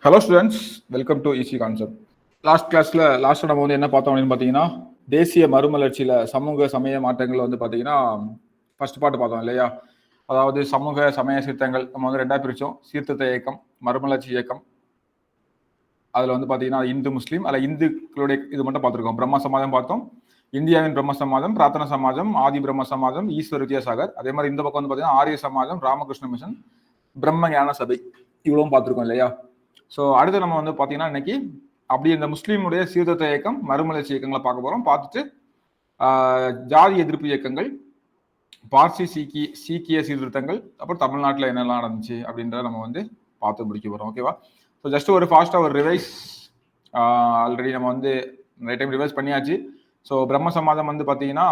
Hello students, welcome to easy concept. Last நம்ம வந்து என்ன பார்த்தோம் அப்படின்னு பார்த்தீங்கன்னா, தேசிய மறுமலர்ச்சியில் சமூக சமய மாற்றங்கள் வந்து பார்த்தீங்கன்னா ஃபர்ஸ்ட் பார்ட் பார்த்தோம் இல்லையா? அதாவது சமூக சமய சீர்திருத்தங்கள் நம்ம வந்து ரெண்டாக பிரித்தோம். சீர்திருத்த இயக்கம், மறுமலர்ச்சி இயக்கம். அதில் வந்து பார்த்தீங்கன்னா இந்து முஸ்லீம், அதில் இந்துக்களுடைய இது மட்டும் பார்த்துருக்கோம். பிரம்ம சமாஜம் பார்த்தோம், இந்தியாவின் பிரம்ம சமாஜம், பிரார்த்தன சமாஜம், ஆதி பிரம்ம சமாஜம், ஈஸ்வர் வித்யாசாகர். அதே மாதிரி இந்த பக்கம் வந்து பார்த்தீங்கன்னா ஆரிய சமாஜம், ராமகிருஷ்ண மிஷன், பிரம்ம ஞான சபை, இவ்வளவும் பார்த்துருக்கோம் இல்லையா? ஸோ அடுத்து நம்ம வந்து பார்த்தீங்கன்னா இன்னைக்கு அப்படி இந்த முஸ்லீமுடைய சீர்திருத்த இயக்கம், மறுமலர்ச்சி இயக்கங்களை பார்க்க போகிறோம். பார்த்துட்டு ஜாதி எதிர்ப்பு இயக்கங்கள், பார்சி சீக்கிய சீர்திருத்தங்கள், அப்புறம் தமிழ்நாட்டில் என்னெல்லாம் நடந்துச்சு அப்படின்றத நம்ம வந்து பார்த்து முடிக்க போகிறோம். ஓகேவா? ஸோ ஜஸ்ட் ஒரு ஃபாஸ்ட்டாக ஒரு ரிவைஸ். ஆல்ரெடி நம்ம வந்து நிறைய டைம் ரிவைஸ் பண்ணியாச்சு. ஸோ பிரம்ம சமாஜம் வந்து பார்த்தீங்கன்னா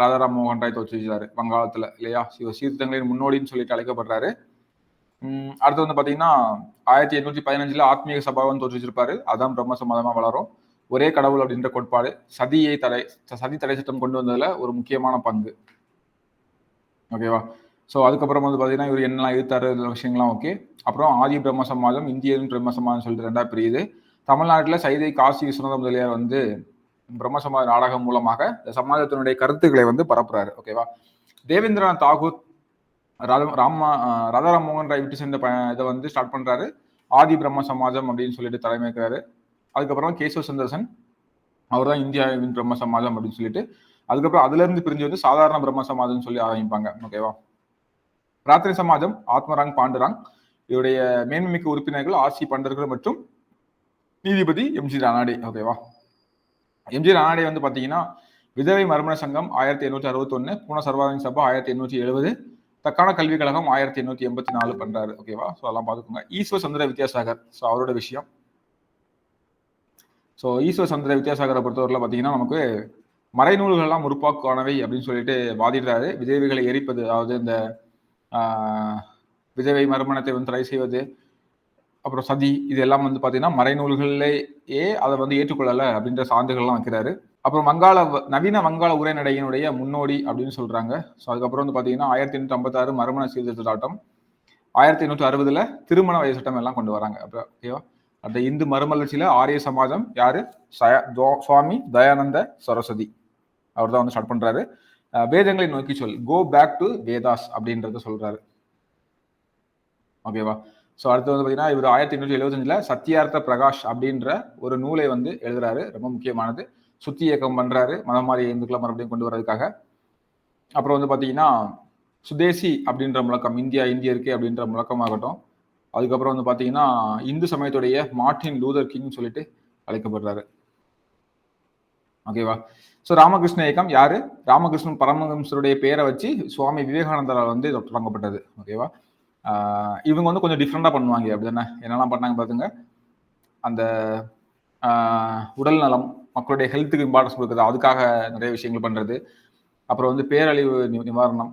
ராஜாராம் மோகன் ராய் தோற்றுவிச்சாரு வங்காளத்தில் இல்லையா? சீர்திருத்தங்களின் முன்னோடின்னு சொல்லிட்டு அழைக்கப்படுறாரு. அடுத்து வந்து பார்த்தீங்கன்னா 1815 ஆத்மீக சபாவன் தோற்றுவிச்சிருப்பாரு. அதான் பிரம்ம சமாதமா வளரும். ஒரே கடவுள் அப்படின்ற கோட்பாடு, சதி தடை சட்டம் கொண்டு வந்ததுல ஒரு முக்கியமான பங்கு. ஓகேவா? ஸோ அதுக்கப்புறம் வந்து பார்த்தீங்கன்னா இவர் என்னெல்லாம் எதிர்த்தாரு விஷயங்கள்லாம் ஓகே. அப்புறம் ஆதி பிரம்ம சமாஜம், இந்தியன் பிரம்ம சமாஜம் சொல்லிட்டு ரெண்டா பிரியுது. தமிழ்நாட்டில் சைதை காசி விஸ்வநாத முதலியார் வந்து பிரம்ம சமாஜ நாடகம் மூலமாக இந்த சமாஜத்தினுடைய கருத்துக்களை வந்து பரப்புறாரு. ஓகேவா? தேவேந்திரநாத் தாகூர் ராஜாராம் மோகன் ராய் விட்டு சென்ற இதை வந்து ஸ்டார்ட் பண்றாரு. ஆதி பிரம்ம சமாஜம் அப்படின்னு சொல்லிட்டு தலைமைக்கிறாரு. அதுக்கப்புறம் கேசவ சந்திரசன், அவர் தான் இந்தியாவின் பிரம்ம சமாஜம் அப்படின்னு சொல்லிட்டு, அதுக்கப்புறம் அதுல இருந்து பிரிஞ்சு வந்து சாதாரண பிரம்ம சமாஜம் சொல்லி ஆரம்பிப்பாங்க. ஓகேவா? பிரார்த்தனை சமாஜம் ஆத்மராங் பாண்டுராங், இவருடைய மேன்மைமிக்க உறுப்பினர்கள் ஆர்சி பண்டர்கள் மற்றும் நீதிபதி எம்ஜி ரானாடே. ஓகேவா? எம்ஜி ரானாடே வந்து பாத்தீங்கன்னா விதவை மறுமண சங்கம் 1861, பூன சர்வாதிகார சபா 1870, தக்கான கல்விக் கழகம் 1884 பண்றாரு. ஓகேவா? ஸோ அதெல்லாம் பார்த்துக்கோங்க. ஈஸ்வர் சந்திர வித்யாசாகர், ஸோ அவரோட விஷயம். ஸோ ஈஸ்வர் சந்திர வித்யாசாகரை பொறுத்தவரையில் பார்த்தீங்கன்னா நமக்கு மறைநூல்கள்லாம் முற்போக்கானவை அப்படின்னு சொல்லிட்டு வாதிடுறாரு. விதவைகளை எரிப்பது, அதாவது இந்த விதவை மறுமணத்தை வந்து தடை செய்வது, அப்புறம் சதி, இது எல்லாம் வந்து பார்த்தீங்கன்னா மறைநூல்களிலேயே அதை வந்து ஏற்றுக்கொள்ளலை அப்படின்ற சான்றுகள்லாம் வைக்கிறாரு. அப்புறம் நவீன வங்காள உரைநடையினுடைய முன்னோடி அப்படின்னு சொல்றாங்க. ஸோ அதுக்கப்புறம் வந்து பார்த்தீங்கன்னா 1856 மறுமண சீர்திருத்த சட்டம், 1860 திருமண வயது சட்டம் எல்லாம் கொண்டு வராங்க. அப்போ ஓகேவா? அந்த இந்து மறுமலர்ச்சியில ஆரிய சமாஜம் யாரு? சுவாமி தயானந்த சரஸ்வதி, அவர் தான் வந்து ஸ்டார்ட் பண்றாரு. வேதங்களை நோக்கி கோ பேக் டு வேதாஸ் அப்படின்றத சொல்றாரு. ஓகேவா? ஸோ அடுத்து வந்து பார்த்தீங்கன்னா இவர் 1875 சத்தியார்த்த பிரகாஷ் அப்படின்ற ஒரு நூலை வந்து எழுதுறாரு. ரொம்ப முக்கியமானது. சுத்தி இயக்கம் பண்றாரு, மதம் மாறி இந்துக்களை மறுபடியும் கொண்டு வர்றதுக்காக. அப்புறம் வந்து பார்த்தீங்கன்னா சுதேசி அப்படின்ற முழக்கம், இந்தியா இருக்கு அப்படின்ற முழக்கமாகட்டும். அதுக்கப்புறம் வந்து பார்த்தீங்கன்னா இந்து சமயத்துடைய மார்ட்டின் லூதர் கிங் சொல்லிட்டு அழைக்கப்படுறாரு. ஓகேவா? ஸோ ராமகிருஷ்ண இயக்கம் யாரு? ராமகிருஷ்ணன் பரமஹம்சருடைய பேரை வச்சு சுவாமி விவேகானந்தரால் வந்து தொடங்கப்பட்டது. ஓகேவா? இவங்க வந்து கொஞ்சம் டிஃப்ரெண்டா பண்ணுவாங்க. அப்படிதானே? என்னெல்லாம் பண்ணாங்க பாத்துங்க. அந்த உடல் நலம், மக்களுடைய ஹெல்த்துக்கு இம்பார்ட்டன்ஸ் கொடுக்குறது, அதுக்காக நிறைய விஷயங்கள் பண்றது. அப்புறம் வந்து பேரழிவு நிவாரணம்,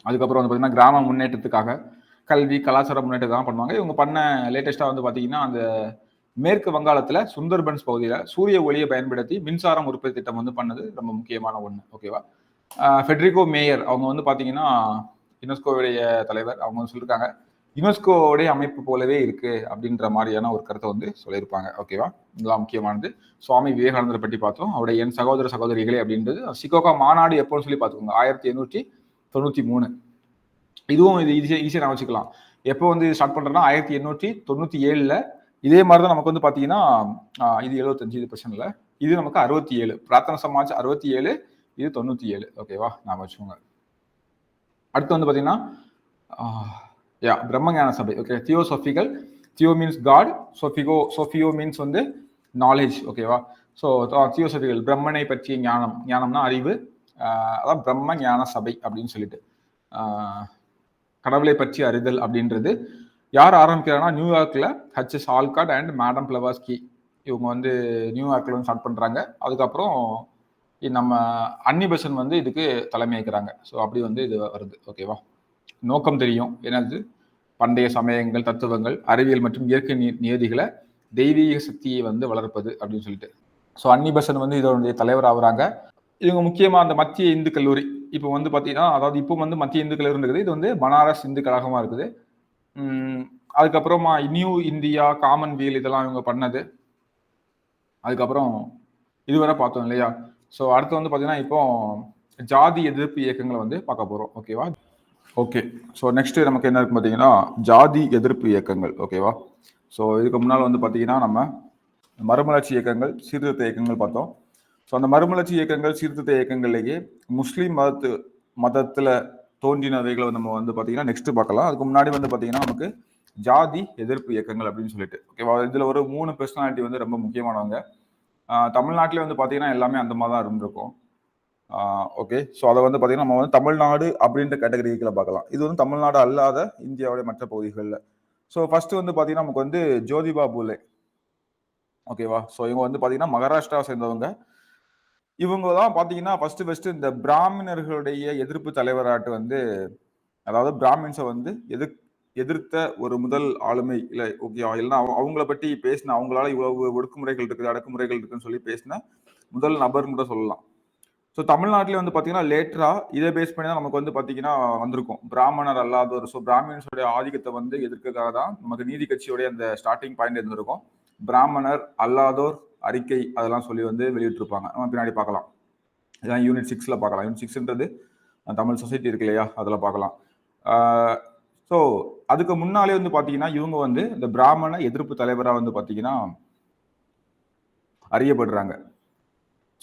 அதுக்கப்புறம் வந்து பார்த்தீங்கன்னா கிராம முன்னேற்றத்துக்காக, கல்வி கலாச்சார முன்னேற்றத்தான் பண்ணுவாங்க. இவங்க பண்ண லேட்டஸ்டா வந்து பார்த்தீங்கன்னா அந்த மேற்கு வங்காளத்துல சுந்தர்பன்ஸ் பகுதியில சூரிய ஒளியை பயன்படுத்தி மின்சாரம் உற்பத்தி திட்டம் வந்து பண்ணது ரொம்ப முக்கியமான ஒண்ணு. ஓகேவா? ஃபெட்ரிகோ மேயர் அவங்க வந்து பாத்தீங்கன்னா யுனெஸ்கோவுடைய தலைவர். அவங்க வந்து சொல்லியிருக்காங்க யுனெஸ்கோவுடைய அமைப்பு போலவே இருக்கு அப்படின்ற மாதிரியான ஒரு கருத்தை வந்து சொல்லியிருப்பாங்க. ஓகேவா? இதெல்லாம் முக்கியமானது. சுவாமி விவேகானந்தரை பற்றி பார்த்தோம். அவருடைய என் சகோதர சகோதரிகளே அப்படின்றது. சிகோகா மாநாடு எப்போன்னு சொல்லி பார்த்துக்கோங்க, 1893. இதுவும் இது ஈஸியாக நான் வச்சுக்கலாம். எப்போ வந்து ஸ்டார்ட் பண்றேன்னா 1897. இதே மாதிரிதான் நமக்கு வந்து பாத்தீங்கன்னா இது 75, இது பிரச்சனை இல்லை. இது நமக்கு 67. பிரார்த்தன சமாஜ் 67, இது 97. ஓகேவா? நாம வச்சுக்கோங்க. அடுத்து வந்து பாத்தீங்கன்னா பிரம்மஞான சபை. Okay, theosophical. Theo means god, sophio means வந்து நாலேஜ். ஓகேவா? ஸோ தியோசோபிக்கல் பிரம்மனை பற்றிய ஞானம், ஞானம்னா அறிவு, அதான் பிரம்ம ஞான சபை அப்படின்னு சொல்லிட்டு கடவுளை பற்றி அறிதல் அப்படின்றது யார் ஆரம்பிக்கிறாங்கன்னா நியூயார்க்ல ஹெச்எஸ் ஆல்காட் அண்ட் மேடம் பிளவாஸ்கி, இவங்க வந்து நியூயார்க்ல வந்து ஸ்டார்ட் பண்றாங்க. அதுக்கப்புறம் நம்ம அன்னிபெசன்ட் வந்து இதுக்கு தலைமை ஏற்கிறாங்க. ஸோ அப்படி வந்து இது வருது. ஓகேவா? நோக்கம் தெரியும், என்னது? பண்டைய சமயங்கள், தத்துவங்கள், அறிவியல் மற்றும் இயற்கை நியதிகளை, தெய்வீக சக்தியை வந்து வளர்ப்பது அப்படின்னு சொல்லிட்டு. ஸோ அன்னிபெசன்ட் வந்து இதனுடைய தலைவர் ஆகுறாங்க. இவங்க முக்கியமா அந்த மத்திய இந்து கல்லூரி இப்போ வந்து பாத்தீங்கன்னா, அதாவது இப்போ வந்து மத்திய இந்து கல்லூரி இருக்குது, இது வந்து பனாரஸ் இந்து கழகமா இருக்குது. அதுக்கப்புறமா நியூ இந்தியா, காமன்வெல்த் இதெல்லாம் இவங்க பண்ணது. அதுக்கப்புறம் இதுவரை பார்த்தோம் இல்லையா? ஸோ அடுத்து வந்து பார்த்தீங்கன்னா இப்போ ஜாதி எதிர்ப்பு இயக்கங்களை வந்து பார்க்க போறோம். ஓகேவா? ஓகே. ஸோ நெக்ஸ்ட் நமக்கு என்ன இருக்கு பார்த்தீங்கன்னா ஜாதி எதிர்ப்பு இயக்கங்கள். ஓகேவா? ஸோ இதுக்கு முன்னால் வந்து பார்த்தீங்கன்னா நம்ம மறுமலர்ச்சி இயக்கங்கள், சீர்திருத்த இயக்கங்கள் பார்த்தோம். ஸோ அந்த மறுமலர்ச்சி இயக்கங்கள், சீர்திருத்த இயக்கங்கள்லேயே முஸ்லீம் மதத்தில் தோன்றினவைகளை நம்ம வந்து பார்த்தீங்கன்னா நெக்ஸ்ட் பார்க்கலாம். அதுக்கு முன்னாடி வந்து பார்த்தீங்கன்னா நமக்கு ஜாதி எதிர்ப்பு இயக்கங்கள் அப்படின்னு சொல்லிட்டு, ஓகேவா? இதில் ஒரு 3 பர்சனாலிட்டி வந்து ரொம்ப முக்கியமானவங்க. தமிழ்நாட்டிலே வந்து பார்த்தீங்கன்னா எல்லாமே அந்த மாதிரி தான் இருந்திருக்கும். ஓகே. ஸோ அதை வந்து பார்த்தீங்கன்னா நம்ம வந்து தமிழ்நாடு அப்படின்ற கேட்டகரிக்குள்ள பார்க்கலாம். இது வந்து தமிழ்நாடு அல்லாத இந்தியாவுடைய மற்ற பகுதிகளில். ஸோ ஃபர்ஸ்ட் வந்து பார்த்தீங்கன்னா நமக்கு வந்து ஜோதிபா பூலே. ஓகேவா? ஸோ இவங்க வந்து பார்த்தீங்கன்னா மகாராஷ்டிரா சேர்ந்தவங்க. இவங்க தான் பார்த்தீங்கன்னா ஃபர்ஸ்ட் இந்த பிராமணர்களுடைய எதிர்ப்பு தலைவராட்டு வந்து, அதாவது பிராமின்ஸை வந்து எதிர்த்த ஒரு முதல் ஆளுமை இல்லை. ஓகேவா? இல்லைன்னா அவங்கள பற்றி பேசின, அவங்களால இவ்வளவு ஒடுக்குமுறைகள் இருக்குது, அடக்குமுறைகள் இருக்குன்னு சொல்லி பேசின முதல் நபர்னு கூட சொல்லலாம். ஸோ தமிழ்நாட்டிலே வந்து பார்த்தீங்கன்னா லேட்டரா இதை பேஸ் பண்ணி தான் நமக்கு வந்து பார்த்தீங்கன்னா வந்திருக்கும் பிராமணர் அல்லாதவர். ஸோ பிராமின்ஸோடைய ஆதிக்கத்தை வந்து எதிர்க்கிறதுக்காக தான் நமக்கு நீதி கட்சியோடைய அந்த ஸ்டார்டிங் பாயிண்ட் இருந்திருக்கும். பிராமணர் அல்லாதோர் அறிக்கை அதெல்லாம் சொல்லி வந்து வெளியிட்டிருப்பாங்க. நம்ம பின்னாடி பார்க்கலாம். இதான் யூனிட் 6ல பார்க்கலாம். யூனிட் 6ன்றது தமிழ் சொசைட்டி இருக்கு இல்லையா, அதில் பார்க்கலாம். ஸோ அதுக்கு முன்னாலே வந்து பார்த்தீங்கன்னா இவங்க வந்து இந்த பிராமண எதிர்ப்பு தலைவராக வந்து பார்த்தீங்கன்னா அறியப்படுறாங்க.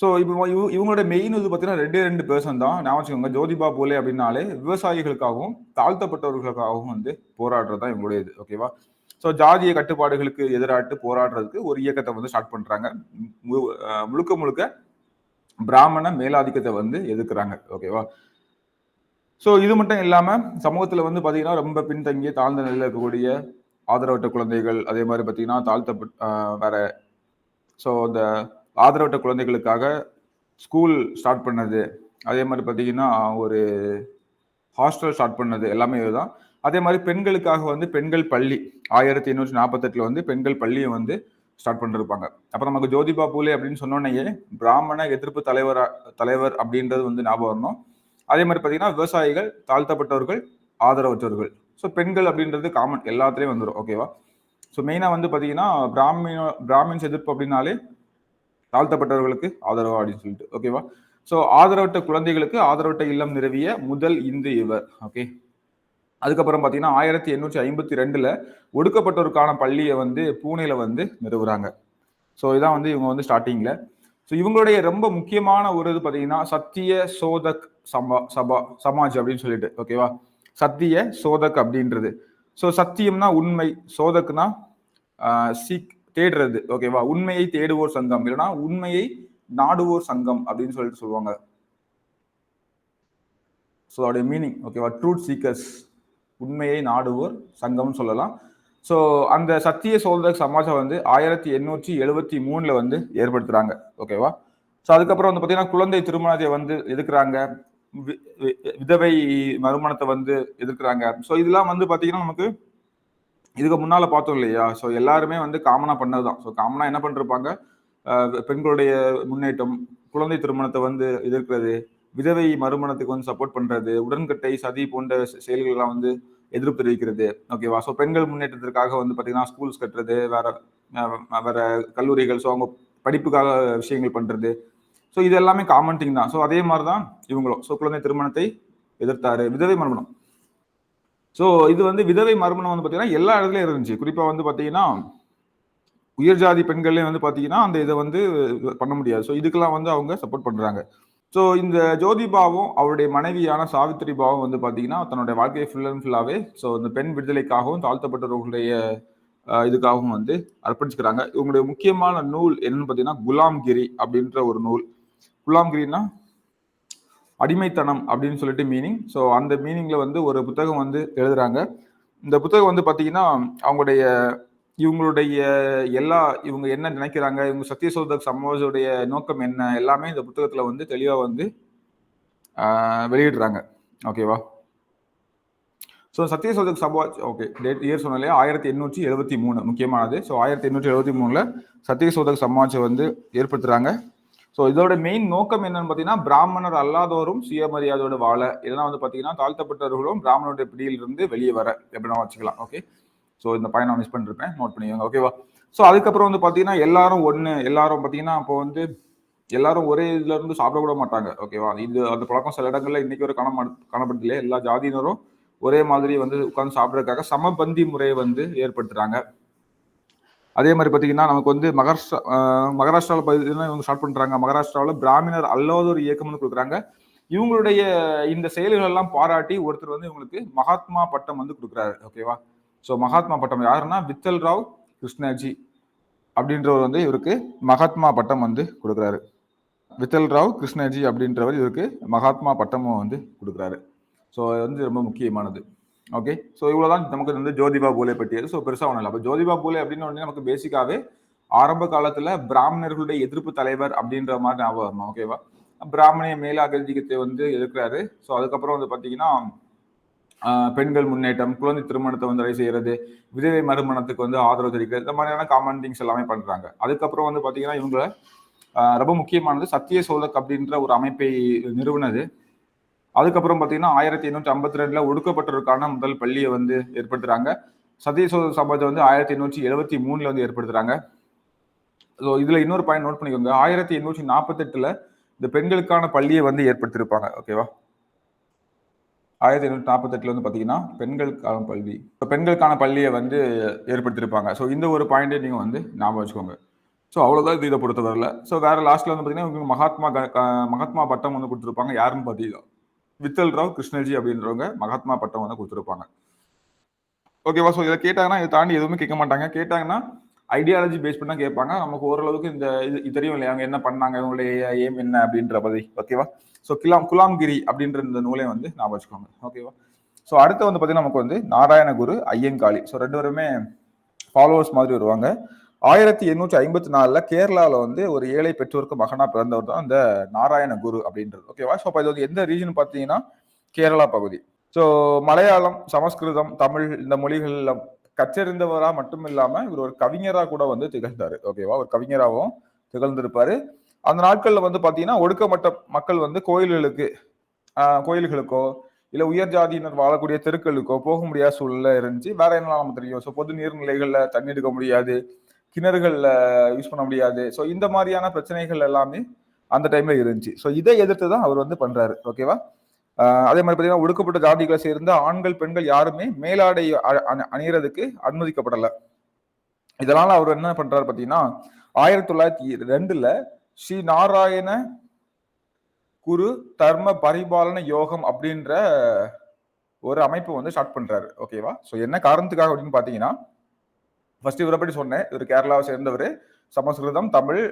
ஸோ இப்போ இவங்களோட மெயின் இது பார்த்தீங்கன்னா 2 பர்சன் தான். நான் வச்சுக்கோங்க, ஜோதிபா பூலே அப்படின்னாலே விவசாயிகளுக்காகவும் தாழ்த்தப்பட்டவர்களுக்காகவும் வந்து போராடுறது தான் இவங்களுடைய இது. ஓகேவா? ஸோ ஜாதிய கட்டுப்பாடுகளுக்கு எதிராட்டு போராடுறதுக்கு ஒரு இயக்கத்தை வந்து ஸ்டார்ட் பண்றாங்க. முழுக்க பிராமண மேலாதிக்கத்தை வந்து எதிர்க்கிறாங்க. ஓகேவா? ஸோ இது மட்டும் இல்லாம சமூகத்துல வந்து பாத்தீங்கன்னா ரொம்ப பின்தங்கிய தாழ்ந்த நிலையில இருக்கக்கூடிய ஆதரவற்ற குழந்தைகள், அதே மாதிரி பாத்தீங்கன்னா வேற ஸோ இந்த ஆதரவற்ற குழந்தைகளுக்காக ஸ்கூல் ஸ்டார்ட் பண்ணது, அதே மாதிரி பார்த்தீங்கன்னா ஒரு ஹாஸ்டல் ஸ்டார்ட் பண்ணது எல்லாமே இதுதான். அதே மாதிரி பெண்களுக்காக வந்து பெண்கள் பள்ளி 1848 வந்து பெண்கள் பள்ளியை வந்து ஸ்டார்ட் பண்ணிருப்பாங்க. அப்போ நமக்கு ஜோதிபா பூலே அப்படின்னு சொன்னோன்னே பிராமண எதிர்ப்பு தலைவர் அப்படின்றது வந்து ஞாபகம் வரணும். அதே மாதிரி பார்த்தீங்கன்னா விவசாயிகள், தாழ்த்தப்பட்டவர்கள், ஆதரவற்றவர்கள். ஸோ பெண்கள் அப்படின்றது காமன் எல்லாத்துலேயும் வந்துடும். ஓகேவா? ஸோ மெயினாக வந்து பார்த்தீங்கன்னா பிராமின்ஸ் எதிர்ப்பு அப்படின்னாலே தாழ்த்தப்பட்டவர்களுக்கு ஆதரவா அப்படின்னு சொல்லிட்டு. ஓகேவா? ஸோ ஆதரவற்ற குழந்தைகளுக்கு ஆதரவற்ற இல்லம் நிறுவிய முதல் இந்து இவர். ஓகே. அதுக்கப்புறம் பார்த்தீங்கன்னா 1852 ஒடுக்கப்பட்டோருக்கான பள்ளியை வந்து பூனேல வந்து நிறுவுறாங்க. ஸோ இதான் வந்து இவங்க வந்து ஸ்டார்டிங்ல. ஸோ இவங்களுடைய ரொம்ப முக்கியமான ஒரு இது பார்த்தீங்கன்னா சத்திய சோதக் சமாஜ் அப்படின்னு சொல்லிட்டு. ஓகேவா? சத்திய சோதக் அப்படின்றது. ஸோ சத்தியம்னா உண்மை, சோதக்னா தேடுறது. ஓகேவா? உண்மையை தேடுவோர் சங்கம், இல்லைன்னா உண்மையை நாடுவோர் சங்கம் அப்படின்னு சொல்லிட்டு சொல்லுவாங்க. ஸோ அதோடைய மீனிங். ஓகேவா? ட்ரூத் சீக்கர்ஸ், உண்மையை நாடுவோர் சங்கம்னு சொல்லலாம். ஸோ அந்த சத்திய சோதக் சமாஜம் வந்து 1873 வந்து ஏற்படுத்துறாங்க. ஓகேவா? ஸோ அதுக்கப்புறம் வந்து பார்த்தீங்கன்னா குழந்தை திருமணத்தை வந்து எதிர்க்கிறாங்க, விதவை மறுமணத்தை வந்து எதிர்க்கிறாங்க. ஸோ இதெல்லாம் வந்து பார்த்தீங்கன்னா நமக்கு இதுக்கு முன்னால பார்த்தோம் இல்லையா? ஸோ எல்லாருமே வந்து காமனா பண்ணதுதான். ஸோ காமனா என்ன பண்ணிருப்பாங்க, பெண்களுடைய முன்னேற்றம், குழந்தை திருமணத்தை வந்து எதிர்க்கிறது, விதவை மறுமணத்துக்கு வந்து சப்போர்ட் பண்றது, உடன்கட்டை சதி போன்ற செயல்கள்லாம் வந்து எதிர்ப்பு தெரிவிக்கிறது. ஓகேவா? ஸோ பெண்கள் முன்னேற்றத்திற்காக வந்து பார்த்தீங்கன்னா ஸ்கூல்ஸ் கட்டுறது, வேற கல்லூரிகள், ஸோ அவங்க படிப்புக்காக விஷயங்கள் பண்றது. ஸோ இது எல்லாமே காமன் திங் தான். ஸோ அதே மாதிரி தான் இவங்களும். ஸோ குழந்தை திருமணத்தை எதிர்த்தாரு, விதவை மறுமணம். ஸோ இது வந்து விதவை மறுமணம் வந்து பார்த்தீங்கன்னா எல்லா இடத்துலையும் இருந்துச்சு. குறிப்பாக வந்து பார்த்தீங்கன்னா உயர் ஜாதி பெண்கள்லேயும் வந்து பார்த்தீங்கன்னா அந்த இதை வந்து பண்ண முடியாது. ஸோ இதுக்கெல்லாம் வந்து அவங்க சப்போர்ட் பண்ணுறாங்க. ஸோ இந்த ஜோதிபாவும் அவருடைய மனைவியான சாவித்திரி பாவும் வந்து பார்த்தீங்கன்னா தன்னுடைய வாழ்க்கையை ஃபுல் அண்ட் ஃபுல்லாகவே ஸோ இந்த பெண் விடுதலைக்காகவும் தாழ்த்தப்பட்டவர்களுடைய இதுக்காகவும் வந்து அர்ப்பணிச்சுக்கிறாங்க. இவங்களுடைய முக்கியமான நூல் என்னன்னு பார்த்தீங்கன்னா குலாம்கிரி அப்படின்ற ஒரு நூல். குலாம்கிரினா அடிமைத்தனம் அப்படின்னு சொல்லிட்டு மீனிங். ஸோ அந்த மீனிங்ல வந்து ஒரு புத்தகம் வந்து எழுதுறாங்க. இந்த புத்தகம் வந்து பார்த்தீங்கன்னா இவங்களுடைய இவங்க என்ன நினைக்கிறாங்க, இவங்க சத்தியசோதக் சமாஜோடைய நோக்கம் என்ன, எல்லாமே இந்த புத்தகத்துல வந்து தெளிவா வந்து வெளியிடுறாங்க. ஓகேவா? So Satyashodhak Samaj, okay, date year சொன்னாலே 1873 முக்கியமானது. ஸோ 1873 சத்தியசோதக் சமாஜை வந்து ஏற்படுத்துறாங்க. ஸோ இதோட மெயின் நோக்கம் என்னன்னு பார்த்தீங்கன்னா பிராமணர் அல்லாதோரும் சுயமரியாதையோட வாழ, இதெல்லாம் வந்து பார்த்தீங்கன்னா தாழ்த்தப்பட்டவர்களும் பிராமணருடைய பிடியிலிருந்து வெளியே வர எப்படின்னா வச்சுக்கலாம். ஓகே. ஸோ இந்த பாயிண்ட் நான் மிஸ் பண்ணிருப்பேன், நோட் பண்ணிக்கோங்க. ஓகேவா? ஸோ அதுக்கப்புறம் வந்து பார்த்தீங்கன்னா எல்லாரும் ஒன்று, எல்லாரும் பார்த்தீங்கன்னா அப்போ வந்து எல்லாரும் ஒரே இதுல இருந்து சாப்பிட கூட மாட்டாங்க. ஓகேவா? இது அந்த பழக்கம் சில இடங்கள்ல இன்னைக்கு வரை காணப்படுது இல்லையா? எல்லா ஜாதியினரும் ஒரே மாதிரி வந்து உட்கார்ந்து சாப்பிடுறதுக்காக சமபந்தி முறையை வந்து ஏற்படுத்துறாங்க. அதே மாதிரி பார்த்தீங்கன்னா நமக்கு வந்து மகாராஷ்டிராவில் பார்த்தீங்கன்னா இவங்க ஸ்டார்ட் பண்றாங்க. மகாராஷ்டிராவில் பிராமணர் அல்லாத ஒரு இயக்கம்னு கொடுக்குறாங்க. இவங்களுடைய இந்த செயல்கள் எல்லாம் பாராட்டி ஒருத்தர் வந்து இவங்களுக்கு மகாத்மா பட்டம் வந்து கொடுக்குறாரு. ஓகேவா? ஸோ மகாத்மா பட்டம் யாருன்னா வித்தல் ராவ் கிருஷ்ணாஜி அப்படின்றவர் வந்து இவருக்கு மகாத்மா பட்டம் வந்து கொடுக்குறாரு. வித்தல் ராவ் கிருஷ்ணாஜி அப்படின்றவர் இவருக்கு மகாத்மா பட்டமும் வந்து கொடுக்குறாரு. ஸோ அது வந்து ரொம்ப முக்கியமானது. ஓகே, ஸோ இவ்வளோதான் நமக்கு வந்து ஜோதிபா பூலே பற்றியது. ஸோ பெருசாக ஒன்றும் இல்லை. அப்போ ஜோதிபா பூலே அப்படின்னு ஒன்று நமக்கு பேசிக்காவே ஆரம்ப காலத்தில் பிராமணர்களுடைய எதிர்ப்பு தலைவர் அப்படின்ற மாதிரி ஞாபகம் வரணும். ஓகேவா? பிராமணிய மேலாதிக்கத்தை வந்து எதிர்க்கிறாரு. ஸோ அதுக்கப்புறம் வந்து பார்த்தீங்கன்னா பெண்கள் முன்னேற்றம், குழந்தை திருமணத்தை வந்து தடை செய்யறது, விதவை மறுமணத்துக்கு வந்து ஆதரவு தெரிவிக்கிறது, இந்த மாதிரியான காமன் திங்ஸ் எல்லாமே பண்றாங்க. அதுக்கப்புறம் வந்து பார்த்தீங்கன்னா இவங்க ரொம்ப முக்கியமானது சத்திய சோதக் அப்படின்ற ஒரு அமைப்பை நிறுவனது. அதுக்கப்புறம் பார்த்தீங்கன்னா 1852 ஒடுக்கப்பட்டோருக்கான முதல் பள்ளியை வந்து ஏற்படுத்துறாங்க. சத்தியசோத சமாஜம் வந்து 1873 வந்து ஏற்படுத்துறாங்க. ஸோ இதுல இன்னொரு பாயிண்ட் நோட் பண்ணிக்கோங்க. 1848 இந்த பெண்களுக்கான பள்ளியை வந்து ஏற்படுத்தியிருப்பாங்க. ஓகேவா? 1848 வந்து பாத்தீங்கன்னா பெண்களுக்கான பள்ளி, பெண்களுக்கான பள்ளியை வந்து ஏற்படுத்தியிருப்பாங்க. ஸோ இந்த ஒரு பாயிண்டை நீங்க வந்து ஞாபகம் வச்சுக்கோங்க. ஸோ அவ்வளவுதான் இதை பொறுத்தவரையில. ஸோ வேற லாஸ்ட்ல வந்து பாத்தீங்கன்னா மகாத்மா பட்டம் வந்து கொடுத்துருப்பாங்க. யாருன்னு பாத்தீங்கன்னா வித்தல் ராவ் கிருஷ்ணஜி அப்படின்றவங்க மகாத்மா பட்டம் வந்து கொடுத்துருப்பாங்க. ஓகேவா? ஸோ இதை கேட்டாங்கன்னா இதை தாண்டி எதுவுமே கேட்க மாட்டாங்க. கேட்டாங்கன்னா ஐடியாலஜி பேஸ் பண்ணா கேட்பாங்க. நமக்கு ஓரளவுக்கு இந்த இது தெரியும் இல்லையா, அவங்க என்ன பண்ணாங்க, இவங்களுடைய எய்ம் என்ன அப்படின்ற பத்தி. ஓகேவா? ஸோ குலாம்கிரி அப்படின்ற இந்த நூலை வந்து ஞாபகம் வச்சுக்கோங்க. ஓகேவா? ஸோ அடுத்து வந்து பார்த்தீங்கன்னா நமக்கு வந்து நாராயணகுரு, ஐயங்காளி. ஸோ ரெண்டு பேருமே ஃபாலோவர்ஸ் மாதிரி வருவாங்க. 1854 கேரளாவில் வந்து ஒரு ஏழை பெற்றோருக்கு மகனா பிறந்தவர் தான் இந்த நாராயணகுரு அப்படின்றது. ஓகேவா? ஸோ இது வந்து எந்த ரீஜன் பார்த்தீங்கன்னா கேரளா பகுதி. ஸோ மலையாளம், சமஸ்கிருதம், தமிழ் இந்த மொழிகள்ல கற்றறிந்தவரா மட்டும் இல்லாம இவர் ஒரு கவிஞரா கூட வந்து திகழ்ந்தாரு. ஓகேவா? ஒரு கவிஞராகவும் திகழ்ந்திருப்பாரு. அந்த நாட்கள்ல வந்து பாத்தீங்கன்னா ஒடுக்கப்பட்ட மக்கள் வந்து கோயில்களுக்கோ இல்ல உயர் ஜாதியினர் வாழக்கூடிய தெருக்களுக்கோ போக முடியாத சூழ்நிலை இருந்துச்சு. வேற என்ன நமக்கு தெரியும். ஸோ பொது நீர்நிலைகள்ல தண்ணி எடுக்க முடியாது, கிணறுகள்ல யூஸ் பண்ண முடியாது. ஸோ இந்த மாதிரியான பிரச்சனைகள் எல்லாமே அந்த டைம்ல இருந்துச்சு. ஸோ இதை எதிர்த்து தான் அவர் வந்து பண்றாரு. ஓகேவா? அதே மாதிரி பார்த்தீங்கன்னா ஒடுக்கப்பட்ட ஜாதிகளை சேர்ந்த ஆண்கள் பெண்கள் யாருமே மேலாடை அணியறதுக்கு அனுமதிக்கப்படலை. இதனால அவர் என்ன பண்றாரு பார்த்தீங்கன்னா 1902 ஸ்ரீ நாராயண குரு தர்ம பரிபாலன யோகம் அப்படின்ற ஒரு அமைப்பு வந்து ஸ்டார்ட் பண்றாரு. ஓகேவா? ஸோ என்ன காரணத்துக்காக அப்படின்னு பார்த்தீங்கன்னா ஃபர்ஸ்ட் இவரை பற்றி சொன்னேன். இவர் கேரளாவை சேர்ந்தவர். சமஸ்கிருதம், தமிழ்,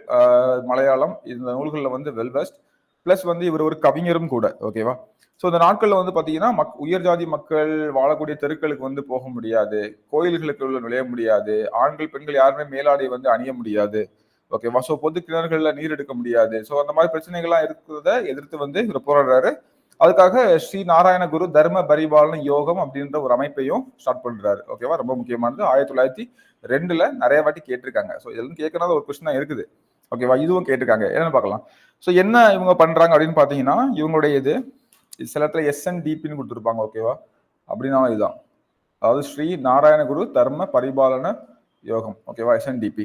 மலையாளம் இந்த நூல்களில் வந்து வெல்வெஸ்ட். பிளஸ் வந்து இவர் ஒரு கவிஞரும் கூட. ஓகேவா? ஸோ இந்த நாட்கள்ல வந்து பாத்தீங்கன்னா உயர் ஜாதி மக்கள் வாழக்கூடிய தெருக்களுக்கு வந்து போக முடியாது, கோயில்களுக்கு உள்ள நுழைய முடியாது, ஆண்கள் பெண்கள் யாருமே மேலாடை வந்து அணிய முடியாது. ஓகேவா? ஸோ பொது கிணறுகள்ல நீர் எடுக்க முடியாது. ஸோ அந்த மாதிரி பிரச்சனைகள்லாம் இருக்கிறத எதிர்த்து வந்து இவர் போராடுறாரு. அதுக்காக ஸ்ரீ நாராயணகுரு தர்ம பரிபாலன யோகம் அப்படின்ற ஒரு அமைப்பையும் ஸ்டார்ட் பண்றாரு. ஓகேவா? ரொம்ப முக்கியமானது. 1902 நிறைய வாட்டி கேட்டிருக்காங்க. ஸோ இதெல்லாம் கேட்கறதா ஒரு கொஸ்டினா இருக்குது. ஓகேவா? இதுவும் கேட்டிருக்காங்க. என்னன்னு பார்க்கலாம். ஸோ என்ன இவங்க பண்றாங்க அப்படின்னு பாத்தீங்கன்னா இவங்களுடைய இது சில இடத்துல SNDPன்னு கொடுத்துருப்பாங்க. ஓகேவா? அப்படின்னா இதுதான், அதாவது ஸ்ரீ நாராயணகுரு தர்ம பரிபாலன யோகம். ஓகேவா? SNDP.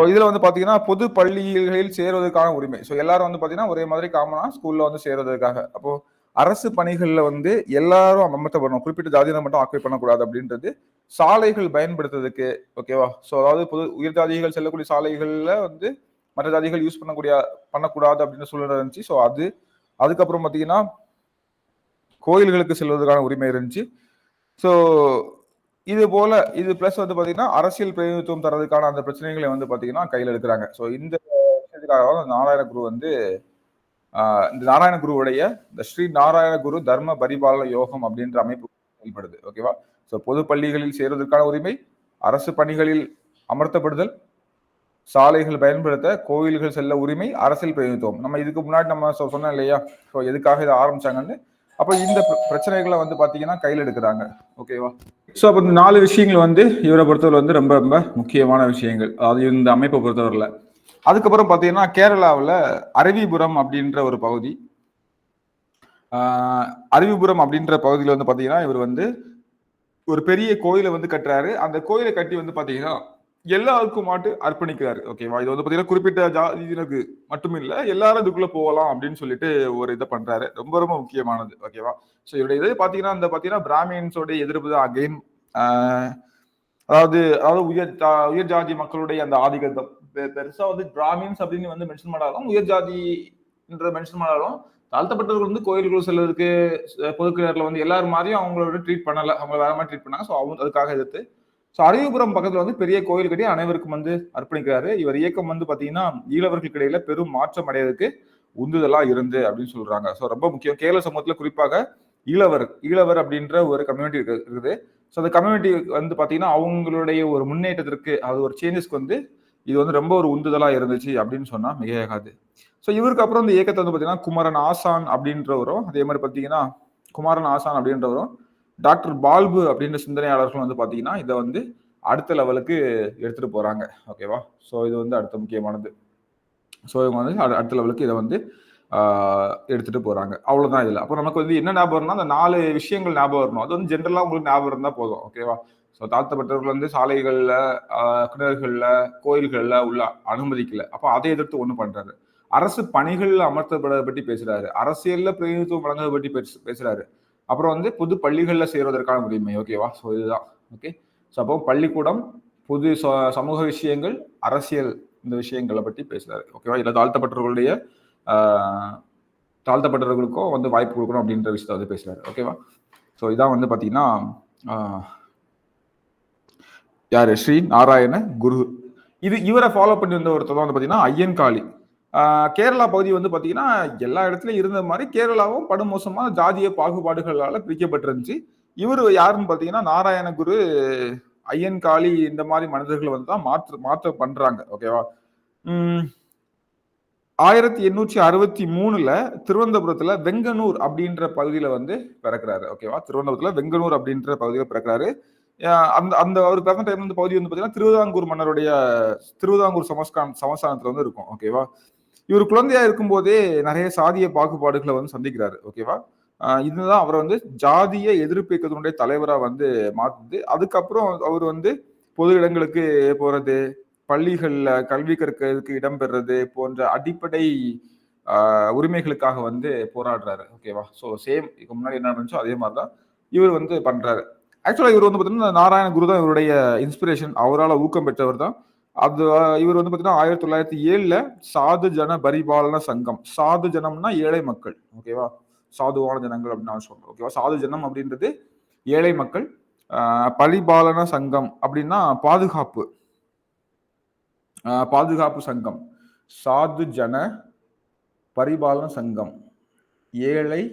இதுல வந்து பாத்தீங்கன்னா பொது பள்ளிகளில் சேருவதற்கான உரிமை. ஸோ எல்லாரும் வந்து பாத்தீங்கன்னா ஒரே மாதிரி காமனா ஸ்கூல்ல வந்து சேர்வதற்காக. அப்போ அரசு பணிகள்ல வந்து எல்லாரும் அமர்த்தப்படணும், குறிப்பிட்ட ஜாதியினர் மட்டும் ஆக்குபை பண்ணக்கூடாது அப்படின்றது. சாலைகள் பயன்படுத்துறதுக்கு. ஓகேவா? ஸோ அதாவது பொது உயர் ஜாதிகள் செல்லக்கூடிய சாலைகள்ல வந்து மற்ற ஜாதிகள் யூஸ் பண்ணக்கூடாது அப்படின்னு சூழ்நிலை இருந்துச்சு. ஸோ அதுக்கப்புறம் பார்த்தீங்கன்னா கோயில்களுக்கு செல்வதற்கான உரிமை இருந்துச்சு. ஸோ இது போல இது பிளஸ் வந்து பார்த்தீங்கன்னா அரசியல் பிரதிநிதித்துவம் தரதுக்கான அந்த பிரச்சனைகளை வந்து பார்த்தீங்கன்னா கையில் எடுக்கிறாங்க. ஸோ இந்த விஷயத்துக்காக நாராயணகுரு வந்து இந்த நாராயணகுருவுடைய இந்த ஸ்ரீ நாராயணகுரு தர்ம பரிபாலன யோகம் அப்படின்ற அமைப்பு செயல்படுது. ஓகேவா? ஸோ பொது பள்ளிகளில் சேருவதற்கான உரிமை, அரசு பணிகளில் அமர்த்தப்படுதல், சாலைகள் பயன்படுத்த, கோயில்கள் செல்ல உரிமை, அரசியல் பிரதிநிதித்துவம். நம்ம இதுக்கு முன்னாடி நம்ம சொன்னோம் இல்லையா, ஸோ எதுக்காக இதை ஆரம்பிச்சாங்கன்னு. அப்போ இந்த பிரச்சனைகளை வந்து பாத்தீங்கன்னா கையில் எடுக்கிறாங்க. ஓகேவா? ஸோ அப்போ இந்த 4 விஷயங்கள் வந்து இவரை பொறுத்தவரை வந்து ரொம்ப ரொம்ப முக்கியமான விஷயங்கள், அதாவது இந்த அமைப்பை பொறுத்தவரையில். அதுக்கப்புறம் பார்த்தீங்கன்னா கேரளாவில் அருவிபுரம் அப்படின்ற ஒரு பகுதி. அருவிபுரம் அப்படின்ற பகுதியில் வந்து பார்த்தீங்கன்னா இவர் வந்து ஒரு பெரிய கோயிலை வந்து கட்டுறாரு. அந்த கோயிலை கட்டி வந்து பாத்தீங்கன்னா எல்லாருக்கும் அர்ப்பணிக்கிறாரு. ஓகேவா? இது வந்து பாத்தீங்கன்னா குறிப்பிட்ட ஜாதியினருக்கு மட்டும் இல்ல, எல்லாரும் இதுக்குள்ள போகலாம் அப்படின்னு சொல்லிட்டு ஒரு இதை பண்றாரு. ரொம்ப ரொம்ப முக்கியமானது. ஓகேவா? ஸோ இவருடைய இது பாத்தீங்கன்னா இந்த பாத்தீங்கன்னா பிராமின்ஸோட எதிர்ப்பு தான் அகைன். அதாவது அதாவது உயர் ஜாதி மக்களுடைய அந்த ஆதிக்கத்தை பெருசா வந்து பிராமின்ஸ் அப்படின்னு வந்து மென்ஷன் பண்ணாலும், உயர் ஜாதி என்ற மென்ஷன் பண்ணாலும், தாழ்த்தப்பட்டவர்கள் வந்து கோயில்கள் செல்வதற்கு பொதுக்கிணறுல வந்து எல்லாரும் மாதிரியும் அவங்களோட ட்ரீட் பண்ணல. அவங்க வேற மாதிரி ட்ரீட் பண்ணாங்க. ஸோ அவங்க அதுக்காக எதிர்த்து ஸோ அரியபுரம் பக்கத்துல வந்து பெரிய கோயில் கட்டி அனைவருக்கும் வந்து அர்ப்பணிக்கிறாரு. இவர் இயக்கம் வந்து பாத்தீங்கன்னா ஈழவர்களுக்கு இடையில பெரும் மாற்றம் அடைவதற்கு உந்துதலா இருந்து அப்படின்னு சொல்றாங்க. ஸோ ரொம்ப முக்கியம். கேரள சமூகத்துல குறிப்பாக ஈழவர் அப்படின்ற ஒரு கம்யூனிட்டி இருக்குது. ஸோ அந்த கம்யூனிட்டி வந்து பாத்தீங்கன்னா அவங்களுடைய ஒரு முன்னேற்றத்திற்கு அது ஒரு சேஞ்சஸ்க்கு வந்து இது வந்து ரொம்ப ஒரு உந்துதலா இருந்துச்சு அப்படின்னு சொன்னா மிகையாகாது. ஸோ இவருக்கு அப்புறம் இந்த இயக்கத்தை வந்து பாத்தீங்கன்னா குமரன் ஆசான் அப்படின்றவரும் அதே மாதிரி பாத்தீங்கன்னா குமாரன் ஆசான் அப்படின்றவரும் டாக்டர் பால்பு அப்படின்ற சிந்தனையாளர்கள் வந்து பாத்தீங்கன்னா இதை வந்து அடுத்த லெவலுக்கு எடுத்துட்டு போறாங்க. ஓகேவா? ஸோ இது வந்து அடுத்த முக்கியமானது. ஸோ இவங்க வந்து அடுத்த லெவலுக்கு இதை வந்து எடுத்துட்டு போறாங்க. அவ்வளவுதான் இதுல. அப்போ நமக்கு வந்து என்ன ஞாபகம் வரும்னா அந்த 4 விஷயங்கள் ஞாபகம் வரணும். அது வந்து ஜென்ரலா உங்களுக்கு ஞாபகம் இருந்தா போதும். ஓகேவா? ஸோ தாழ்த்தப்பட்டவர்கள் வந்து சாலைகள்ல, கிணறுகள்ல, கோயில்கள்ல உள்ள அனுமதிக்கல. அப்போ அதை எதிர்த்து ஒண்ணு பண்றாரு. அரசு பணிகள்ல அமர்த்தப்படுறதை பற்றி பேசுறாரு. அரசியல்ல பிரதிநிதித்துவம் வழங்குறதை பற்றி பேசுறாரு. அப்புறம் வந்து பொது பள்ளிகள்ல சேருவதற்கான உரிமை. ஓகேவா? ஸோ இதுதான். ஓகே. ஸோ அப்போ பள்ளிக்கூடம், பொது சமூக விஷயங்கள், அரசியல் இந்த விஷயங்களை பற்றி பேசுறாரு. ஓகேவா? இதுல தாழ்த்தப்பட்டவர்களுக்கும் வந்து வாய்ப்பு கொடுக்கணும் அப்படின்ற விஷயத்த வந்து பேசுறாரு. ஓகேவா? ஸோ இதான் வந்து பாத்தீங்கன்னா யாரு ஸ்ரீ நாராயண குரு. இவரை ஃபாலோ பண்ணி வந்த ஒருத்தர் வந்து பாத்தீங்கன்னா ஐயன்காளி. கேரளா பகுதி வந்து பாத்தீங்கன்னா எல்லா இடத்துலயும் இருந்த மாதிரி கேரளாவும் படுமோசமான ஜாதிய பாகுபாடுகளால பிரிக்கப்பட்டிருந்துச்சு. இவர் யாருன்னு பாத்தீங்கன்னா நாராயண குரு, ஐயன்காளி இந்த மாதிரி மனிதர்கள் வந்து தான் மாற்ற பண்றாங்க. ஓகேவா? 1863 திருவனந்தபுரத்துல வெங்கனூர் அப்படின்ற பகுதியில வந்து பிறக்கிறாரு. ஓகேவா? திருவனந்தபுரத்துல வெங்கனூர் அப்படின்ற பகுதியில பிறக்கிறாரு. அந்த அந்த அவர் பிறந்த டைம்ல இந்த பகுதி வந்து பாத்தீங்கன்னா திருவிதாங்கூர் மன்னருடைய திருவிதாங்கூர் சமஸ்தானத்துல வந்து இருக்கும். ஓகேவா? இவர் குழந்தையா இருக்கும் போதே நிறைய சாதிய பாகுபாடுகளை வந்து சந்திக்கிறாரு. ஓகேவா? இதுதான் அவரை வந்து ஜாதிய எதிர்ப்பு இயக்கத்தினுடைய தலைவரா வந்து மாத்துது. அதுக்கப்புறம் அவர் வந்து பொது இடங்களுக்கு போறது, பள்ளிகள்ல கல்வி கற்கிறதுக்கு இடம்பெறது போன்ற அடிப்படை உரிமைகளுக்காக வந்து போராடுறாரு. ஓகேவா? ஸோ சேம் முன்னாடி என்ன நடந்துச்சோ அதே மாதிரிதான் இவர் வந்து பண்றாரு. ஆக்சுவலா இவர் வந்து பாத்தீங்கன்னா நாராயண குரு தான் இவருடைய இன்ஸ்பிரேஷன். அவரால் ஊக்கம் பெற்றவர் தான். அது இவர் வந்து பாத்தீங்கன்னா 1907 சாது ஜன பரிபாலன சங்கம். சாது ஜனம்னா ஏழை மக்கள். ஓகேவா? சாதுவான ஜனங்கள் அப்படின்னு நான் சொல்றேன். ஓகேவா? சாது ஜனம் அப்படின்றது ஏழை மக்கள். பரிபாலன சங்கம் அப்படின்னா பாதுகாப்பு சங்கம். சாது ஜன பரிபாலன சங்கம் ஏழை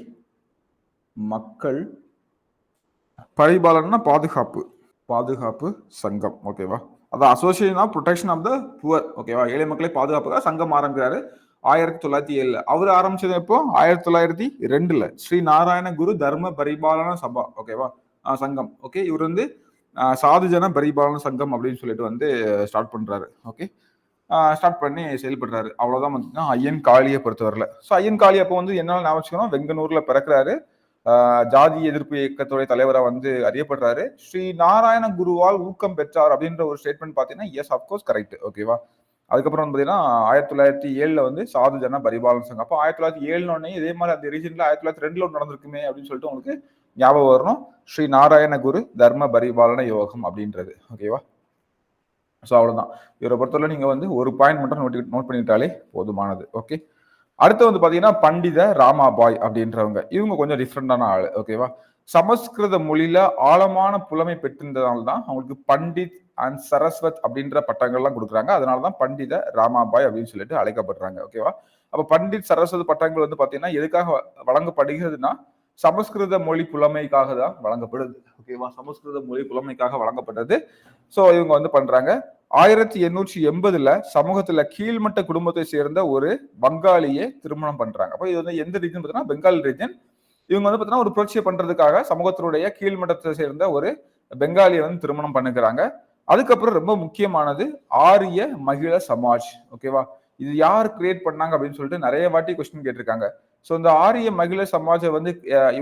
மக்கள் பரிபாலனா பாதுகாப்பு சங்கம். ஓகேவா? அதான் association of protection of the poor. ஓகேவா? ஏழை மக்களை பாதுகாப்புக்காக சங்கம் ஆரம்பிக்கிறாரு 1907. அவர் ஆரம்பிச்சது எப்போ? 1902 ஸ்ரீ நாராயண குரு தர்ம பரிபாலன சபா. ஓகேவா? சங்கம். ஓகே. இவர் வந்து சாதுஜன பரிபாலன சங்கம் அப்படின்னு சொல்லிட்டு வந்து ஸ்டார்ட் பண்றாரு. ஓகே. ஸ்டார்ட் பண்ணி செயல்படுறாரு. அவ்வளவுதான் பார்த்தீங்கன்னா ஐயன் காளியை பொறுத்தவரையில. ஸோ ஐயன் காளி அப்போ வந்து என்னால ஞாபகம் வெங்கனூர்ல பிறக்கிறாரு. ஜாதி எதிர்ப்பு இயக்கத்துடைய தலைவராக வந்து அறியப்படுறாரு. ஸ்ரீ நாராயண குருவால் ஊக்கம் பெற்றார் அப்படின்ற ஒரு ஸ்டேட்மெண்ட் பார்த்தீங்கன்னா எஸ் அப்கோர்ஸ் கரெக்ட். ஓகேவா? அதுக்கப்புறம் வந்து பார்த்தீங்கன்னா 1907 வந்து சாது ஜன பரிபாலன சங்கம். அப்போ 1907 இதே மாதிரி அந்த ரீஜன்ல 1902 ஒன்று நடந்திருக்குமே அப்படின்னு சொல்லிட்டு உங்களுக்கு ஞாபகம் வரணும். ஸ்ரீ நாராயண குரு தர்ம பரிபாலன யோகம் அப்படின்றது. ஓகேவா? ஸோ அவ்வளவுதான். இவரை பொறுத்தவரை நீங்க வந்து ஒரு பாயிண்ட் மட்டும் நோட் பண்ணிட்டாலே போதுமானது. ஓகே. அடுத்து வந்து பாத்தீங்கன்னா பண்டித ராமாபாய் அப்படின்றவங்க. இவங்க கொஞ்சம் டிஃப்ரெண்டான ஆளு. ஓகேவா? சமஸ்கிருத மொழியில ஆழமான புலமை பெற்றிருந்ததால தான் அவங்களுக்கு பண்டித் அண்ட் சரஸ்வத் அப்படின்ற பட்டங்கள்லாம் கொடுக்குறாங்க. அதனாலதான் பண்டித ராமாபாய் அப்படின்னு சொல்லிட்டு அழைக்கப்படுறாங்க. ஓகேவா? அப்ப பண்டித் சரஸ்வத் பட்டங்கள் வந்து பாத்தீங்கன்னா எதுக்காக வழங்கப்படுகிறதுனா சமஸ்கிருத மொழி புலமைக்காக தான் வழங்கப்படுது. ஓகேவா? சமஸ்கிருத மொழி புலமைக்காக வழங்கப்பட்டது. சோ இவங்க வந்து பண்றாங்க. 1880 சமூகத்துல கீழ்மட்ட குடும்பத்தை சேர்ந்த ஒரு பங்காளியை திருமணம் பண்றாங்க. அப்ப இது வந்து எந்த ரீஜன் பார்த்தீங்கன்னா பெங்கால் ரீஜன். இவங்க வந்து பார்த்தீங்கன்னா ஒரு புரட்சியை பண்றதுக்காக சமூகத்தினுடைய கீழ்மட்டத்தை சேர்ந்த ஒரு பெங்காலியை வந்து திருமணம் பண்ணுகிறாங்க. அதுக்கப்புறம் ரொம்ப முக்கியமானது ஆரிய மகிழ சமாஜ். ஓகேவா? இது யார் கிரியேட் பண்ணாங்க அப்படின்னு சொல்லிட்டு நிறைய வாட்டி கொஸ்டின் கேட்டிருக்காங்க. ஸோ இந்த ஆரிய மகிழ சமாஜை வந்து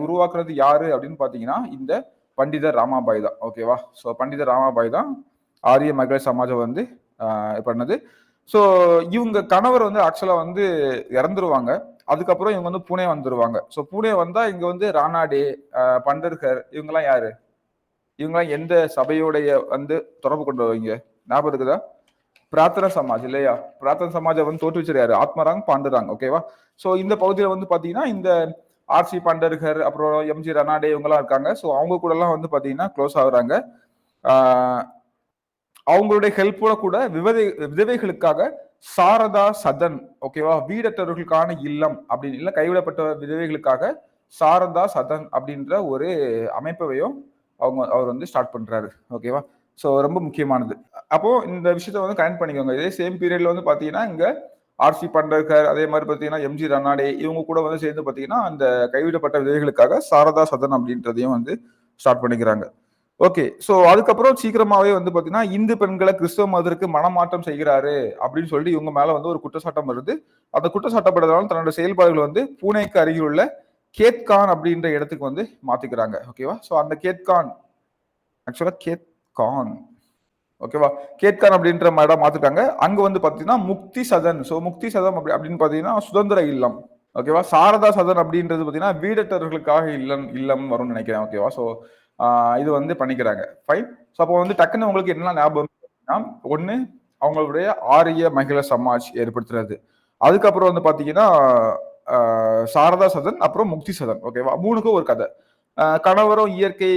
உருவாக்குறது யாரு அப்படின்னு பாத்தீங்கன்னா இந்த பண்டிதர் ராமாபாய் தான். ஓகேவா? ஸோ பண்டிதர் ராமாபாய் தான் ஆரிய மகளிர் சமாஜம் வந்து பண்ணது. ஸோ இவங்க கணவர் வந்து ஆக்சுவலா வந்து இறந்துருவாங்க. அதுக்கப்புறம் இவங்க வந்து புனே வந்துருவாங்க. ஸோ புனே வந்தா இங்க வந்து ரானாடே, பண்டர்கர் இவங்கெல்லாம் யாரு? இவங்கெல்லாம் எந்த சபையுடைய வந்து தொடர்பு கொண்டவங்க? ஞாபகம் இருக்குதா? பிரார்த்தனா சமாஜ் இல்லையா? பிரார்த்தனா சமாஜை வந்து தோற்றுவிச்சது யாரு? ஆத்மராங் பாண்டுராங். ஓகேவா? ஸோ இந்த பகுதியில வந்து பாத்தீங்கன்னா இந்த ஆர்சி பண்டர்கர் அப்புறம் எம்ஜி ரனாடே இவங்கெல்லாம் இருக்காங்க. ஸோ அவங்க கூட எல்லாம் வந்து பாத்தீங்கன்னா க்ளோஸ் ஆகுறாங்க. அவங்களுடைய ஹெல்ப்போட கூட விதவைகளுக்காக சாரதா சதன், ஓகேவா, வீடற்றவர்களுக்கான இல்லம் அப்படின்னு இல்ல கைவிடப்பட்ட விதவைகளுக்காக சாரதா சதன் அப்படின்ற ஒரு அமைப்பையும் அவர் வந்து ஸ்டார்ட் பண்றாரு. ஓகேவா? ஸோ ரொம்ப முக்கியமானது. அப்போ இந்த விஷயத்த வந்து கனெக்ட் பண்ணிக்கோங்க. இதே சேம் பீரியட்ல வந்து பாத்தீங்கன்னா இங்க ஆர்சி பண்டர்கர் அதே மாதிரி பாத்தீங்கன்னா எம்ஜி ரனாடே இவங்க கூட வந்து சேர்ந்து பாத்தீங்கன்னா அந்த கைவிடப்பட்ட விதவைகளுக்காக சாரதா சதன் அப்படின்றதையும் வந்து ஸ்டார்ட் பண்ணிக்கிறாங்க. ஓகே. ஸோ அதுக்கப்புறம் சீக்கிரமாவே வந்து பாத்தீங்கன்னா இந்து பெண்களை கிறிஸ்தவ மதத்திற்கு மனமாற்றம் செய்கிறாரு அப்படின்னு சொல்லிட்டு இவங்க மேல வந்து ஒரு குற்றச்சாட்டம் வருது. அந்த குற்றச்சாட்டப்படுறதால தன்னோட செயல்பாடுகள் வந்து பூனேக்கு அருகில் உள்ள கேத்கான் அப்படின்ற இடத்துக்கு வந்து மாத்திக்கிறாங்க. ஓகேவா? ஸோ அந்த கேத்கான் ஆக்சுவலா கேத்கான், ஓகேவா, கேத்கான் அப்படின்ற இடம் மாத்திட்டாங்க. அங்க வந்து பாத்தீங்கன்னா முக்தி சதன். ஸோ முக்தி சதம் அப்படின்னு பாத்தீங்கன்னா சுதந்திர இல்லம். ஓகேவா? சாரதா சதன் அப்படின்றது பாத்தீங்கன்னா வீடற்றவர்களுக்காக இல்லம் இல்லம் வரும்னு நினைக்கிறேன். ஓகேவா? ஸோ இது வந்து பண்ணிக்கிறாங்க. ஃபைன். ஸோ அப்போ வந்து டக்குன்னு உங்களுக்கு என்ன ஞாபகம் அப்படின்னா, ஒண்ணு அவங்களுடைய ஆரிய மகிழ சமாஜ் ஏற்படுத்துறது. அதுக்கப்புறம் வந்து பாத்தீங்கன்னா சாரதா சதன் அப்புறம் முக்தி சதன். ஓகேவா? 3க்கும் ஒரு கதை. கணவரும் இயற்கை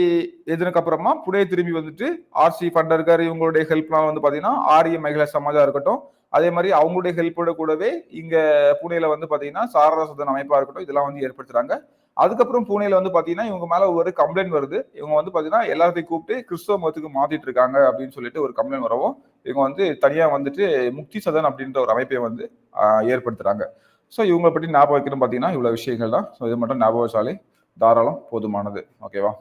எதிர்க்கு அப்புறமா புனே திரும்பி வந்துட்டு ஆர்சி பண்டர்கர் இவங்களுடைய ஹெல்ப்லாம் வந்து பாத்தீங்கன்னா ஆரிய மகிழா சமாஜா இருக்கட்டும், அதே மாதிரி அவங்களுடைய ஹெல்ப்போட கூடவே இங்க புனேல வந்து பாத்தீங்கன்னா சாரதா சதன் அமைப்பா இருக்கட்டும் இதெல்லாம் வந்து ஏற்படுத்துறாங்க. அதுக்கப்புறம் புனேல வந்து பாத்தீங்கன்னா இவங்க மேல ஒரு கம்ப்ளைண்ட் வருது. இவங்க வந்து பாத்தீங்கன்னா எல்லாத்தையும் கூப்பிட்டு கிறிஸ்தவ மதத்துக்கு மாத்திட்டு இருக்காங்க அப்படின்னு சொல்லிட்டு ஒரு கம்ப்ளைண்ட் வரவும் இவங்க வந்து தனியா வந்துட்டு முக்தி சதன் அப்படின்ற ஒரு அமைப்பை வந்து ஏற்படுத்துறாங்க. ஸோ இவங்களை பற்றி ஞாபகம் வைக்கணும் பாத்தீங்கன்னா இவ்வளவு விஷயங்கள் தான். ஸோ இது மட்டும் ஞாபகம் வச்சாலே தாராளம் போதுமானது. ஓகேவா?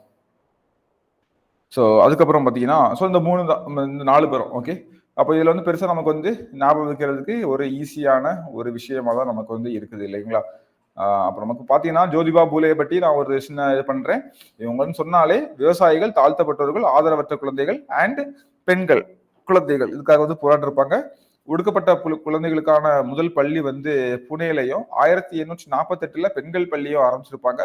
ஸோ அதுக்கப்புறம் பார்த்தீங்கன்னா ஸோ இந்த 3 தான் இந்த 4 பேரும். ஓகே. அப்போ இதுல வந்து பெருசா நமக்கு வந்து ஞாபகம் வைக்கிறதுக்கு ஒரு ஈஸியான ஒரு விஷயமா தான் நமக்கு வந்து இருக்குது இல்லைங்களா? அப்புறம் நமக்கு பார்த்தீங்கன்னா ஜோதிபா பூலேயை பற்றி நான் ஒரு சின்ன இது பண்றேன். இவங்கன்னு சொன்னாலே விவசாயிகள், தாழ்த்தப்பட்டவர்கள், ஆதரவற்ற குழந்தைகள் அண்ட் பெண்கள் குழந்தைகள் இதுக்காக வந்து போராட்டிருப்பாங்க. ஒடுக்கப்பட்ட குழந்தைகளுக்கான முதல் பள்ளி வந்து புனேலையும் 1848ல பெண்கள் பள்ளியும் ஆரம்பிச்சிருப்பாங்க.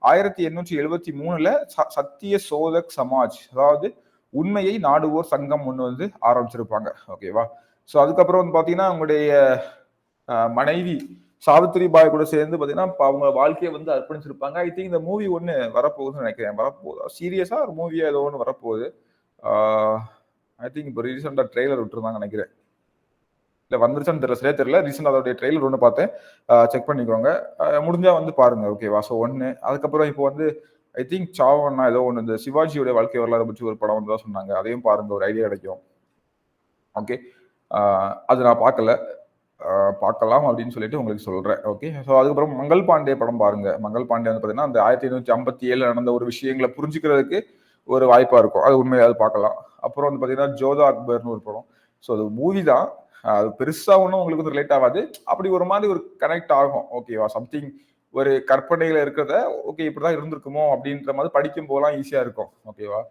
1873ல சத்திய சோதக் சமாஜ் அதாவது உண்மையை நாடுவோர் சங்கம் ஒண்ணு வந்து ஆரம்பிச்சிருப்பாங்க. ஓகேவா? ஸோ அதுக்கப்புறம் வந்து பாத்தீங்கன்னா அவங்களுடைய மனைவி சாவித்ரி பாய் கூட சேர்ந்து பாத்தீங்கன்னா அவங்க வாழ்க்கையை வந்து அர்ப்பணிச்சிருப்பாங்க. ஐ திங்க் இந்த மூவி ஒண்ணு வரப்போகுதுன்னு நினைக்கிறேன். வரப்போகுதா சீரியஸா ஒரு மூவியா ஏதோ ஒன்று வரப்போகுது. ஐ திங்க் இப்போ ரீசெண்டா ட்ரெய்லர் விட்டுருந்தாங்க நினைக்கிறேன். இல்ல வந்துருச்சான்னு தெரியல, சரியா தெரியல. ரீசெண்டா அதோடைய ட்ரெய்லர் ஒன்று பார்த்தேன். செக் பண்ணிக்கோங்க. முடிஞ்சா வந்து பாருங்க. ஓகேவா? ஸோ ஒன்று அதுக்கப்புறம் இப்போ வந்து ஐ திங்க் சாவண்ணா ஏதோ ஒன்று இந்த சிவாஜியோட வாழ்க்கை வரலாறு பற்றி ஒரு படம் வந்து தான் சொன்னாங்க. அதையும் பாருங்க, ஒரு ஐடியா கிடைக்கும். ஓகே. அது நான் பார்க்கல. பார்க்கலாம் அப்படின்னு சொல்லிட்டு உங்களுக்கு சொல்றேன். ஓகே. ஸோ அதுக்கப்புறம் மங்கள் பாண்டே படம் பாருங்க. மங்கள் பாண்டே வந்து பார்த்தீங்கன்னா அந்த 1857 நடந்த ஒரு விஷயங்களை புரிஞ்சுக்கிறதுக்கு ஒரு வாய்ப்பா இருக்கும். அது உண்மையை அது பார்க்கலாம். அப்புறம் வந்து பார்த்தீங்கன்னா ஜோதா அக்பர்னு ஒரு படம். ஸோ அது மூவி தான். அது பெருசா ஒன்றும் உங்களுக்கு வந்து ரிலேட் ஆகாது. அப்படி ஒரு மாதிரி ஒரு கனெக்ட் ஆகும். ஓகேவா? சம்திங் ஒரு கற்பனையில இருக்கிறத ஓகே இப்படிதான் இருந்திருக்குமோ அப்படின்ற மாதிரி படிக்கும் போதெல்லாம் ஈஸியா இருக்கும். ஓகேவா?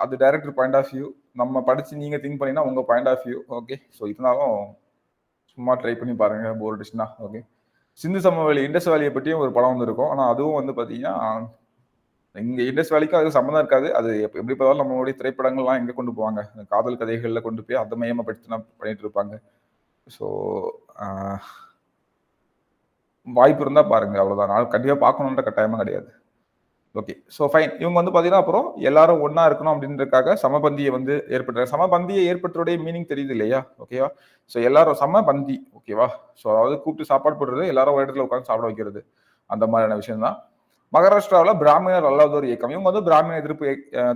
அது டைரக்டர் பாயிண்ட் ஆஃப் வியூ. நம்ம படிச்சு நீங்க திங்க் பண்ணீங்கன்னா உங்க point of view. Okay. So இருந்தாலும் சும்மா ட்ரை பண்ணி பாருங்க போர் அடிச்சுன்னா. ஓகே. சிந்து சமவெளி இண்டஸ் வேலியை பற்றியும் ஒரு படம் வந்து இருக்கும். ஆனா அதுவும் வந்து பாத்தீங்கன்னா இங்க இண்டஸ் வேலிக்கும் அது சம்மந்தம் இருக்காது. அது எப்படி பார்த்தாலும் நம்மளுடைய திரைப்படங்கள்லாம் எங்க கொண்டு போவாங்க, காதல் கதைகள்ல கொண்டு போய் அதை மையப்படுத்தி தான் பண்ணிட்டு இருப்பாங்க. ஸோ வாய்ப்பு இருந்தா பாருங்க. அவ்வளவுதான். நான் கண்டிப்பா பார்க்கணுன்ற கட்டாயமா கிடையாது. ஓகே. So fine. இவங்க வந்து பாத்தீங்கன்னா அப்புறம் எல்லாரும் ஒண்ணா இருக்கணும் அப்படின்றதுக்காக சமபந்தியை வந்து ஏற்படுத்துறாங்க. சமபந்தியை ஏற்படுத்துறதுடைய மீனிங் தெரியுது இல்லையா? ஓகேவா? ஸோ எல்லாரும் சமபந்தி. ஓகேவா? ஸோ அதாவது கூப்பிட்டு சாப்பாடு போடுறது, எல்லாரும் ஒரு இடத்துல உட்காந்து சாப்பிட வைக்கிறது. அந்த மாதிரியான விஷயம் தான். மகாராஷ்டிராவில் பிராமணர் அல்லாதோர் இயக்கம். இவங்க வந்து பிராமண எதிர்ப்பு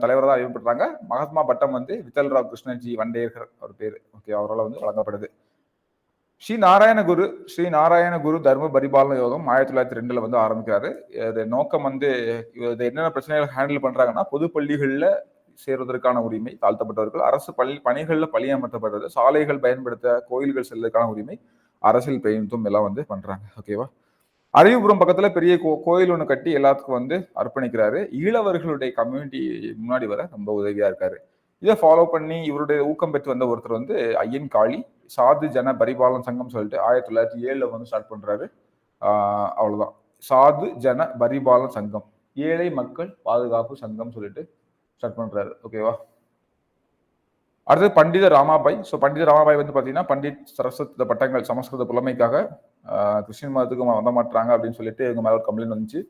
தலைவராக தான் அறியப்படுறாங்க. மகாத்மா பட்டம் வந்து வித்தல்ராவ் கிருஷ்ணஜி வண்டேகர் அவர் பேரு. ஓகே. அவரால் வந்து வழங்கப்படுது. ஸ்ரீ நாராயணகுரு தர்ம பரிபாலன யோகம் 1902ல வந்து ஆரம்பிக்கிறாரு. இது நோக்கம் வந்து இது என்னென்ன பிரச்சனைகள் ஹேண்டில் பண்றாங்கன்னா, பொது பள்ளிகள்ல சேருவதற்கான உரிமை தாழ்த்தப்பட்டவர்கள், அரசு பணிகள்ல பணியமர்த்தப்படுறது, சாலைகள் பயன்படுத்த, கோயில்கள் செல்வதற்கான உரிமை, அரசியல் பிரதிநிதித்துவம் எல்லாம் வந்து பண்றாங்க. ஓகேவா? அரியபுரம் பக்கத்துல பெரிய கோயில் ஒண்ணு கட்டி எல்லாத்துக்கும் வந்து அர்ப்பணிக்கிறாரு. ஈழவர்களுடைய கம்யூனிட்டி முன்னாடி வர ரொம்ப உதவியா இருக்காரு. இதை ஃபாலோ பண்ணி இவருடைய ஊக்கம் பெற்று வந்த ஒருத்தர் வந்து ஐயன் காளி சாது ஜன பரிபாலன் சங்கம் சொல்லிட்டு 1907 வந்து ஸ்டார்ட் பண்றாரு. அவ்வளவுதான். சாது ஜன பரிபாலன் சங்கம், ஏழை மக்கள் பாதுகாப்பு சங்கம் சொல்லிட்டு ஸ்டார்ட் பண்றாரு. ஓகேவா? அடுத்து பண்டித ராமாபாய். ஸோ பண்டித ராமாபாய் வந்து பார்த்தீங்கன்னா பண்டிட் சரஸ்வத் பட்டங்கள் சமஸ்கிருத புலமைக்காக கிறிஸ்டின் மதத்துக்கு வந்த மாட்டாங்க அப்படின்னு சொல்லிட்டு இவங்க மேல ஒரு கம்ப்ளைண்ட் வந்துச்சு.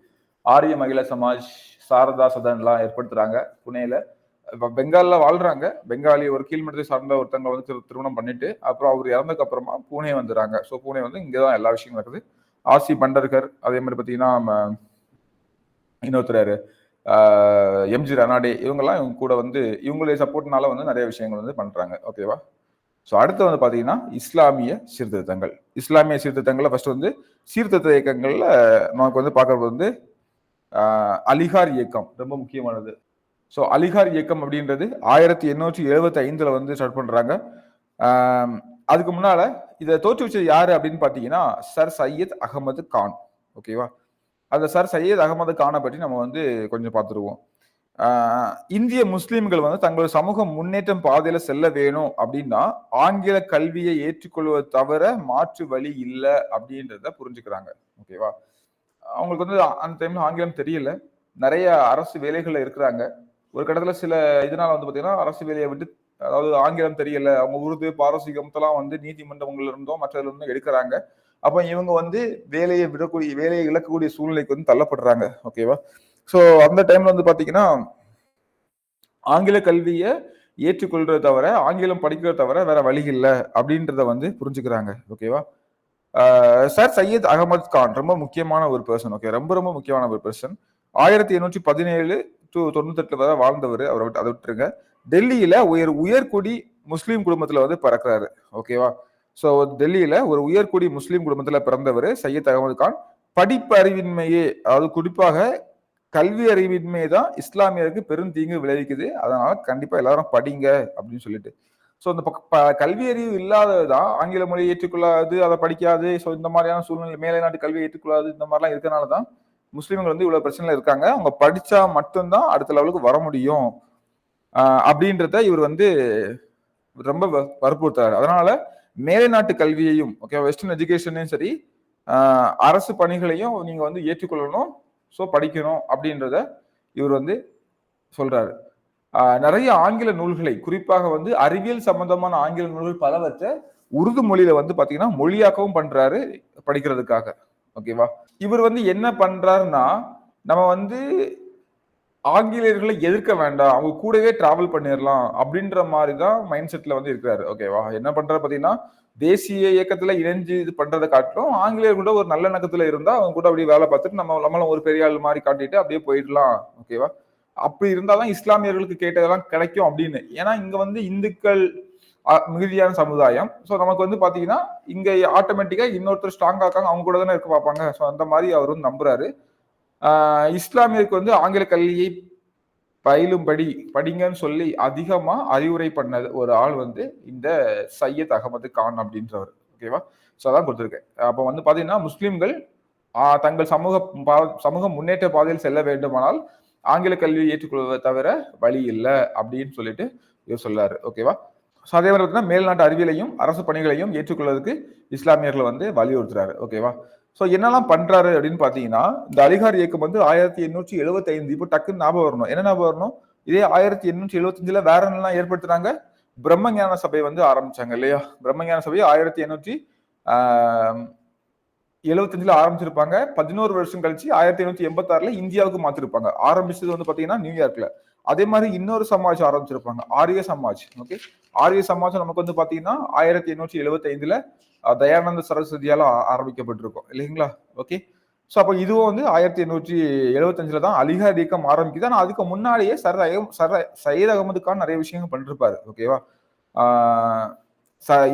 ஆரிய மகிழா சமாஜ், சாரதா சதன்லாம் ஏற்படுத்துறாங்க புனேல. பெங்கால்ல வாழ்றாங்க. பெங்காலி ஒரு கீழ்மட்டத்தை சார்ந்த ஒருத்தங்க வந்து திருமணம் பண்ணிட்டு அப்புறம் அவர் இறந்ததுக்கு அப்புறமா பூனே வந்துடுறாங்க. ஸோ பூனே வந்து இங்கதான் எல்லா விஷயங்களும் நடக்குது. ஆசி பண்டர்கர், அதே மாதிரி பார்த்தீங்கன்னா இன்னொருத்தர் எம்ஜி ரனாடே, இவங்கெல்லாம் இவங்க கூட வந்து இவங்களுடைய சப்போர்ட்னால வந்து நிறைய விஷயங்கள் வந்து பண்றாங்க. ஓகேவா? ஸோ அடுத்து வந்து பார்த்தீங்கன்னா இஸ்லாமிய சீர்திருத்தங்கள். இஸ்லாமிய சீர்திருத்தங்கள்ல ஃபர்ஸ்ட் வந்து சீர்திருத்த இயக்கங்கள்ல நமக்கு வந்து பார்க்கறது வந்து அலிகார் இயக்கம் ரொம்ப முக்கியமானது. ஸோ அலிகார் இயக்கம் அப்படின்றது 1875 வந்து ஸ்டார்ட் பண்றாங்க. அதுக்கு முன்னால இதை தோற்றுவிச்சது யாரு அப்படின்னு பார்த்தீங்கன்னா சர் சையத் அகமது கான். ஓகேவா? அந்த சர் சையத் அகமது கானை பற்றி நம்ம வந்து கொஞ்சம் பார்த்துருவோம். இந்திய முஸ்லிம்கள் வந்து தங்களோட சமூக முன்னேற்றம் பாதையில செல்ல வேணும் அப்படின்னா ஆங்கில கல்வியை ஏற்றுக்கொள்வதை தவிர மாற்று வழி இல்லை அப்படின்றத புரிஞ்சுக்கிறாங்க. ஓகேவா? அவங்களுக்கு வந்து அந்த டைம்ல ஆங்கிலம் தெரியல, நிறைய அரசு வேலைகள்ல இருக்கிறாங்க. ஒரு கட்டத்துல சில இதனால வந்து பாத்தீங்கன்னா அரசு வேலையை விட்டு, அதாவது ஆங்கிலம் தெரியல, அவங்க உருது பாரசீகத்தெல்லாம் வந்து நீதிமன்றங்கள்ல இருந்தோ மற்றதுல இருந்தும் எடுக்கிறாங்க. அப்ப இவங்க வந்து வேலையை இழக்கக்கூடிய சூழ்நிலைக்கு வந்து தள்ளப்படுறாங்க. ஓகேவா? சோ அந்த டைம்ல வந்து பாத்தீங்கன்னா ஆங்கில கல்வியை ஏற்றுக்கொள்றத தவிர, ஆங்கிலம் படிக்கிறத தவிர வேற வழி இல்லை அப்படின்றத வந்து புரிஞ்சுக்கிறாங்க. ஓகேவா? சர் சையத் அகமது கான் ரொம்ப முக்கியமான ஒரு பர்சன். ஓகே, ரொம்ப ரொம்ப முக்கியமான ஒரு பர்சன். 1817 டு 98 வரை வாழ்ந்தவர். அவரை அதை விட்டுருங்க. டெல்லியில உயர்குடி முஸ்லீம் குடும்பத்துல வந்து பிறக்கிறாரு. ஓகேவா? ஸோ டெல்லியில ஒரு உயர்குடி முஸ்லீம் குடும்பத்துல பிறந்தவர் சையத் அகமது கான். படிப்பு அறிவின்மையே, அதாவது குறிப்பாக கல்வி அறிவின்மை தான் இஸ்லாமியருக்கு பெரும் தீங்கு விளைவிக்குது. அதனால கண்டிப்பா எல்லாரும் படிங்க அப்படின்னு சொல்லிட்டு. ஸோ இந்த கல்வி அறிவு இல்லாததான் ஆங்கில மொழியை ஏற்றுக்கொள்ளாது, அதை படிக்காது. ஸோ இந்த மாதிரியான சூழ்நிலை, மேலை நாட்டு கல்வியை ஏற்றுக்கொள்ளாது, இந்த மாதிரிலாம் இருக்கனால தான் முஸ்லீம்கள் வந்து இவ்வளவு பிரச்சனைல இருக்காங்க. அவங்க படிச்சா மட்டும்தான் அடுத்த லெவலுக்கு வர முடியும் அப்படின்றத இவர் வந்து ரொம்ப வற்புறுத்துறாரு. அதனால மேலை நாட்டு கல்வியையும், ஓகே, வெஸ்டர்ன் எஜுகேஷனையும் சரி, அரசு பணிகளையும் நீங்க வந்து ஏற்றுக்கொள்ளணும், ஸோ படிக்கணும் அப்படின்றத இவர் வந்து சொல்றாரு. நிறைய ஆங்கில நூல்களை, குறிப்பாக வந்து அறிவியல் சம்பந்தமான ஆங்கில நூல்கள் பலவற்றை உருது மொழியில வந்து பாத்தீங்கன்னா மொழியாக்கவும் பண்றாரு படிக்கிறதுக்காக. ஓகேவா? இவர் வந்து என்ன பண்றாருன்னா, நம்ம வந்து ஆங்கிலேயர்களை எதிர்க்க வேண்டாம், அவங்க கூடவே டிராவல் பண்ணிடலாம் அப்படின்ற மாதிரி தான் மைண்ட் செட்ல வந்து இருக்கிறாரு. ஓகேவா? என்ன பண்றாரு பாத்தீங்கன்னா, தேசிய இயக்கத்துல இணைஞ்சு இது பண்றதை காட்டிலும் ஆங்கிலேயர் கூட ஒரு நல்ல நக்கத்துல இருந்தா அவங்க கூட அப்படியே வேலை பார்த்துட்டு நம்மளும் ஒரு பெரிய ஆள் மாதிரி காட்டிட்டு அப்படியே போயிடலாம். ஓகேவா? அப்படி இருந்தாதான் இஸ்லாமியர்களுக்கு கேட்டதெல்லாம் கிடைக்கும் அப்படின்னு. ஏன்னா இங்க வந்து இந்துக்கள் மிகுதியான சமுதாயம். ஸோ நமக்கு வந்து பாத்தீங்கன்னா இங்க ஆட்டோமேட்டிக்கா இன்னொருத்தர் ஸ்ட்ராங்கா இருக்காங்க, அவங்க கூட தானே இருக்க பார்ப்பாங்க. ஸோ அந்த மாதிரி அவர் வந்து நம்புறாரு. இஸ்லாமியருக்கு வந்து ஆங்கில கல்வியை பயிலும்படி படிங்கன்னு சொல்லி அதிகமா அறிவுரை பண்ணது ஒரு ஆள் வந்து இந்த சையத் அகமது கான் அப்படின்றவர். ஓகேவா? ஸோ அதான் கொடுத்துருக்கேன். அப்போ வந்து பாத்தீங்கன்னா முஸ்லிம்கள் தங்கள் சமூக முன்னேற்ற பாதையில் செல்ல வேண்டுமானால் ஆங்கில கல்வியை ஏற்றுக்கொள்வதை தவிர வழி இல்லை அப்படின்னு சொல்லிட்டு இவர் சொல்லாரு. ஓகேவா? ஸோ அதே மாதிரி பார்த்தீங்கன்னா மேல்நாட்டு அறிவியலையும் அரசு பணிகளையும் ஏற்றுக்கொள்வதற்கு இஸ்லாமியர்களை வந்து வலியுறுத்துறாரு. ஓகேவா? ஸோ என்னெல்லாம் பண்றாரு அப்படின்னு பாத்தீங்கன்னா, இந்த அலிகார் இயக்கம் வந்து 1875, இப்போ டக்குன்னு ஞாபகம் வரணும். என்ன ஞாபகம் வரணும்? இதே 1875 வேற என்னெல்லாம் ஏற்படுத்துறாங்க? பிரம்மஞான சபை வந்து ஆரம்பிச்சாங்க இல்லையா? பிரம்மஞான சபை 1875 ஆரம்பிச்சிருப்பாங்க. 11 வருஷம் கழிச்சு 1886 இந்தியாவுக்கு மாத்திருப்பாங்க. ஆரம்பிச்சது வந்து பாத்தீங்கன்னா நியூயார்க்ல. அதே மாதிரி இன்னொரு சமாஜ் ஆரம்பிச்சிருப்பாங்க, ஆரிய சமாஜ். ஓகே, ஆரிய சமாஜ் நமக்கு வந்து பாத்தீங்கன்னா 1875 தயானந்த சரஸ்வதியால ஆரம்பிக்கப்பட்டிருக்கும் இல்லைங்களா? ஓகே, ஸோ அப்போ இதுவும் வந்து 1875 தான் அலிகார் இயக்கம் ஆரம்பிக்குது. ஆனா அதுக்கு முன்னாடியே சையத் அகமது கான் நிறைய விஷயங்கள் பண்ணிருப்பாரு. ஓகேவா?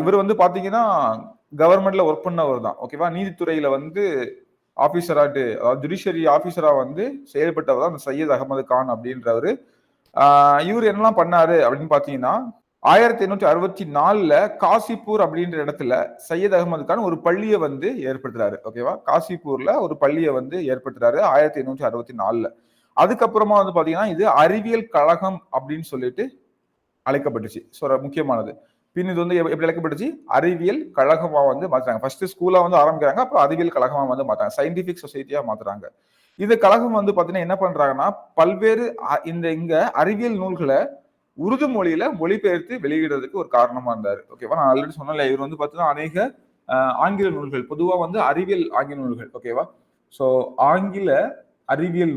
இவர் வந்து பாத்தீங்கன்னா கவர்மெண்ட்ல ஒர்க் பண்ணவர் தான். ஓகேவா? நீதித்துறையில வந்து ஆபீசராட்டு, அதாவது ஜுடிஷியரி ஆபீசரா வந்து செயல்பட்டவர் தான் அந்த சையத் அகமது கான் அப்படின்றவரு. இவர் என்னெல்லாம் பண்ணாரு அப்படின்னு பாத்தீங்கன்னா, 1864 காசிப்பூர் அப்படின்ற இடத்துல சையத் அகமது கான் ஒரு பள்ளியை வந்து ஏற்படுத்துறாரு. ஓகேவா? காசிப்பூர்ல ஒரு பள்ளியை வந்து ஏற்படுத்துறாரு 1864. அதுக்கப்புறமா வந்து பாத்தீங்கன்னா இது அறிவியல் கழகம் அப்படின்னு சொல்லிட்டு அழைக்கப்பட்டுச்சு. முக்கியமானது. பின் இது வந்து எப்படி அழைக்கப்பட்டுச்சு? அறிவியல் கழகமா வந்து மாத்துறாங்க. ஃபர்ஸ்ட் ஸ்கூலா வந்து ஆரம்பிக்கிறாங்க, அப்புறம் அறிவியல் கழகமா வந்து மாத்துறாங்க. சயின்டிபிக் சொசைட்டியா மாத்துறாங்க. இந்த கழகம் வந்து பாத்தீங்கன்னா என்ன பண்றாங்கன்னா பல்வேறு இங்க அறிவியல் நூல்களை உருது மொழியில மொழிபெயர்த்து வெளியிடுறதுக்கு ஒரு காரணமா இருந்தாரு. ஓகேவா? நான் ஆல்ரெடி சொன்னல, இவர் வந்து பாத்தீங்கன்னா அநேக ஆங்கில நூல்கள், பொதுவா வந்து அறிவியல் ஆங்கில நூல்கள். ஓகேவா? சோ ஆங்கில அறிவியல்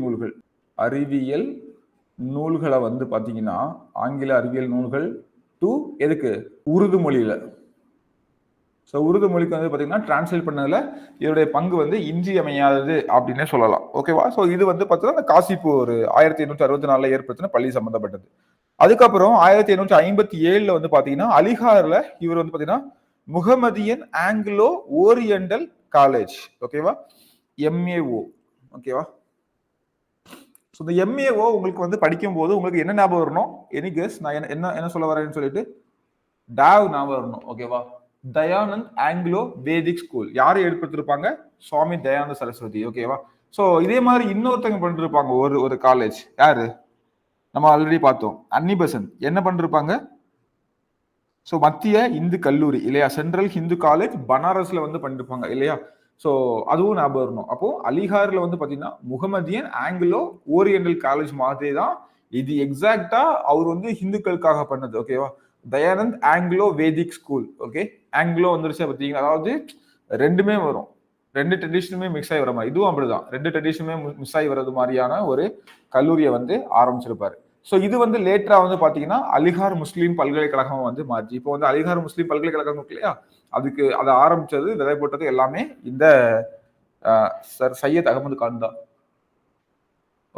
நூல்களை வந்து பாத்தீங்கன்னா ஆங்கில அறிவியல் நூல்கள் டு எதுக்கு? உருது மொழியில. உருது மொழிக்கு வந்து பாத்தீங்கன்னா டிரான்ஸ்லேட் பண்ணதுல இதோடைய பங்கு வந்து இன்றியமையாதது அப்படின்னே சொல்லலாம். ஓகேவா? இது வந்து பாத்தீங்கன்னா காசிப்பூர் 1864 ஏற்படுத்தின பள்ளி சம்பந்தப்பட்டது. அதுக்கப்புறம் 1857 வந்து பாத்தீங்கன்னா அலிகார்ல இவர் வந்து பாத்தீங்கன்னா முகமதியன் ஆங்கிலோ ஓரியண்டல் காலேஜ். ஓகேவா? MAO. ஓகேவா? இந்த MAO உங்களுக்கு வந்து படிக்கும் போது உங்களுக்கு என்ன ஞாபகம் வரணும்? Any guess? நான் என்ன சொல்ல வரேன்னு சொல்லிட்டு டாவ் ஞாபகம் வரணும். ஓகேவா? தயானந்த் ஆங்கிலோ வேதிக் ஸ்கூல் யாரை ஏற்படுத்திருப்பாங்க? சுவாமி தயானந்த சரஸ்வதி. ஓகேவா? இதே மாதிரி இன்னொருத்தங்க பண்ணிருப்பாங்க ஒரு காலேஜ். யாரு? நம்ம ஆல்ரெடி பார்த்தோம். அன்னி பெசன்ட் என்ன பண்ணிருப்பாங்க? மத்திய இந்து கல்லூரி இல்லையா? சென்ட்ரல் ஹிந்து காலேஜ் பனாரஸ்ல வந்து பண்ணிருப்பாங்க இல்லையா? அதுவும் ஞாபகம் வரணும். அப்போ அலிகார்ல வந்து பாத்தீங்கன்னா முகமதியன் ஆங்கிலோ ஓரியண்டல் காலேஜ் மாதிரி தான் இது. எக்ஸாக்டா அவர் வந்து ஹிந்துக்களுக்காக பண்ணது. ஓகேவா? தயானந்த் ஆங்கிலோ வேதிக் ஸ்கூல். ஓகே, ஆங்கிலோ வந்துருச்சு பார்த்தீங்கன்னா, அதாவது ரெண்டுமே வரும், ரெண்டு ட்ரெடிஷனுமே மிக்ஸ் ஆகி வர மாதிரி. இதுவும் அப்படிதான், ரெண்டு ட்ரெடிஷனுமே மிக்ஸ் ஆகி வர்றது மாதிரியான ஒரு கல்லூரியை வந்து ஆரம்பிச்சிருப்பாரு. இது வந்து லேட்டரா வந்து பாத்தீங்கன்னா அலிகார் முஸ்லீம் பல்கலைக்கழகம் வந்து மாற்றி. இப்போ வந்து அலிகார் முஸ்லீம் பல்கலைக்கழகம் இருக்கு இல்லையா, அதுக்கு அதை ஆரம்பிச்சது, விதை போட்டது எல்லாமே இந்த சர் சையத் அகமது கான் தான்.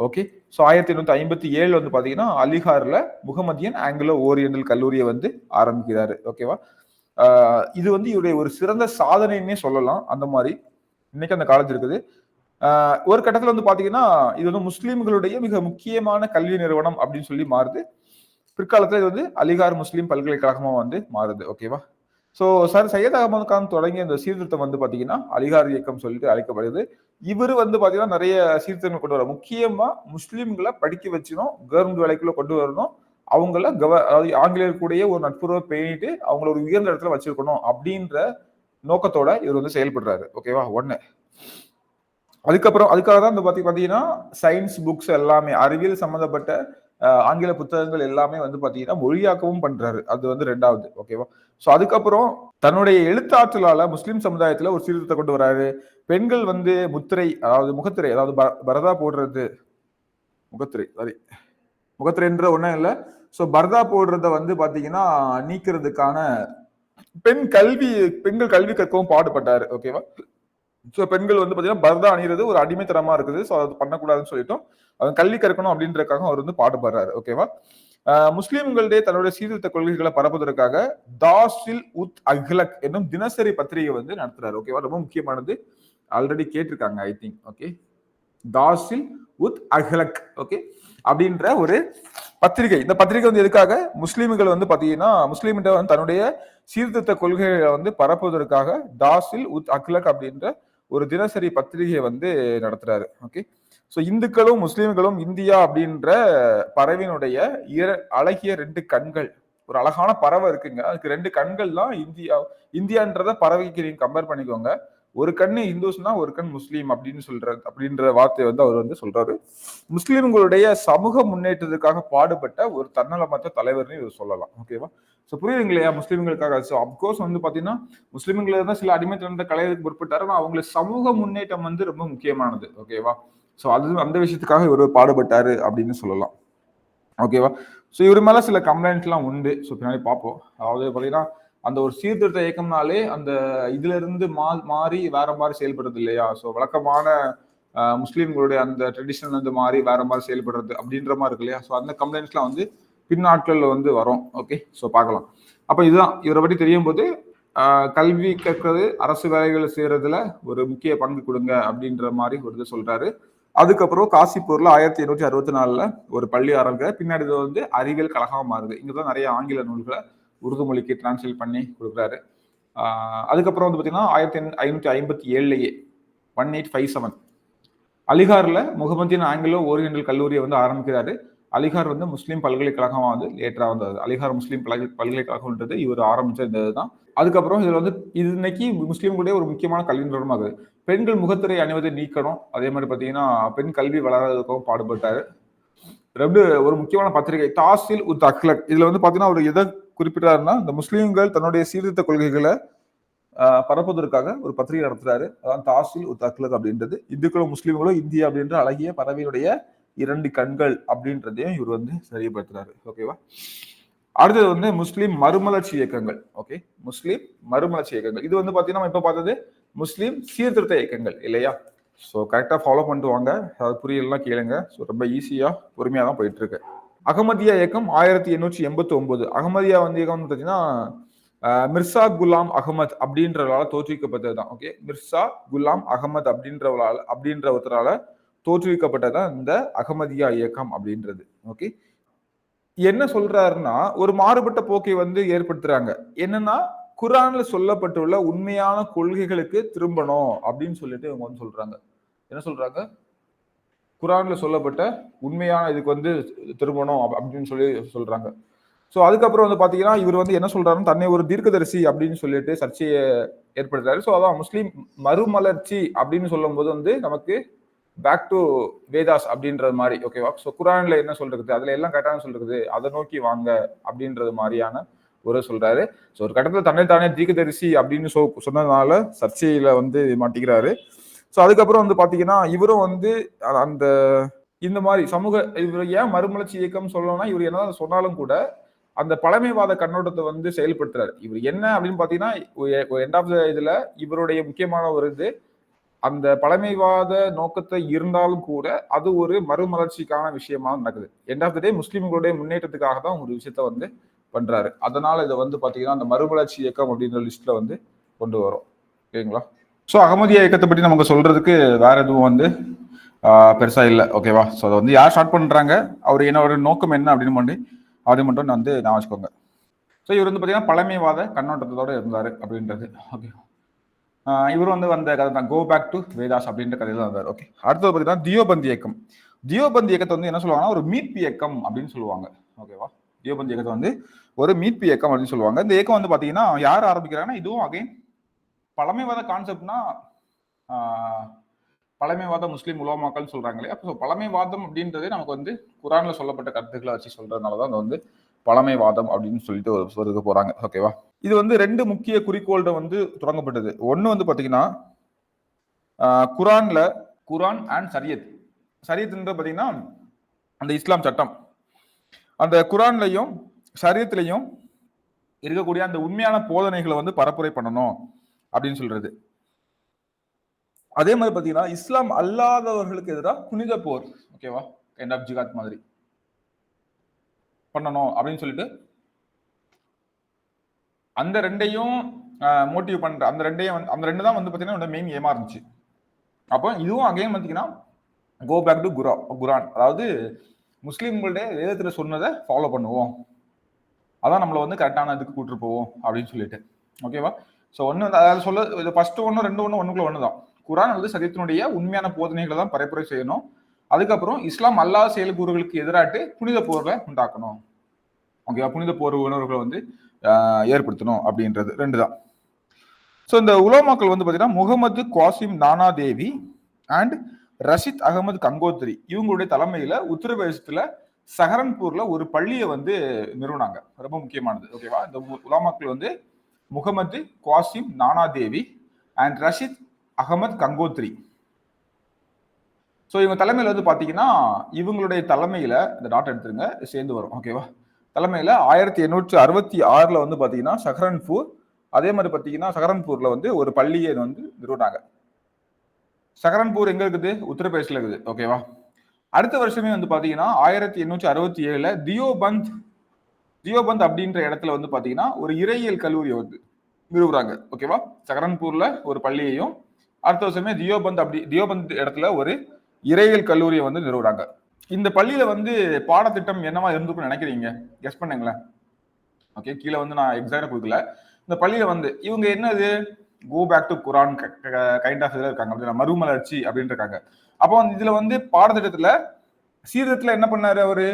ஓகே, 1857 வந்து பாத்தீங்கன்னா அலிகார்ல முகமதியன் ஆங்கிலோ ஓரியண்டல் கல்லூரியை வந்து ஆரம்பிக்கிறாரு. ஓகேவா? இது வந்து இவருடைய ஒரு சிறந்த சாதனைன்னே சொல்லலாம். அந்த மாதிரி இன்னைக்கு அந்த காலேஜ் இருக்குது. ஒரு கட்டத்துல வந்து பாத்தீங்கன்னா இது வந்து முஸ்லீம்களுடைய மிக முக்கியமான கல்வி நிறுவனம் அப்படின்னு சொல்லி மாறுது. பிற்காலத்துல இது வந்து அலிகார் முஸ்லீம் பல்கலைக்கழகமா வந்து மாறுது. ஓகேவா? சார் சையத் அகமது கான் தொடங்கிய இந்த சீர்திருத்தம் வந்து பாத்தீங்கன்னா அலிகார் இயக்கம் சொல்லிட்டு அழைக்கப்படுது. இவரு வந்து பாத்தீங்கன்னா நிறைய சீர்திருத்தங்கள் கொண்டு வர, முக்கியமா முஸ்லீம்களை படிக்க வச்சிடும், கவர்மெண்ட் வேலைக்குள்ள கொண்டு வரணும், அவங்கள அதாவது ஆங்கிலேயர் கூடயே ஒரு நட்புறவை பேணிட்டு அவங்கள ஒரு உயர்ந்த இடத்துல வச்சிருக்கணும் அப்படின்ற நோக்கத்தோட இவர் வந்து செயல்படுறாரு. ஓகேவா? ஒண்ணு. அதுக்காக தான் இந்த பாத்தீங்கன்னா சயின்ஸ் புக்ஸ் எல்லாமே, அறிவியல் சம்பந்தப்பட்ட ஆங்கில புத்தகங்கள் எல்லாமே வந்து பாத்தீங்கன்னா மொழியாக்கவும் பண்றாரு. அது வந்து ரெண்டாவது. ஓகேவா? அதுக்கப்புறம் தன்னுடைய எழுத்தாற்றலால முஸ்லிம் சமுதாயத்துல ஒரு சீர்திருத்தத்தை கொண்டு வராரு. பெண்கள் வந்து முகத்திரை, அதாவது பரதா போடுறது, முகத்திரைன்ற ஒண்ணும் இல்ல. பரதா போடுறத வந்து பாத்தீங்கன்னா நீக்கிறதுக்கான பெண்கள் கல்வி கற்கவும் பாடுபட்டாரு. ஓகேவா? பெண்கள் வந்து பாத்தீங்கன்னா பரதா அணிகிறது ஒரு அடிமைத்தனமா இருக்குது. அது பண்ணக்கூடாதுன்னு சொல்லிட்டோம், அவன் கல்வி கற்கணும் அப்படின்றதுக்காக அவர் வந்து பாடுபடுறாரு. ஓகேவா? முஸ்லிம்களிடையே தன்னுடைய சீர்திருத்த கொள்கைகளை பரப்புவதற்காக தாசில் உத் அஹ்லக் என்னும் தினசரி பத்திரிகை வந்து நடத்துறாரு. ஓகேவா? ரொம்ப முக்கியமானது, ஆல்ரெடி கேட்டிருக்காங்க I think. Okay, Tahzib ul Akhlaq okay அப்படின்ற ஒரு பத்திரிகை. இந்த பத்திரிகை வந்து எதுக்காக? முஸ்லீம்கள் வந்து பாத்தீங்கன்னா முஸ்லீம்கிட்ட வந்து தன்னுடைய சீர்திருத்த கொள்கைகளை வந்து பரப்புவதற்காக தாசில் உத் அஹ்லக் அப்படின்ற ஒரு தினசரி பத்திரிகையை வந்து நடத்துறாரு. ஓகே, இந்துக்களும் முஸ்லீம்களும் இந்தியா அப்படின்ற பறவையினுடைய அழகிய ரெண்டு கண்கள், ஒரு அழகான பறவை இருக்குங்க, அதுக்கு ரெண்டு கண்கள் தான் இந்தியான்றத பறவைக்கு நீங்க கம்பேர் பண்ணிக்கோங்க. ஒரு கண்ணு இந்துஸ்னா ஒரு கண் முஸ்லீம் அப்படின்ற வார்த்தையை வந்து அவர் வந்து சொல்றாரு. முஸ்லீம்களுடைய சமூக முன்னேற்றத்துக்காக பாடுபட்ட ஒரு தன்னலமற்ற தலைவர்னு இவர் சொல்லலாம். ஓகேவா? புரியுதுங்க இல்லையா? முஸ்லீம்களுக்காக அப்கோர்ஸ் வந்து பாத்தீங்கன்னா முஸ்லீம்களை தான் சில அடிமைத்தனத்தை கலையதுக்கு பொறுப்பட்டாரு. ஆனா அவங்களுக்கு சமூக முன்னேற்றம் வந்து ரொம்ப முக்கியமானது. ஓகேவா? அது அந்த விஷயத்துக்காக இவர் பாடுபட்டாரு அப்படின்னு சொல்லலாம். ஓகேவா? இவர் மேல சில கம்ப்ளைண்ட் எல்லாம் உண்டு. பின்னாடி பார்ப்போம். அதாவது பாத்தீங்கன்னா அந்த ஒரு சீர்திருத்த இயக்கம்னாலே அந்த இதுல இருந்து மாறி வேற மாதிரி செயல்படுறது இல்லையா? வழக்கமான முஸ்லீம்களுடைய அந்த ட்ரெடிஷனல் வந்து மாறி வேற மாதிரி செயல்படுறது அப்படின்ற மாதிரி இருக்கு இல்லையா? அந்த கம்ப்ளைண்ட்ஸ் எல்லாம் வந்து பின்னாட்கள்ல வந்து வரும். ஓகே, பார்க்கலாம். அப்ப இதுதான் இவரை பற்றி தெரியும் போது கல்வி கற்கிறது, அரசு வேலைகளை செய்யறதுல ஒரு முக்கிய பங்கு கொடுங்க அப்படின்ற மாதிரி ஒரு இது சொல்றாரு. அதுக்கப்புறம் காசிப்பூர்ல 1864 ஒரு பள்ளி ஆரம்பிக்கிற, பின்னாடி வந்து அறிவியல் கழகமா மாறுது. இங்கதான் நிறைய ஆங்கில நூல்களை உருது மொழிக்கு டிரான்ஸ்லேட் பண்ணி கொடுக்குறாரு. அதுக்கப்புறம் வந்து பார்த்தீங்கன்னா 1557 1857 அலிகார்ல முகமதியன் ஆங்கிலோ ஓரியண்டல் கல்லூரியை வந்து ஆரம்பிக்கிறாரு. அலிகார் வந்து முஸ்லீம் பல்கலைக்கழகமாக வந்து லேட்டரா வந்தது. அலிகார் முஸ்லீம் பல்கலைக்கழகம்ன்றது இவர் ஆரம்பிச்ச இந்த இதுதான். அதுக்கப்புறம் இதுல வந்து இது இன்னைக்கு முஸ்லீம்களுடைய ஒரு முக்கியமான கல்வி நிறுவனமாகுது. பெண்கள் முகத்திரை அணிவதை நீக்கணும், அதே மாதிரி பார்த்தீங்கன்னா பெண் கல்வி வளராததுக்கும் பாடுபட்டாரு. ரெண்டு ஒரு முக்கியமான பத்திரிகை தாசில் உத் அக்லக், இதுல வந்து பாத்தீங்கன்னா அவர் எதை குறிப்பிட்டாருன்னா, இந்த முஸ்லீம்கள் தன்னுடைய சீர்திருத்த கொள்கைகளை பரப்புவதற்காக ஒரு பத்திரிகை நடத்துறாரு. அதான் தாசில் உத் அக்லக் அப்படின்றது. இந்துக்களும் முஸ்லீம்களும் இந்தியா அப்படின்ற அழகிய பறவையுடைய 2 கண்கள் அப்படின்றதையும் இவர் வந்து தெரியப்படுத்துறாரு. ஓகேவா? அடுத்தது வந்து முஸ்லீம் மறுமலர்ச்சி இயக்கங்கள். ஓகே, முஸ்லீம் மறுமலர்ச்சி இயக்கங்கள் இது வந்து பாத்தீங்கன்னா நம்ம இப்ப பார்த்தது முஸ்லீம் சீர்திருத்த இயக்கங்கள் இல்லையா? ஸோ கரெக்டாக ஃபாலோ பண்ணிட்டு வாங்க. அது புரியலாம் கேளுங்க. ஸோ ரொம்ப ஈஸியாக பொறுமையாக தான் போயிட்டு இருக்கு. அகமதியா இயக்கம் 1889. அகமதியா வந்து இயக்கம் வந்து பார்த்தீங்கன்னா மிர்சா குலாம் அகமது அப்படின்றவரால தோற்றுவிக்கப்பட்டது தான். ஓகே, மிர்சா குலாம் அகமது அப்படின்ற ஒருத்தரால தோற்றுவிக்கப்பட்டதான் இந்த அகமதியா இயக்கம் அப்படின்றது. ஓகே, என்ன சொல்றாருன்னா ஒரு மாறுபட்ட போக்கை வந்து ஏற்படுத்துறாங்க. என்னன்னா குரான்ல சொல்லப்பட்டுள்ள உண்மையான கொள்கைகளுக்கு திரும்பணும் அப்படின்னு சொல்லிட்டு இவங்க வந்து சொல்றாங்க. என்ன சொல்றாங்க? குரான்ல சொல்லப்பட்ட உண்மையான இதுக்கு வந்து திரும்பணும் அப்படின்னு சொல்லி சொல்றாங்க. ஸோ அதுக்கப்புறம் வந்து பாத்தீங்கன்னா இவர் வந்து என்ன சொல்றாருன்னு தன்னை ஒரு தீர்க்கதரிசி அப்படின்னு சொல்லிட்டு சர்ச்சையை ஏற்படுத்துறாரு. ஸோ அதான் முஸ்லீம் மறுமலர்ச்சி அப்படின்னு சொல்லும் போது வந்து நமக்கு பேக் டு வேதாஸ் அப்படின்றது மாதிரி. ஓகேவா? ஸோ குரான்ல என்ன சொல்றது, அதுல எல்லாம் கரெக்டான சொல்றது, அதை நோக்கி வாங்க அப்படின்றது மாதிரியான ஒரு சொல்றாரு. ஸோ ஒரு கட்டத்தில் தன்னைத்தானே தீர்க்கதரிசி அப்படின்னு சொன்னதுனால சர்ச்சையில வந்து மாட்டிக்கிறாரு. ஸோ அதுக்கப்புறம் வந்து பாத்தீங்கன்னா இவரும் வந்து அந்த இந்த மாதிரி இவர் ஏன் மறுமலர்ச்சி இயக்கம் சொல்லணும்னா இவர் என்னதான் சொன்னாலும் கூட அந்த பழமைவாத கண்ணோட்டத்தை வந்து செயல்படுத்துறாரு. இவர் என்ன அப்படின்னு பாத்தீங்கன்னா எண்ட் ஆஃப் த இதுல இவருடைய முக்கியமான ஒரு இது அந்த பழமைவாத நோக்கத்தை இருந்தாலும் கூட அது ஒரு மறுமலர்ச்சிக்கான விஷயமா நடக்குது. எண்ட் ஆஃப் த டே முஸ்லீம்களுடைய முன்னேற்றத்துக்காக தான் ஒரு விஷயத்த வந்து பண்றாரு. அதனால இதை வந்து பாத்தீங்கன்னா அந்த மறுமலர்ச்சி இயக்கம் அப்படின்ற லிஸ்ட்ல வந்து கொண்டு வரும். ஓகேங்களா? ஸோ அகமதியா இயக்கத்தை பற்றி நமக்கு சொல்றதுக்கு வேற எதுவும் வந்து பெருசா இல்லை. ஓகேவா? ஸோ அதை வந்து யார் ஸ்டார்ட் பண்றாங்க, அவர் என்னோட நோக்கம் என்ன அப்படின்னு பண்ணி அது மட்டும் வந்து நான் வச்சுக்கோங்க. ஸோ இவர் வந்து பார்த்தீங்கன்னா பழமைவாத கண்ணோட்டத்தோட இருந்தாரு அப்படின்றது. ஓகே, இவர் வந்து வந்த கதை தான் கோ பேக் டு வேதாஸ் அப்படின்ற கதையில தான் இருந்தார். ஓகே, அடுத்தது பார்த்தீங்கன்னா தியோபந்த் இயக்கம். தியோபந்த் இயக்கத்தை வந்து என்ன சொல்லுவாங்கன்னா ஒரு மீட்பு இயக்கம் அப்படின்னு சொல்லுவாங்க. ஓகேவா? தியோபந்த் இயக்கத்தை வந்து ஒரு மீட்பு இயக்கம் அப்படின்னு சொல்லுவாங்க. இந்த இயக்கம் வந்து பார்த்தீங்கன்னா யார் ஆரம்பிக்கிறாங்கன்னா இதுவும் அகைன் பழமைவாத கான்செப்ட்னா பழமைவாத முஸ்லீம் உலமாக்கள் சொல்றாங்க இல்லையா? அப்போ பழமைவாதம் அப்படின்றதே நமக்கு வந்து குரான்ல சொல்லப்பட்ட கருத்துக்களை வச்சு சொல்றதுனாலதான் அது வந்து பழமைவாதம் அப்படின்னு சொல்லிட்டு ஒரு போறாங்க. ஓகேவா? இது வந்து 2 முக்கிய குறிக்கோள்கள் வந்து தொடங்கப்பட்டது. ஒன்னு வந்து பாத்தீங்கன்னா குரான் அண்ட் சரியத்ன்ற பாத்தீங்கன்னா அந்த இஸ்லாம் சட்டம். அந்த குரான்லையும் சரியத்திலையும் இருக்கக்கூடிய அந்த உண்மையான போதனைகளை வந்து பரப்புரை பண்ணணும் அப்படின்னு சொல்றது. அதே மாதிரி பாத்தீங்கன்னா இஸ்லாம் அல்லாதவர்களுக்கு எதிராக புனித போர், ஓகேவா, கைண்ட் ஆஃப் ஜிகாத் மாதிரி பண்ணணும் அப்படின்னு சொல்லிட்டு அந்த ரெண்டையும் மோட்டிவ் பண்ற அந்த ரெண்டு தான் வந்து பாத்தீங்கன்னா மெயின் ஏமா இருந்துச்சு. அப்போ இதுவும் அகைன் பாத்தீங்கன்னா கோ பேக் டு குரான், அதாவது முஸ்லீம்களுடைய வேதத்துல சொன்னதை ஃபாலோ பண்ணுவோம், அதான் நம்மளை வந்து கரெக்டான இதுக்கு கூட்டிட்டு போவோம் அப்படின்னு சொல்லிட்டு. ஓகேவா? ஸோ ஒன்று அதாவது சொல்ல ஃபர்ஸ்ட் ஒன்று ரெண்டு ஒன்றுக்குள்ள ஒன்று தான். குரான் வந்து சரியத்தினுடைய உண்மையான போதனைகளை தான் பரப்புரை செய்யணும். அதுக்கப்புறம் இஸ்லாம் அல்லாத செயல்கூறுகளுக்கு எதிராட்டு புனித போர்களை உண்டாக்கணும். ஓகேவா? புனித போர் உணர்வுகளை வந்து ஏற்படுத்தணும் அப்படின்றது 2 தான். ஸோ இந்த உலமாக்கள் வந்து பார்த்தீங்கன்னா முகமது குவாசிம் நானா தேவி அண்ட் ரஷித் அகமது கங்கோத்ரி இவங்களுடைய தலைமையில உத்தரப்பிரதேசத்துல சஹரன்பூர்ல ஒரு பள்ளியை வந்து நிறுவனாங்க. ரொம்ப முக்கியமானது. ஓகேவா? இந்த உலமாக்கள் வந்து முகமது குவாசிம் நானா தேவி அண்ட் ரஷித் அகமது கங்கோத்ரி. ஸோ இவங்க தலைமையில வந்து பாத்தீங்கன்னா இவங்களுடைய தலைமையில இந்த டாட் எடுத்துருங்க சேர்ந்து வரும். ஓகேவா? தலைமையில 1866 வந்து பாத்தீங்கன்னா சஹரன்பூர், அதே மாதிரி பாத்தீங்கன்னா சஹரன்பூர்ல வந்து ஒரு பள்ளியை வந்து நிறுவனாங்க. சஹரன்பூர் எங்க இருக்குது? உத்தரப்பிரதேசல இருக்குது. ஓகேவா? அடுத்த வருஷமே வந்து பாத்தீங்கன்னா 1867 தியோபந்த் அப்படின்ற இடத்துல வந்து பாத்தீங்கன்னா ஒரு இறையியல் கல்லூரியை வந்து நிறுவுறாங்க. ஓகேவா? சஹரன்பூர்ல ஒரு பள்ளியையும் அடுத்த வருஷமே தியோபந்த் இடத்துல ஒரு இறையியல் கல்லூரியை வந்து நிறுவுறாங்க. இந்த பள்ளியில வந்து பாடத்திட்டம் என்னவா இருந்திருக்கும்னு நினைக்கிறீங்க? கெஸ் பண்ணுங்களேன். ஓகே, கீழே வந்து நான் எக்ஸாக்டா கொடுக்கல. இந்த பள்ளியில வந்து இவங்க என்னது go back to Quran kind of இதுல இருக்காங்க, அப்படின்னா மறுமலர்ச்சி அப்படின்னு இருக்காங்க. அப்போ இதுல வந்து பாடத்திட்டத்துல சீர்திருத்தத்துல என்ன பண்ணாரு அவரு,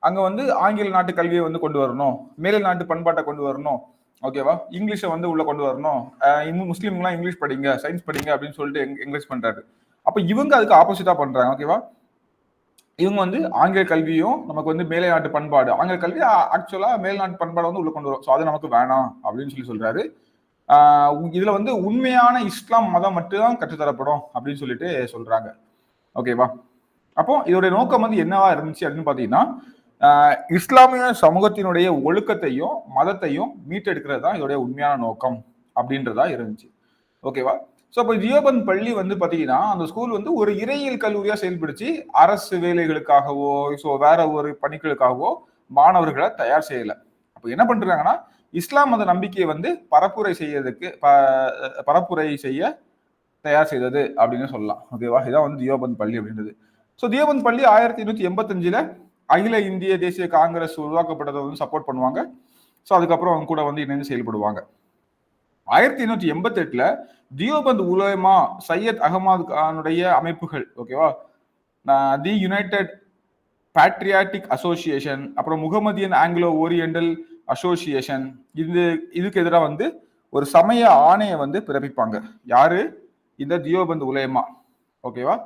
அங்க வந்து ஆங்கில நாட்டு கல்வியை வந்து கொண்டு வரணும், மேலை நாட்டு பண்பாட்டை கொண்டு வரணும், ஓகேவா, இங்கிலீஷை வந்து உள்ள கொண்டு வரணும், இன்னும் முஸ்லீம்லாம் இங்கிலீஷ் படிங்க, சயின்ஸ் படிங்க அப்படின்னு சொல்லிட்டு என்கரேஜ் பண்றாரு. அப்ப இவங்க அதுக்கு ஆப்போசிட்டா பண்றாங்க. ஓகேவா, இவங்க வந்து ஆங்கில கல்வியும் நமக்கு வந்து மேலை நாட்டு பண்பாடு, ஆங்கில கல்வி ஆக்சுவலா மேல் நாட்டு பண்பாடு வந்து உள்ள கொண்டு வரும், ஸோ அது நமக்கு வேணாம் அப்படின்னு சொல்றாரு. இதுல வந்து உண்மையான இஸ்லாம் மதம் மட்டும்தான் கற்றுத்தரப்படும் அப்படின்னு சொல்லிட்டு சொல்றாங்க. ஓகேவா, அப்போ இதோடைய நோக்கம் வந்து என்னவா இருந்துச்சு அப்படின்னு பாத்தீங்கன்னா, இஸ்லாமிய சமூகத்தினுடைய ஒழுக்கத்தையும் மதத்தையும் மீட்டெடுக்கிறது தான் இதோடைய உண்மையான நோக்கம் அப்படின்றதா இருந்துச்சு. ஓகேவா, ஸோ இப்போ தியோபந்த் பள்ளி வந்து பாத்தீங்கன்னா அந்த ஸ்கூல் வந்து ஒரு இறையியல் கல்லூரியா செயல்படுச்சு, அரசு வேலைகளுக்காகவோ ஸோ வேற ஒரு பணிகளுக்காகவோ மாணவர்களை தயார் செய்யல. அப்போ என்ன பண்றாங்கன்னா, இஸ்லாம் மத நம்பிக்கையை வந்து பரப்புரை செய்ய தயார் செய்தது அப்படின்னு சொல்லலாம். ஓகேவா, இதான் வந்து தியோபந்த் பள்ளி அப்படின்றது. ஸோ தியோபந்த் பள்ளி 1885 அகில இந்திய தேசிய காங்கிரஸ் உருவாக்கப்பட்டதை வந்து சப்போர்ட் பண்ணுவாங்க. ஸோ அதுக்கப்புறம் அவங்க கூட வந்து இணைந்து செயல்படுவாங்க. 1888 தியோபந்த் உலமா சையத் அகமது கானுடைய அமைப்புகள், ஓகேவா, தி யுனைடெட் பேட்ரியாட்டிக் அசோசியேஷன், அப்புறம் முகமதியன் ஆங்கிலோ ஓரியண்டல் அசோசியேஷன், இதுக்கு எதிராக வந்து ஒரு சமய ஆணையை வந்து பிறப்பிப்பாங்க. யாரு, இந்த தியோபந்த் உலமா. ஓகேவா,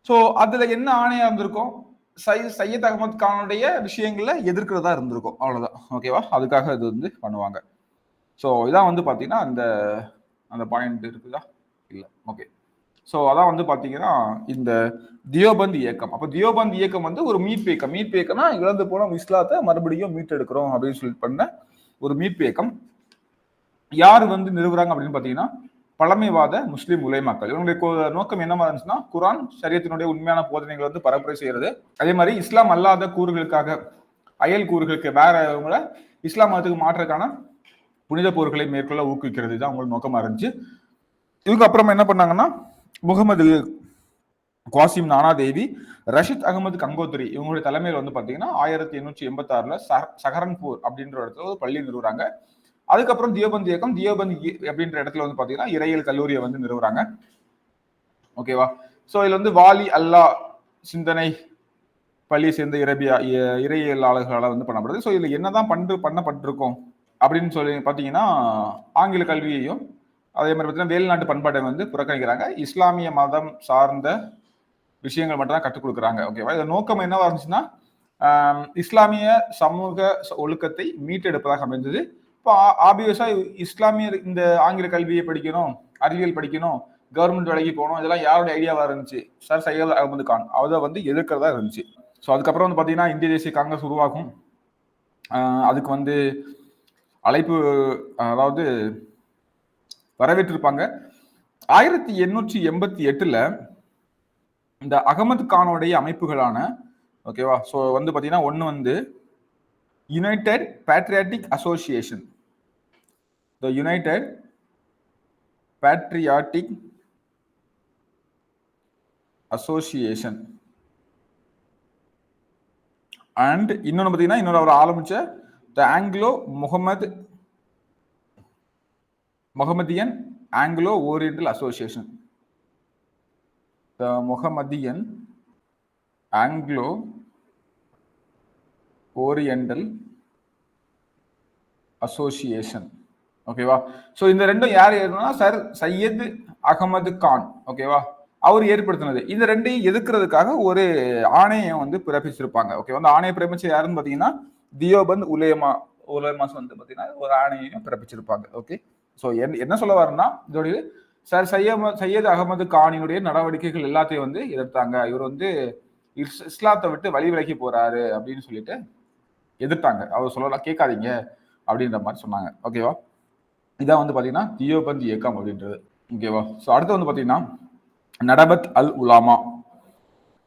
சோ அதுல என்ன ஆணையா இருந்திருக்கும், சையத் அகமது கானுடைய விஷயங்களை எதிர்க்கிறதா இருந்திருக்கும், அவ்வளவுதான். ஓகேவா, அதுக்காக இது வந்து பண்ணுவாங்க. ஸோ இதான் வந்து பார்த்தீங்கன்னா அந்த பாயிண்ட் இருக்குதா இல்லை, ஓகே. ஸோ அதான் வந்து பார்த்தீங்கன்னா இந்த தியோபந்த் இயக்கம். அப்போ தியோபந்த் இயக்கம் வந்து ஒரு மீட்பு இயக்கம்னா இழந்து போன இஸ்லாத்தை மறுபடியும் மீட்டெடுக்கிறோம் அப்படின்னு சொல்லி பண்ண ஒரு மீட்பு இயக்கம். யார் வந்து நிறுவுறாங்க அப்படின்னு பார்த்தீங்கன்னா பழமைவாத முஸ்லீம் உலைமாக்கள். இவங்களுடைய நோக்கம் என்னவா இருந்துச்சுன்னா குரான் ஷரியத்தினுடைய உண்மையான போதனைகளை வந்து பரப்புரை செய்யறது, அதே மாதிரி இஸ்லாம் அல்லாத கூறுகளுக்காக அயல் கூறுகளுக்கு வேறவங்களை இஸ்லாம் மதத்துக்கு மாற்றக்கான புனித போர்களை மேற்கொள்ள ஊக்குவிக்கிறது தான் அவங்களோட நோக்கமா இருந்துச்சு. இதுக்கு அப்புறமா என்ன பண்ணாங்கன்னா முகமது குவாசிம் நானாதேவி, ரஷித் அகமது கங்கோத்ரி இவங்களுடைய தலைமையில் வந்து பாத்தீங்கன்னா 1886 சஹரன்பூர் அப்படின்ற இடத்துல ஒரு பள்ளி நிறுவுறாங்க. அதுக்கப்புறம் தியோபந்த் இயக்கம் தியோபந்த் அப்படின்ற இடத்துல வந்து பாத்தீங்கன்னா இறையியல் கல்லூரியை வந்து நிறுவுறாங்க. ஓகேவா, சோ இதுல வந்து வாலி அல்லா சிந்தனை பள்ளியை சேர்ந்த இறையியலாளர்களால் வந்து பண்ணப்படுது. ஸோ இதுல என்னதான் பண்ணப்பட்டிருக்கோம் அப்படின்னு சொல்லி பார்த்தீங்கன்னா ஆங்கில கல்வியையும் அதே மாதிரி பார்த்தீங்கன்னா வேலுநாட்டு பண்பாட்டை வந்து புறக்கணிக்கிறாங்க, இஸ்லாமிய மதம் சார்ந்த விஷயங்கள் மட்டும் தான் கற்றுக் கொடுக்குறாங்க. ஓகேவா, இதன் நோக்கம் என்னவா இருந்துச்சுன்னா இஸ்லாமிய சமூக ஒழுக்கத்தை மீட்டெடுப்பதாக அமைந்தது. இப்போ ஆப்வியஸா இஸ்லாமியர் இந்த ஆங்கில கல்வியை படிக்கணும், அறிவியல் படிக்கணும், கவர்மெண்ட் வேலைக்கு போகணும், இதெல்லாம் யாருடைய ஐடியாவா இருந்துச்சு, சார் சையத் அகமது கான் அதை வந்து எதிர்க்கிறதா இருந்துச்சு. ஸோ அதுக்கப்புறம் வந்து பார்த்தீங்கன்னா இந்திய தேசிய காங்கிரஸ் உருவாகும். அதுக்கு வந்து அழைப்பு, அதாவது வரவேற்றிருப்பாங்க. 1888 இந்த அகமது கானுடைய அமைப்புகளான, ஓகேவா, ஸோ வந்து பார்த்தீங்கன்னா ஒன்று வந்து United Patriotic Association, the United Patriotic Association and இன்னொன்று பார்த்தீங்கன்னா இன்னொரு அவர் ஆரம்பிச்ச the Anglo Muhammadan Anglo Oriental Association, the Muhammadan Anglo Oriental Association. ஓகேவா, ஸோ இந்த ரெண்டும் யார் ஏற்படுத்தினா சார் சையத் அகமது கான், ஓகேவா, அவர் ஏற்படுத்தினது. இந்த ரெண்டையும் எதிர்க்கிறதுக்காக ஒரு ஆணையம் வந்து பிறப்பிச்சிருப்பாங்க. ஓகே, அந்த ஆணையம் பிறப்பிச்சு யாருன்னு பார்த்தீங்கன்னா தியோபந்த் உலேமாஸ் வந்து பார்த்தீங்கன்னா ஒரு ஆணையம் பிறப்பிச்சிருப்பாங்க. ஓகே, ஸோ என்ன சொல்ல வரேன்னா இதோடைய சார் சையத் அகமது கானினுடைய நடவடிக்கைகள் எல்லாத்தையும் வந்து எதிர்த்தாங்க. இவர் வந்து இஸ்லாத்தை விட்டு வழி விலகி போறாரு அப்படின்னு சொல்லிட்டு எதிர்த்தாங்க. அவர் சொல்லலாம் கேட்காதீங்க அப்படின்ற மாதிரி சொன்னாங்க. ஓகேவா, இதான் வந்து பார்த்தீங்கன்னா தியோபந்த் இயக்கம் அப்படின்றது. ஓகேவா, ஸோ அடுத்து வந்து பார்த்தீங்கன்னா நடபத் அல் உலாமா.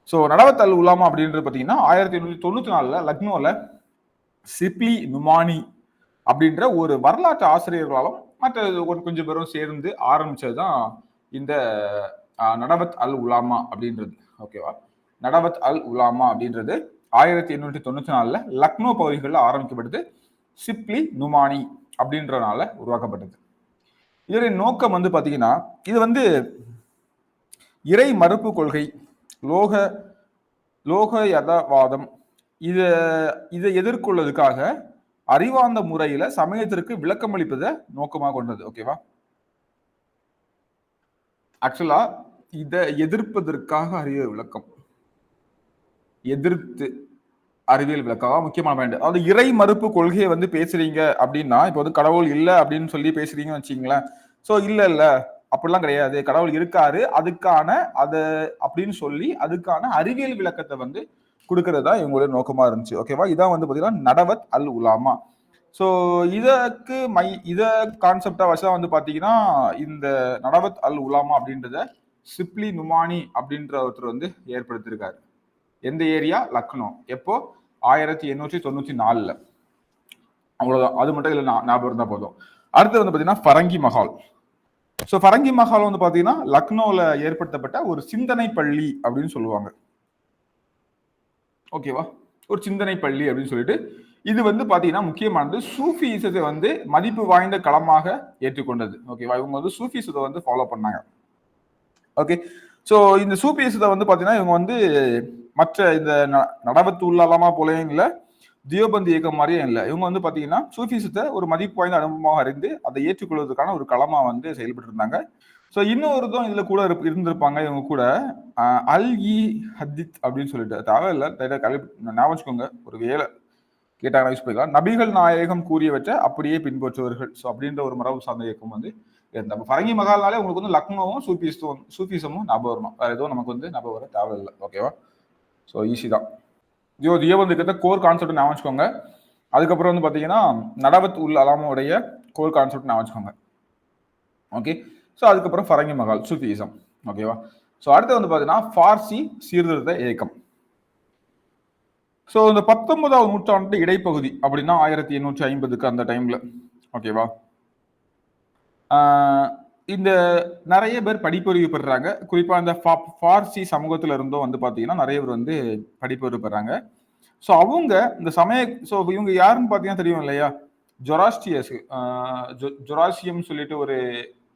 ஸோ நடபத் அல் உலாமா அப்படின்றது பார்த்தீங்கன்னா 1894 லக்னோவில் சிப்லி நுமானி அப்படின்ற ஒரு வரலாற்று ஆசிரியர்களாலும் மற்ற கொஞ்சம் பேரும் சேர்ந்து ஆரம்பிச்சது தான் இந்த நடபத் அல் உலாமா அப்படின்றது. ஓகேவா, நடபத் அல் உலாமா அப்படின்றது 1894 லக்னோ பகுதிகளில் ஆரம்பிக்கப்பட்டது. சிப்லி நுமானி அப்படின்றனால உருவாக்கப்பட்டது. இதனுடைய நோக்கம் வந்து பாத்தீங்கன்னா, இது வந்து இறை மறுப்பு கொள்கை, லோக லோகயதவாதம் இத இதை எதிர்கொள்வதற்காக அறிவார்ந்த முறையில சமயத்திற்கு விளக்கம் அளிப்பதை நோக்கமாக கொண்டது. ஓகேவா? ஆக்சுவலா இதை எதிர்ப்பதற்காக அறிவியல் விளக்கம், எதிர்த்து அறிவியல் விளக்கம் முக்கியமான பாயிண்ட். அதாவது இறை மறுப்பு கொள்கையை வந்து பேசுறீங்க அப்படின்னா, இப்போ வந்து கடவுள் இல்லை அப்படின்னு சொல்லி பேசுறீங்கன்னு வச்சுங்களேன். ஸோ இல்ல அப்படிலாம் கிடையாது, கடவுள் இருக்காரு, அதுக்கான அதை அப்படின்னு சொல்லி அதுக்கான அறிவியல் விளக்கத்தை வந்து கொடுக்கறது தான் இவங்களுடைய நோக்கமா இருந்துச்சு. ஓகேவா? இதான் வந்து பாத்தீங்கன்னா நடவத் அல் உலாமா. ஸோ இதற்கு இத கான்செப்டா வச்சா வந்து பாத்தீங்கன்னா இந்த நடவத் அல் உலாமா அப்படின்றத சிப்லி நுமானி அப்படின்ற ஒருத்தர் வந்து ஏற்படுத்தியிருக்காரு. எந்த ஏரியா? லக்னோ. எப்போ? 1894. அவ்வளவுதான். அது மட்டும் இல்ல ஞாபகம் இருந்தா போதும். அடுத்து வந்து பாத்தீங்கன்னா ஃபரங்கி மஹால். ஸோ ஃபரங்கி மஹால் வந்து பாத்தீங்கன்னா லக்னோல ஏற்படுத்தப்பட்ட ஒரு சிந்தனை பள்ளி அப்படின்னு சொல்லுவாங்க. ஓகேவா? ஒரு சிந்தனை பள்ளி அப்படின்னு சொல்லிட்டு இது வந்து பாத்தீங்கன்னா முக்கியமானது சூஃபிசத்தை வந்து மதிப்பு வாய்ந்த களமாக ஏற்றுக்கொண்டது. ஓகேவா? இவங்க வந்து சூஃபிசத்தை வந்து ஃபாலோ பண்ணாங்க. ஓகே. ஸோ இந்த சூஃபிசத்தை வந்து பாத்தீங்கன்னா இவங்க வந்து மற்ற இந்த நடவத்து உள்ளாலாமா போலையும் இல்லை, தியோபந்தி இயக்கம் மாதிரியும் இல்லை. இவங்க வந்து பாத்தீங்கன்னா சூஃபிசத்தை ஒரு மதிப்பு வாய்ந்த அனுபவமாக அறிந்து அதை ஏற்றுக்கொள்வதற்கான ஒரு களமா வந்து செயல்பட்டு இருந்தாங்க. ஸோ இன்னொருதும் இதுல கூட இருந்திருப்பாங்க இவங்க கூட, அல் இ ஹதித் அப்படின்னு சொல்லிட்டு தேவையில்லை, ஞாபகம் வச்சுக்கோங்க, ஒரு வேலை கேட்டாங்க யூஸ் பண்ணிக்கலாம். நபிகள் நாயகம் கூறியவற்றை அப்படியே பின்பற்றுவர்கள். ஸோ அப்படின்ற ஒரு மரபு சார்ந்த இயக்கம் வந்து நம்ம ஃபரங்கி மகால்னாலே உங்களுக்கு வந்து லக்னோவும் சூஃபிசமும் ஞாபகம் வரணும். வேற எதுவும் நமக்கு வந்து ஞாபகம் வர தேவையில்லை. ஓகேவா? ஸோ ஈஸி தான். தியோபந்துக்கு கோர் கான்செப்ட் ஞாபகம் வச்சுக்கோங்க. அதுக்கப்புறம் வந்து பாத்தீங்கன்னா நடவத் உல் அலாமுடைய கோர் கான்செப்ட் ஞாபகம் வச்சுக்கோங்க. ஓகே. ஸோ அதுக்கப்புறம் ஃபரங்கி மகால் சூஃபிசம். ஓகேவா? ஸோ அடுத்து வந்து பாத்தீங்கன்னா பார்சி சீர்திருத்த இயக்கம். ஸோ இந்த 19ஆம் நூற்றாண்டு இடைப்பகுதி அப்படின்னா 1850க்கு அந்த டைம்ல. ஓகேவா? இந்த நிறைய பேர் படிப்பறிவு பெறாங்க. குறிப்பா இந்த பார்சி சமூகத்துல இருந்தும் வந்து பாத்தீங்கன்னா நிறைய பேர் வந்து படிப்பறிவு பெறாங்க. ஸோ அவங்க இந்த ஸோ இவங்க யாருன்னு பாத்தீங்கன்னா தெரியும் இல்லையா? ஜொராஸ்ட்ரியர்ஸ், ஜொராசியம் சொல்லிட்டு ஒரு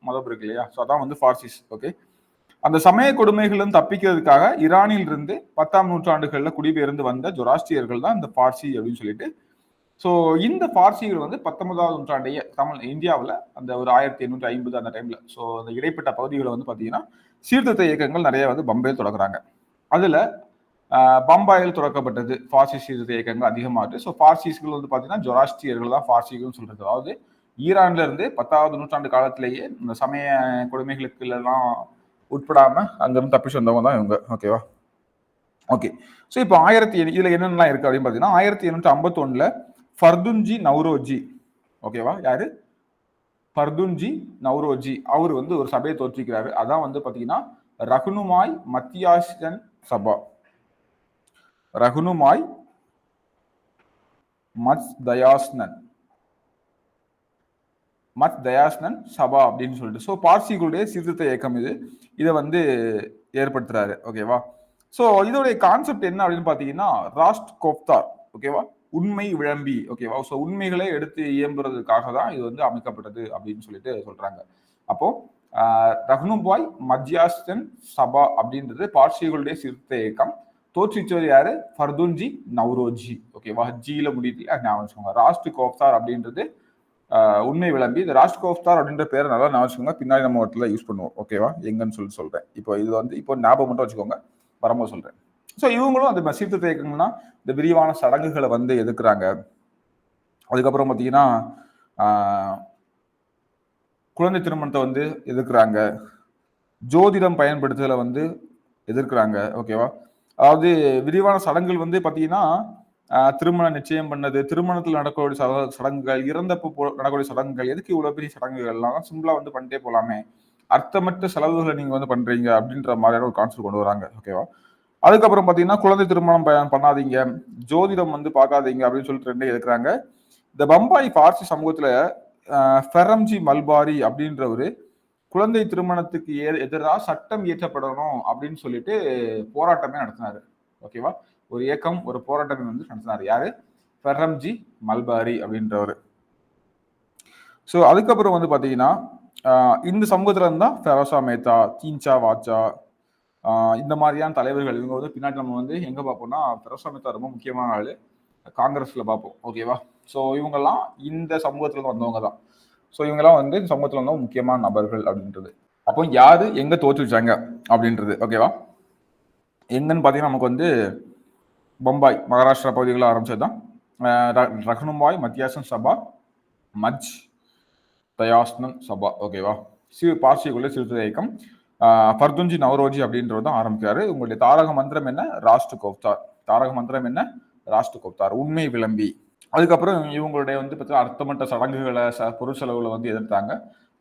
மதம் இருக்கு இல்லையா? ஸோ அதான் வந்து பார்சிஸ். ஓகே. அந்த சமய கொடுமைகளும் தப்பிக்கிறதுக்காக ஈரானில் இருந்து 10ஆம் நூற்றாண்டுகள்ல குடிபெயர்ந்து வந்த ஜொராஸ்ட்ரியர்கள் தான் இந்த பார்சி அப்படின்னு சொல்லிட்டு. ஸோ இந்த பார்சிகள் வந்து 19ஆம் நூற்றாண்டையே இந்தியாவில் அந்த ஒரு 1850 அந்த டைம்ல, ஸோ அந்த இடைப்பட்ட பகுதிகளை வந்து பார்த்தீங்கன்னா சீர்திருத்த இயக்கங்கள் நிறைய வந்து பம்பையில் தொடங்குறாங்க. அதுல பம்பாயில் தொடக்கப்பட்டது பார்சி சீர்திருத்த இயக்கங்கள் அதிகமாகுது. ஸோ பார்சிஸ்கள் வந்து பார்த்தீங்கன்னா ஜொராஸ்ட்ரியர்கள் தான் பார்சிகள் சொல்றது. அதாவது ஈரான்ல இருந்து 10ஆவது நூற்றாண்டு காலத்திலேயே இந்த சமய கொடுமைகளுக்கு எல்லாம் உட்படாம அங்கிருந்து தப்பிச்சு வந்தவங்க தான் இவங்க. ஓகேவா? ஓகே. ஸோ இப்போ இதுல என்னென்னலாம் இருக்கு அப்படின்னு பார்த்தீங்கன்னா 1851 ஃபர்துன்ஜி நவ்ரோஜி. ஓகேவா? யாரு? ஃபர்துன்ஜி நவ்ரோஜி. அவர் வந்து ஒரு சபையை தோற்றுவிக்கிறாரு. அதான் வந்து பாத்தீங்கன்னா ரஹ்னுமாய் மத்தியாஸ்டன் சபா. ரஹ்னுமாய் தயாஸ்னன் சபா அப்படின்னு சொல்லிட்டு. ஸோ பார்சிகளுடைய சீர்திருத்த இயக்கம் இதை வந்து ஏற்படுத்துறாரு. ஓகேவா? ஸோ இதோடைய கான்செப்ட் என்ன அப்படின்னு பாத்தீங்கன்னா ராஸ்ட் கோப்தார். ஓகேவா? உண்மை விளம்பி. ஓகேவா? ஸோ உண்மைகளை எடுத்து இயம்புறதுக்காக தான் இது வந்து அமைக்கப்பட்டது அப்படின்னு சொல்லிட்டு சொல்றாங்க. அப்போ ரஹ்னுபாய் மத்தியாஸ்டன் சபா அப்படின்றது பார்சிகளுடைய சீர்திருத்த இயக்கம். தோற்றுவிச்சவர் யாரு? ஃபர்துன்ஜி நவ்ரோஜி. ஓகேவா? ஜியில முடியுது, ஞாபகம். ராஸ்ட் கோப்தார் அப்படின்றது உண்மை விளம்பி. இந்த ராஸ்ட் கோப்தார் அப்படின்ற பேரை நல்லா ஞாபகம், பின்னாடி நம்ம இடத்துல யூஸ் பண்ணுவோம். ஓகேவா? எங்கன்னு சொல்றேன். இப்போ இது வந்து இப்போ ஞாபகம் மட்டும் வச்சுக்கோங்க, வரும்போது சொல்றேன். ஸோ இவங்களும் அந்த சீர்திருத்த இயக்கம்னா இந்த விரிவான சடங்குகளை வந்து எதிர்க்கிறாங்க. அதுக்கப்புறம் பார்த்தீங்கன்னா குழந்தை திருமணத்தை வந்து எதிர்க்கிறாங்க. ஜோதிடம் பயன்படுத்துதலை வந்து எதிர்க்கிறாங்க. ஓகேவா? அதாவது விரிவான சடங்குகள் வந்து பார்த்தீங்கன்னா திருமணம் நிச்சயம் பண்ணது, திருமணத்தில் நடக்கக்கூடிய சடங்குகள், இறந்தப்போ நடக்கக்கூடிய சடங்குகள், எதுக்கு இவ்வளவு பெரிய சடங்குகள்லாம் சிம்பிளா வந்து பண்ணிட்டே போலாமே, அர்த்தமற்ற செலவுகளை நீங்க வந்து பண்றீங்க அப்படின்ற மாதிரியான ஒரு கான்செப்ட் கொண்டு வராங்க. ஓகேவா? அதுக்கப்புறம் பாத்தீங்கன்னா குழந்தை திருமணம் பண்ணாதீங்க, ஜோதிடம் வந்து பார்க்காதீங்க அப்படின்னு சொல்லிட்டு ரெண்டே இருக்கிறாங்க. இந்த பம்பாய் பார்சி சமூகத்துல ஃபெரம்ஜி மல்பாரி அப்படின்றவரு குழந்தை திருமணத்துக்கு எதிராக சட்டம் இயற்றப்படணும் அப்படின்னு சொல்லிட்டு போராட்டமே நடத்தினாரு. ஓகேவா? ஒரு இயக்கம், ஒரு போராட்டமே வந்து நடத்தினாரு. யாரு? ஃபெரம்ஜி மல்பாரி அப்படின்றவர். ஸோ அதுக்கப்புறம் வந்து பார்த்தீங்கன்னா இந்த சமூகத்துல இருந்தா ஃபெரோசா மேத்தா, தீன்சா வாச்சா, இந்த மாதிரியான தலைவர்கள் இவங்க வந்து பின்னாடி நம்ம வந்து எங்க பார்ப்போம்னா ஃபெரோசா மேத்தா ரொம்ப முக்கியமான ஆளு, காங்கிரஸ்ல பார்ப்போம். ஓகேவா? ஸோ இவங்கெல்லாம் இந்த சமூகத்துல இருந்து வந்தவங்க தான். ஸோ இவங்கெல்லாம் வந்து இந்த சமூகத்துல வந்து முக்கியமான நபர்கள் அப்படின்றது. அப்போ யாரு எங்க தோற்றுச்சாங்க அப்படின்றது. ஓகேவா? எங்கன்னு பார்த்தீங்கன்னா நமக்கு வந்து பம்பாய் மகாராஷ்டிரா பகுதிகளில் ஆரம்பிச்சது தான். ரஹ்னுமாய் மத்தியாசன் சபா மஜ் தயாஸ்னன் சபா. ஓகேவா? பார்சிக்குள்ள சீர்திருத்த இயக்கம் ஃபர்துன்ஜி நவரோஜி அப்படின்றது தான் ஆரம்பிக்கிறாரு. உங்களுடைய தாரக மந்திரம் என்ன? ராஷ்டிர கோப்தார். தாரக மந்திரம் என்ன? ராஷ்டிர கோப்தார், உண்மை விளம்பி. அதுக்கப்புறம் இவங்களுடைய வந்து பார்த்தீங்கன்னா அர்த்தமற்ற சடங்குகளை பொருட்செலவுகளை வந்து எதிர்த்தாங்க.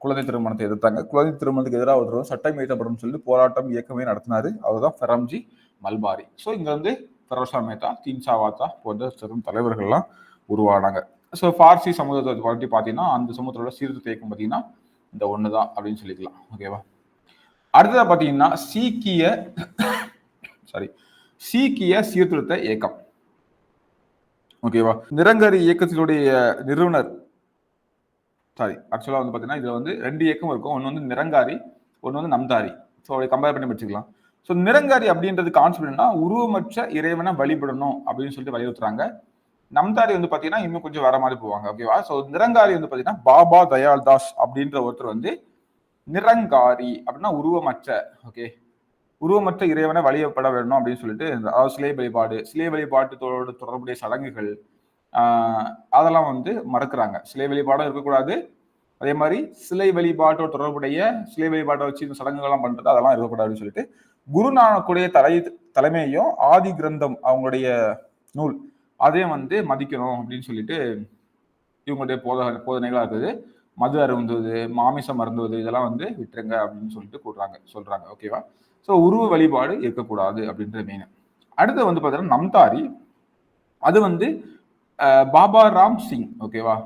குழந்தை திருமணத்தை எதிர்த்தாங்க. குழந்தை திருமணத்துக்கு எதிராக ஒரு சட்டம் இயற்றப்படும் சொல்லி போராட்டம் இயக்கமே நடத்தினாரு. அவர்தான் ஃபெரம்ஜி மல்பாரி. ஸோ இங்க வந்து ஃபெரோசா மேத்தா, தீன்சா வாத்தா போன்ற சிறும் தலைவர்கள்லாம் உருவானாங்க. ஸோ பார்சி சமூகத்தை பற்றி பார்த்தீங்கன்னா அந்த சமூகத்தோட சீர்திருத்த இயக்கம் பார்த்தீங்கன்னா இந்த ஒன்று தான் அப்படின்னு சொல்லிக்கலாம். ஓகேவா? அடுத்ததா பார்த்தீங்கன்னா சீக்கிய சீர்திருத்த இயக்கம். ஓகேவா? நிரங்கரி இயக்கத்தினுடைய நிறுவனர் ஆக்சுவலா வந்து பார்த்தீங்கன்னா இதுல வந்து 2 இயக்கம் இருக்கும். ஒன்று வந்து நிரங்காரி, ஒன்று வந்து நம்தாரி. ஸோ அதை கம்பேர் பண்ணி வச்சுக்கலாம். ஸோ நிரங்காரி அப்படின்றது கான்செப்ட் என்ன? உருவமற்ற இறைவனை வழிபடணும் அப்படின்னு சொல்லிட்டு வலியுறுத்துறாங்க. நம்தாரி வந்து பார்த்தீங்கன்னா இன்னும் கொஞ்சம் வர மாதிரி போவாங்க. ஓகேவா? ஸோ நிரங்காரி வந்து பார்த்தீங்கன்னா பாபா தயாள் தாஸ் அப்படின்ற ஒருத்தர் வந்து நிரங்காரி அப்படின்னா உருவமற்ற, ஓகே, உருவமற்ற இறைவனை வழிபட வேணும் அப்படின்னு சொல்லிட்டு, அதாவது சிலை வழிபாட்டோட தொடர்புடைய சடங்குகள் அதெல்லாம் வந்து மறக்கிறாங்க. சிலை வழிபாடும் இருக்கக்கூடாது. அதே மாதிரி சிலை வழிபாட்டோட தொடர்புடைய சிலை வழிபாட்டை வச்சு இந்த சடங்குகள்லாம் பண்றது அதெல்லாம் இருக்கக்கூடாதுன்னு சொல்லிட்டு குருநானக்குடைய தலைமையையும் ஆதி கிரந்தம் அவங்களுடைய நூல் அதையும் வந்து மதிக்கணும் அப்படின்னு சொல்லிட்டு இவங்களுடைய போதனைகளா இருக்குது. மது அருந்துவது, மாமிசம் அருந்துவது இதெல்லாம் வந்து விட்டுருங்க அப்படின்னு சொல்லிட்டு சொல்றாங்க. ஓகேவா? ஸோ உருவ வழிபாடு இருக்கக்கூடாது அப்படின்ற மெயின். அடுத்து வந்து பார்த்தீங்கன்னா நம்தாரி. அது வந்து பாபா ராம் சிங். ஓகேவா?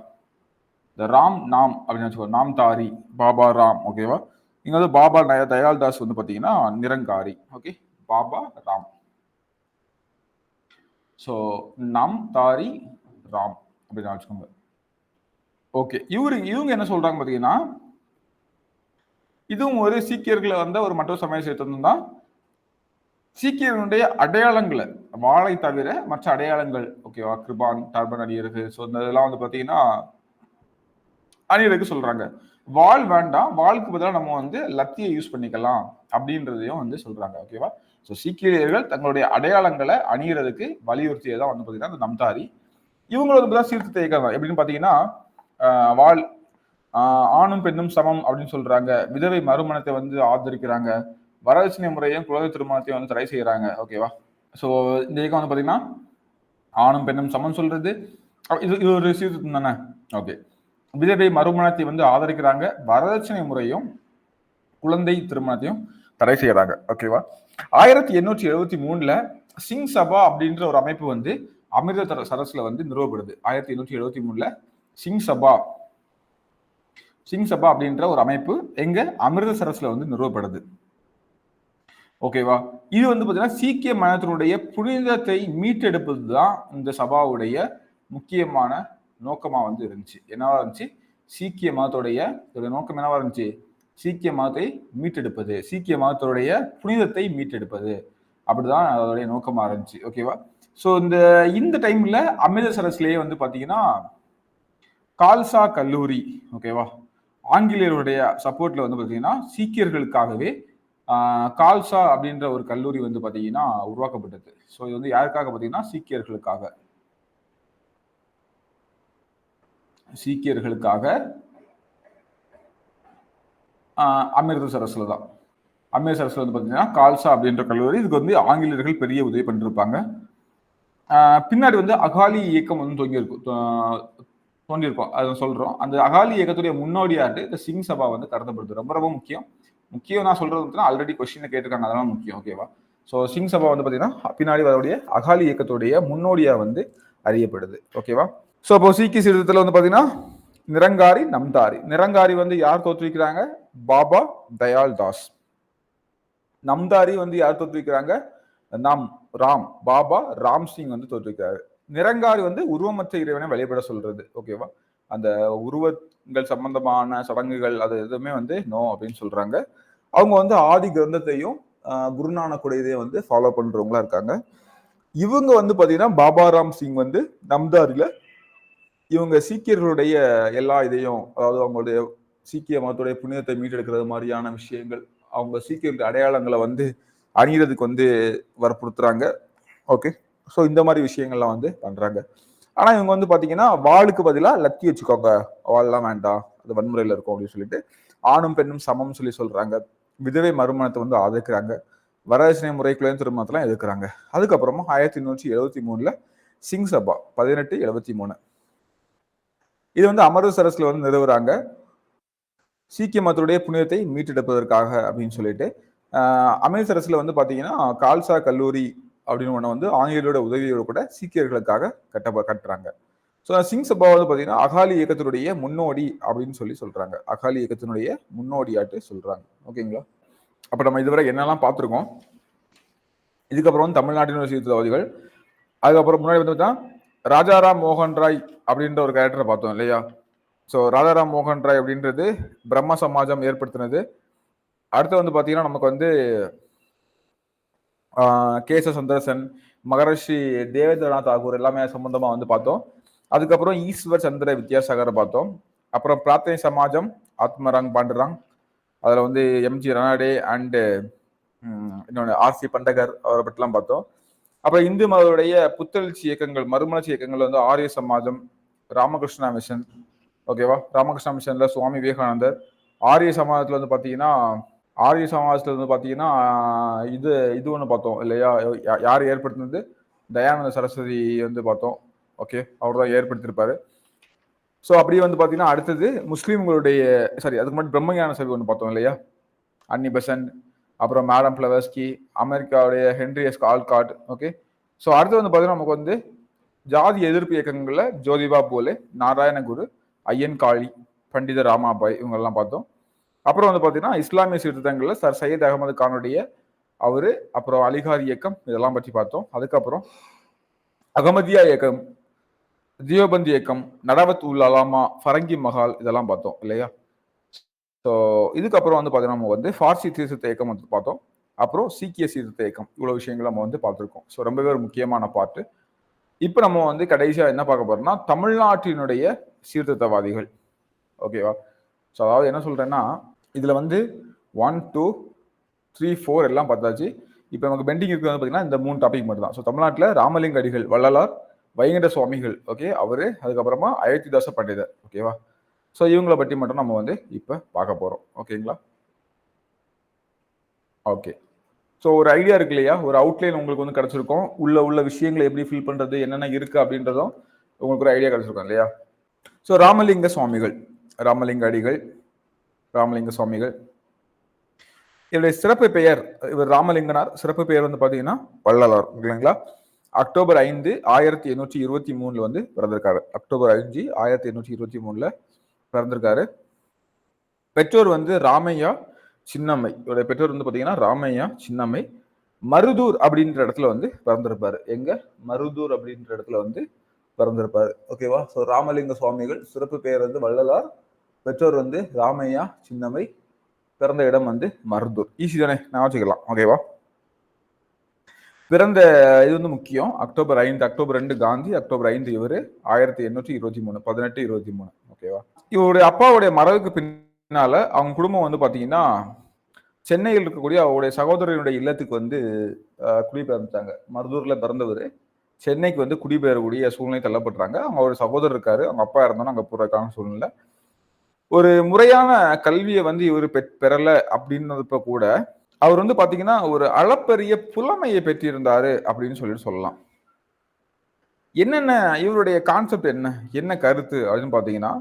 இந்த ராம் நாம் அப்படின்னு வச்சுக்கோ, நாம்தாரி பாபா ராம். ஓகேவா? இங்க வந்து பாபா தயாள் தாஸ் வந்து பாத்தீங்கன்னா நிரங்காரி. ஓகே, பாபா ராம். ஸோ நாம்தாரி ராம் அப்படின்னு வச்சுக்கோங்க. ஓகே, இவங்க என்ன சொல்றாங்க பாத்தீங்கன்னா இதுவும் ஒரு சீக்கியர்களை வந்த ஒரு மற்ற சமய சேர்த்ததும் தான். சீக்கியர்களுடைய அடையாளங்களை வாளை தவிர மற்ற அடையாளங்கள், ஓகேவா, கிருபான் டர்பன் அணியிறது, ஸோ இதெல்லாம் வந்து பாத்தீங்கன்னா அணியருக்கு சொல்றாங்க. வால் வேண்டாம், வாளுக்கு பதிலாக நம்ம வந்து லத்தியை யூஸ் பண்ணிக்கலாம் அப்படின்றதையும் வந்து சொல்றாங்க. ஓகேவா? ஸோ சீக்கியர்கள் தங்களுடைய அடையாளங்களை அணியறதுக்கு வலியுறுத்தியதான் வந்து பாத்தீங்கன்னா அந்த நம்தாரி. இவங்களோட தான் சீர்திருத்த இயக்கம் தான். எப்படின்னு பாத்தீங்கன்னா வால் ஆணும் பெண்ணும் சமம் அப்படின்னு சொல்றாங்க. விதவை மறுமணத்தை வந்து ஆதரிக்கிறாங்க. வரதட்சணை முறையும் குழந்தை திருமணத்தையும் வந்து தடை செய்யறாங்க. ஓகேவா? ஸோ இந்த இயக்கம் வந்து பாத்தீங்கன்னா ஆணும் பெண்ணும் சமம் சொல்றது இது ஒரு சீர்திருத்தம் தானே. ஓகே, விதவை மறுமணத்தை வந்து ஆதரிக்கிறாங்க. வரதட்சணை முறையும் குழந்தை திருமணத்தையும் தடை செய்யறாங்க. ஓகேவா? 1873 சிங் சபா அப்படின்ற ஒரு அமைப்பு வந்து அமிர்தசரஸ்ல வந்து நிறுவப்படுது. 1873 சிங் சபா அப்படின்ற ஒரு அமைப்பு எங்க அமிர்தசரஸ்ல வந்து நிறுவப்படுது. ஓகேவா? இது வந்து பாத்தீங்கன்னா சீக்கிய மதத்தினுடைய புனிதத்தை மீட்டெடுப்பது தான் இந்த சபாவுடைய முக்கியமான நோக்கமா வந்து இருந்துச்சு. என்னவா இருந்துச்சு? சீக்கிய மதத்துடைய நோக்கம் என்னவா இருந்துச்சு? சீக்கிய மதத்தை மீட்டெடுப்பது, சீக்கிய மதத்துடைய புனிதத்தை மீட்டெடுப்பது, அப்படிதான் அதோடைய நோக்கமா இருந்துச்சு. ஓகேவா? ஸோ இந்த டைம்ல அமிர்தசரஸ்லயே வந்து பாத்தீங்கன்னா கால்சா கல்லூரி, ஓகேவா, ஆங்கிலேயருடைய சப்போர்ட்ல வந்து பாத்தீங்கன்னா சீக்கியர்களுக்காகவே கால்சா அப்படின்ற ஒரு கல்லூரி வந்து பாத்தீங்கன்னா உருவாக்கப்பட்டது. ஸோ இது வந்து யாருக்காக பாத்தீங்கன்னா சீக்கியர்களுக்காக அமிர்தசரஸ்ல தான். அமிர்தசரஸ்ல வந்து பாத்தீங்கன்னா கால்சா அப்படின்ற கல்லூரி. இதுக்கு வந்து ஆங்கிலேயர்கள் பெரிய உதவி பண்ணிருப்பாங்க. பின்னாடி வந்து அகாலி இயக்கம் வந்து தோன்றியிருக்கோம், அதை சொல்றோம். அந்த அகாலி இயக்கத்துடைய முன்னோடியாட்டு இந்த சிங் சபா வந்து கருதப்படுது. ரொம்ப ரொம்ப முக்கியம். நான் சொல்றது ஆல்ரெடி கொஸ்டின் கேட்டிருக்காங்க, அதெல்லாம் முக்கியம். ஓகேவா? ஸோ சிங் சபா வந்து பாத்தீங்கன்னா பின்னாடி வரக்கூடிய அகாலி இயக்கத்துடைய முன்னோடியா வந்து அறியப்படுது. ஓகேவா? ஸோ அப்போ சீக்கிய சீர்திருத்தத்தில் வந்து பாத்தீங்கன்னா நிரங்காரி நம்தாரி. நிரங்காரி வந்து யார் தோற்றுவிக்கிறாங்க? பாபா தயாள் தாஸ். நம்தாரி வந்து யார் தோற்றுவிக்கிறாங்க? ராம் பாபா ராம் சிங் வந்து தோற்றுவிக்கிறாரு. நிரங்காரி வந்து உருவமற்ற இறைவனை வழிபட சொல்றது. ஓகேவா? அந்த உருவங்கள் சம்பந்தமான சடங்குகள் அது எதுவுமே வந்து நோ அப்படின்னு சொல்றாங்க. அவங்க வந்து ஆதி கிரந்தத்தையும் குருநானக்குடையதையும் வந்து ஃபாலோ பண்றவங்களா இருக்காங்க. இவங்க வந்து பாத்தீங்கன்னா பாபாராம் சிங் வந்து நம்தாரில இவங்க சீக்கியர்களுடைய எல்லா இதையும், அதாவது அவங்களுடைய சீக்கிய மதத்துடைய புனிதத்தை மீட்டெடுக்கிறது மாதிரியான விஷயங்கள், அவங்க சீக்கியர்களுடைய அடையாளங்களை வந்து அணியறதுக்கு வந்து வற்புறுத்துறாங்க. ஓகே, ஸோ இந்த மாதிரி விஷயங்கள்லாம் வந்து பண்றாங்க. ஆனா இவங்க வந்து பாத்தீங்கன்னா வாளுக்கு பதிலாக லத்தி வச்சுக்கோங்க, வாள்லாம் வேண்டாம், அது வன்முறையில இருக்கும் அப்படின்னு சொல்லிட்டு ஆணும் பெண்ணும் சமம் சொல்றாங்க. விதவை மறுமணத்தை வந்து ஆதரிக்கிறாங்க. வரதட்சணை முறை குழந்தை திருமணத்தெல்லாம் எதிர்க்கிறாங்க. அதுக்கப்புறமா 1873 சிங் சபா 1873 இது வந்து அமிர்தசரஸ்ல வந்து நிறுவுறாங்க. சீக்கிய மதத்துடைய புனிதத்தை மீட்டெடுப்பதற்காக அப்படின்னு சொல்லிட்டு அமிர்தசரஸ்ல வந்து பாத்தீங்கன்னா கால்சா கல்லூரி அப்படின்னு ஒண்ணு வந்து ஆங்கிலேயரோட உதவியோட கூட சீக்கியர்களுக்காக கட்டுறாங்க. ஸோ சிங் சபா வந்து பாத்தீங்கன்னா அகாலி இயக்கத்தினுடைய முன்னோடி அப்படின்னு சொல்றாங்க. அகாலி இயக்கத்தினுடைய முன்னோடியாட்டு சொல்றாங்க. ஓகேங்களா? அப்ப நம்ம இதுவரை என்னெல்லாம் பார்த்திருக்கோம். இதுக்கப்புறம் வந்து தமிழ்நாட்டினுடைய சீர்திருத்தவாதிகள், அதுக்கப்புறம் முன்னாடி வந்து ராஜாராம் மோகன் ராய் அப்படின்ற ஒரு கேரக்டரை பார்த்தோம் இல்லையா? ஸோ ராஜாராம் மோகன் ராய் அப்படின்றது பிரம்ம சமாஜம் ஏற்படுத்தினது. அடுத்து வந்து பாத்தீங்கன்னா நமக்கு வந்து கேச சந்திரசன், மகரிஷி தேவேந்திரநாத் தாகூர் எல்லாமே சம்பந்தமா வந்து பார்த்தோம். அதுக்கப்புறம் ஈஸ்வர் சந்திர வித்யாசாகரை பார்த்தோம். அப்புறம் பிரார்த்தனை சமாஜம், ஆத்மராங் பாண்டுராங், அதுல வந்து எம்ஜி ரனாடே அண்ட் இன்னொன்று ஆர்சி பண்டகர் அவரை பற்றிலாம் பார்த்தோம். அப்புறம் இந்து மதத்துடைய புத்தெழுச்சி இயக்கங்கள், மறுமலர்ச்சி இயக்கங்கள் வந்து ஆரிய சமாஜம், ராமகிருஷ்ணா மிஷன். ஓகேவா? ராமகிருஷ்ணா மிஷன்ல சுவாமி விவேகானந்தர். ஆரிய சமாஜத்துல வந்து பாத்தீங்கன்னா இது இது ஒன்று பார்த்தோம் இல்லையா? யார் ஏற்படுத்தினது? தயானந்த சரஸ்வதி வந்து பார்த்தோம். ஓகே, அவர் தான் ஏற்படுத்தியிருப்பாரு. ஸோ அப்படியே வந்து பார்த்தீங்கன்னா அடுத்தது முஸ்லீம்களுடைய அதுக்கு முன்னாடி பிரம்மஞான சபை ஒன்று பார்த்தோம் இல்லையா? அன்னி பெசன்ட், அப்புறம் மேடம் பிளவர்ஸ்கி, அமெரிக்காவுடைய Henry S Olcott. Okay, so அடுத்து வந்து பார்த்தீங்கன்னா நமக்கு வந்து ஜாதி எதிர்ப்பு இயக்கங்களில் ஜோதிபா போலே, நாராயணகுரு, ஐயன் காளி, பண்டித ராமாபாய் இவங்கெல்லாம் பார்த்தோம். அப்புறம் வந்து பார்த்தீங்கன்னா இஸ்லாமிய சீர்திருத்தங்களில் சர் சையத் அகமது கானுடைய அவரு, அப்புறம் அலிகார் இயக்கம் இதெல்லாம் பற்றி பார்த்தோம். அதுக்கப்புறம் அகமதியா இயக்கம், தியோபந்த் இயக்கம், நடவத் உல் அலாமா, ஃபரங்கி மஹால் இதெல்லாம் பார்த்தோம் இல்லையா? ஸோ இதுக்கப்புறம் வந்து பார்த்தீங்கன்னா நம்ம வந்து ஃபார்சி சீர்திருத்த இயக்கம் வந்து பார்த்தோம். அப்புறம் சீக்கிய சீர்திருத்த இயக்கம், இவ்வளவு விஷயங்கள் நம்ம வந்து பார்த்துருக்கோம். ஸோ ரொம்பவே ஒரு முக்கியமான பார்ட்டு. இப்போ நம்ம வந்து கடைசியா என்ன பார்க்க போறோம்னா தமிழ்நாட்டினுடைய சீர்திருத்தவாதிகள். ஓகேவா? ஸோ அதாவது என்ன சொல்றேன்னா இதுல வந்து 1, 2, 3, 4 எல்லாம் பார்த்தாச்சு. இப்போ நமக்கு பெண்டிங் இருக்கிறது பார்த்தீங்கன்னா இந்த 3 டாபிக் மட்டும் தான். ஸோ தமிழ்நாட்டில் ராமலிங்க அடிகள், வள்ளலார், வைகுண்ட சுவாமிகள், ஓகே, அவரு, அதுக்கப்புறமா அயோத்திதாச பண்டிதர். ஓகேவா? ஸோ இவங்களை பற்றி மட்டும் நம்ம வந்து இப்போ பார்க்க போறோம். ஓகேங்களா? ஓகே, ஸோ ஒரு ஐடியா இருக்கு இல்லையா? ஒரு அவுட்லைன் உங்களுக்கு வந்து கிடைச்சிருக்கும். உள்ள விஷயங்களை எப்படி ஃபில் பண்றது, என்னென்ன இருக்கு அப்படின்றதும் உங்களுக்கு ஒரு ஐடியா கிடைச்சிருக்கும் இல்லையா? ஸோ ராமலிங்க சுவாமிகள், ராமலிங்க அடிகள், ராமலிங்க சுவாமிகள், இவருடைய சிறப்பு பெயர், இவர் ராமலிங்கனார், சிறப்பு பெயர் வந்து பாத்தீங்கன்னா வள்ளலார். இல்லைங்களா? அக்டோபர் 5, 1823 வந்து பிறந்திருக்காரு. அக்டோபர் 5, 1823 பிறந்திருக்காரு. பெற்றோர் வந்து ராமையா, சின்னம்மை. இவருடைய பெற்றோர் வந்து பாத்தீங்கன்னா ராமையா, சின்னம்மை. மருதூர் அப்படின்ற இடத்துல வந்து பிறந்திருப்பாரு. எங்க? மருதூர் அப்படின்ற இடத்துல வந்து பிறந்திருப்பாரு. ஓகேவா? ஸோ ராமலிங்க சுவாமிகள், சிறப்பு பெயர் வந்து வள்ளலார், பெற்றோர் வந்து ராமையா, சின்னம்மை, பிறந்த இடம் வந்து மருதூர். ஈஸி தானே, நான் வச்சுக்கலாம். ஓகேவா? பிறந்த இது வந்து முக்கியம். அக்டோபர் 5, அக்டோபர் 2 காந்தி, அக்டோபர் 5 இவரு, 1823, 1823. ஓகேவா? இவருடைய அப்பாவுடைய மறைவுக்கு பின்னால அவங்க குடும்பம் வந்து பாத்தீங்கன்னா சென்னையில் இருக்கக்கூடிய அவருடைய சகோதரனுடைய இல்லத்துக்கு வந்து குடிபெயர்ந்துட்டாங்க. மருதூர்ல பிறந்தவர் சென்னைக்கு வந்து குடிபெயரக்கூடிய சூழ்நிலை தள்ளப்படுறாங்க. அவருடைய சகோதரர் இருக்காரு, அவங்க அப்பா இருந்தாலும் அங்க போறதுக்கான சூழ்நிலை. ஒரு முறையான கல்வியை வந்து இவர் பெறல அப்படின்னப்ப கூட அவர் வந்து பாத்தீங்கன்னா ஒரு அளப்பரிய புலமையை பெற்றிருந்தாரு அப்படின்னு சொல்லலாம். என்னென்ன இவருடைய கான்செப்ட், என்ன கருத்து அப்படின்னு பாத்தீங்கன்னா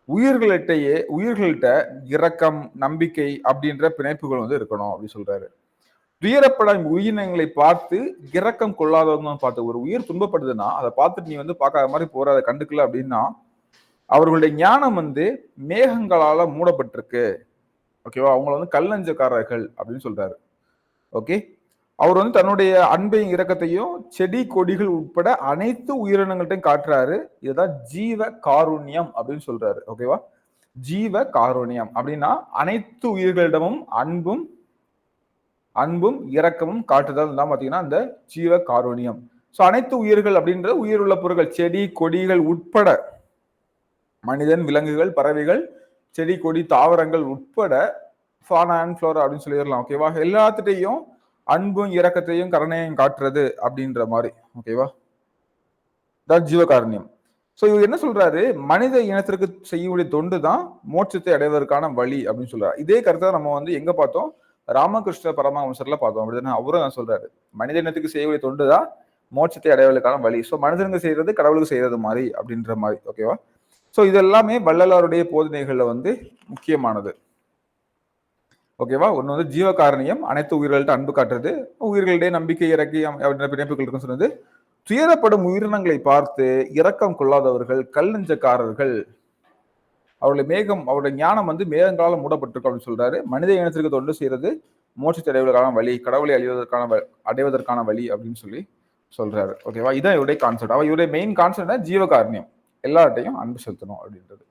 உயிர்கள்ட்ட இரக்கம், நம்பிக்கை அப்படின்ற பிணைப்புகள் வந்து இருக்கணும் அப்படின்னு சொல்றாரு. துயரப்படும் உயிரினங்களை பார்த்து இரக்கம் கொள்ளாதவங்க பார்த்து, ஒரு உயிர் துன்பப்படுதுன்னா அதை பார்த்துட்டு நீ வந்து பார்க்காத மாதிரி போற, அதை கண்டுக்கல அப்படின்னா அவர்களுடைய ஞானம் வந்து மேகங்களால மூடப்பட்டிருக்கு. ஓகேவா? அவங்கள வந்து கல்லஞ்சக்காரர்கள் அப்படின்னு சொல்றாரு. ஓகே, அவர் வந்து தன்னுடைய அன்பையும் இரக்கத்தையும் செடி கொடிகள் உட்பட அனைத்து உயிரினங்கள்ட்டையும் காட்டுறாரு. இதுதான் ஜீவ காருண்யம் அப்படின்னு சொல்றாரு. ஓகேவா? ஜீவ காருண்யம் அப்படின்னா அனைத்து உயிர்களிடமும் அன்பும் இரக்கமும் காட்டுதல் தான் பாத்தீங்கன்னா இந்த ஜீவ காருண்யம். சோ அனைத்து உயிர்கள் அப்படின்றது உயிர் உள்ள பொருட்கள், செடி கொடிகள் உட்பட, மனிதன், விலங்குகள், பறவைகள், செடி கொடி தாவரங்கள் உட்பட, ஃபானா அண்ட் ஃப்ளோரா அப்படின்னு சொல்லிடலாம். ஓகேவா? எல்லாத்துட்டையும் அன்பும் இரக்கத்தையும் கருணையும் காட்டுறது அப்படின்ற மாதிரி. ஓகேவா? ஜீவகாருண்யம். சோ இவர் என்ன சொல்றாரு, மனித இனத்திற்கு செய்யக்கூடிய தொண்டு தான் மோட்சத்தை அடைவதற்கான வழி அப்படின்னு சொல்றாரு. இதே கருத்தை நம்ம வந்து எங்க பார்த்தோம், ராமகிருஷ்ண பரமஹம்சர்ல பார்த்தோம். அப்படிதானே? அவரும் தான் சொல்றாரு, மனித இனத்துக்கு செய்யக்கூடிய தொண்டு தான் மோட்சத்தை அடைவதற்கான வழி. சோ மனிதனுக்கு செய்யறது கடவுளுக்கு செய்யறது மாதிரி அப்படின்ற மாதிரி. ஓகேவா? சோ இது எல்லாமே வள்ளலாருடைய போதனைகள்ல வந்து முக்கியமானது. ஓகேவா? ஒண்ணு வந்து ஜீவகாருண்யம், அனைத்து உயிர்கள்ட்ட அன்பு காட்டுறது, உயிர்களிடையே நம்பிக்கை இறக்கி பிணைப்புகள் இருக்குன்னு சொன்னது. துயரப்படும் உயிரினங்களை பார்த்து இரக்கம் கொள்ளாதவர்கள், கல் நெஞ்சக்காரர்கள், அவருடைய ஞானம் வந்து மேகங்களால் மூடப்பட்டிருக்கும் அப்படின்னு சொல்றாரு. மனித இனத்திற்கு தொண்டு செய்யறது மோட்சத்தை அடைவதற்கான வழி, கடவுளை அடைவதற்கான வழி அப்படின்னு சொல்லி சொல்றாரு. ஓகேவா? இதான் இவருடைய கான்செப்ட். இவருடைய மெயின் கான்செப்ட் ஜீவகாருண்யம், எல்லார்ட்டையும் அன்பு செலுத்தணும் அப்படின்றது.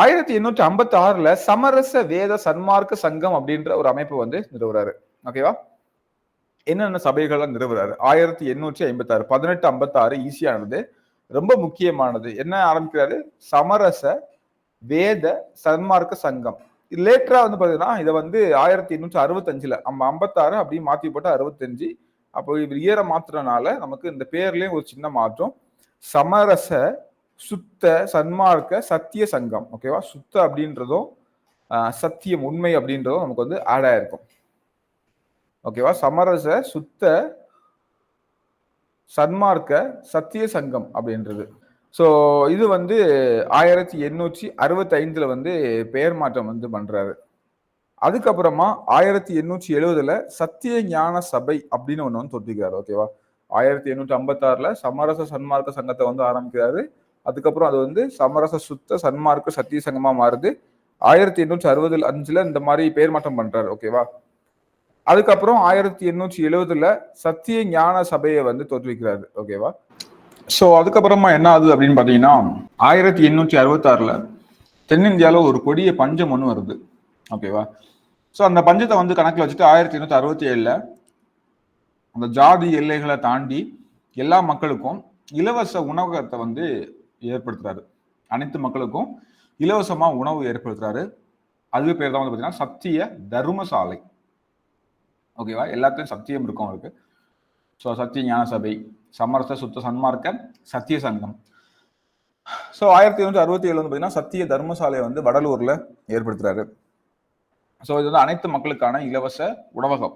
1856 சமரச வேத சன்மார்க்க சங்கம் அப்படின்ற ஒரு அமைப்பு வந்து நிறுவுறாரு. ஓகேவா? என்னென்ன சபைகளை நிறுவுறாரு? 1856 1856 ஈஸியானது, ரொம்ப முக்கியமானது. என்ன ஆரம்பிக்கிறாரு? சமரச வேத சன்மார்க்க சங்கம். லேட்டரா வந்து பாத்தீங்கன்னா இதை வந்து 1865 நம்ம 56 அப்படி மாத்தி போட்டு 65. அப்போ இவர் இயரை மாத்துறதுனால நமக்கு இந்த பேர்லயும் ஒரு சின்ன மாற்றம். சமரச சுத்த சன்மார்க்க சத்திய சங்கம். ஓகேவா? சுத்த அப்படின்றதும் சத்தியம் உண்மை அப்படின்றதும் நமக்கு வந்து ஆட் ஆயிருக்கும். ஓகேவா? சமரச சுத்த சன்மார்க்க சத்திய சங்கம் அப்படின்றது. ஸோ இது வந்து 1865 வந்து பெயர் மாற்றம் வந்து பண்றாரு. அதுக்கப்புறமா 1870 சத்திய ஞான சபை அப்படின்னு ஒண்ணு வந்து தொட்டிக்கிறாரு. ஓகேவா? 1856 சமரச சன்மார்க்க சங்கத்தை வந்து ஆரம்பிக்கிறாரு. அதுக்கப்புறம் அது வந்து சமரச சுத்த சன்மார்க்க சத்திய சங்கமா மாறுது. 1865 இந்த மாதிரி பெயர் மாற்றம் பண்றாரு. ஓகேவா? அதுக்கப்புறம் 1870 சத்திய ஞான சபையை வந்து தோற்றுவிக்கிறாரு. ஓகேவா? சோ அதுக்கப்புறமா என்ன ஆகுது அப்படின்னு பாத்தீங்கன்னா 1866 தென்னிந்தியாவில் ஒரு கொடிய பஞ்சம் ஒண்ணு வருது. ஓகேவா? சோ அந்த பஞ்சத்தை வந்து கணக்குல வச்சுட்டு 1867 அந்த ஜாதி எல்லைகளை தாண்டி எல்லா மக்களுக்கும் இலவச உணவகத்தை வந்து ஏற்படுத்துறாரு. அனைத்து மக்களுக்கும் இலவசமா உணவு ஏற்படுத்துறாரு. அது பேர் தான் வந்து பாத்தீங்கன்னா சத்திய தர்மசாலை. ஓகேவா? எல்லாத்தையும் சத்தியம் இருக்கும் அவருக்கு. ஸோ சத்திய ஞான சபை, சமரச சுத்த சன்மார்க்க சத்திய சங்கம். ஸோ 1867 வந்து பார்த்தீங்கன்னா சத்திய தர்மசாலையை வந்து வடலூர்ல ஏற்படுத்துறாரு. ஸோ இது வந்து அனைத்து மக்களுக்கான இலவச உணவகம்.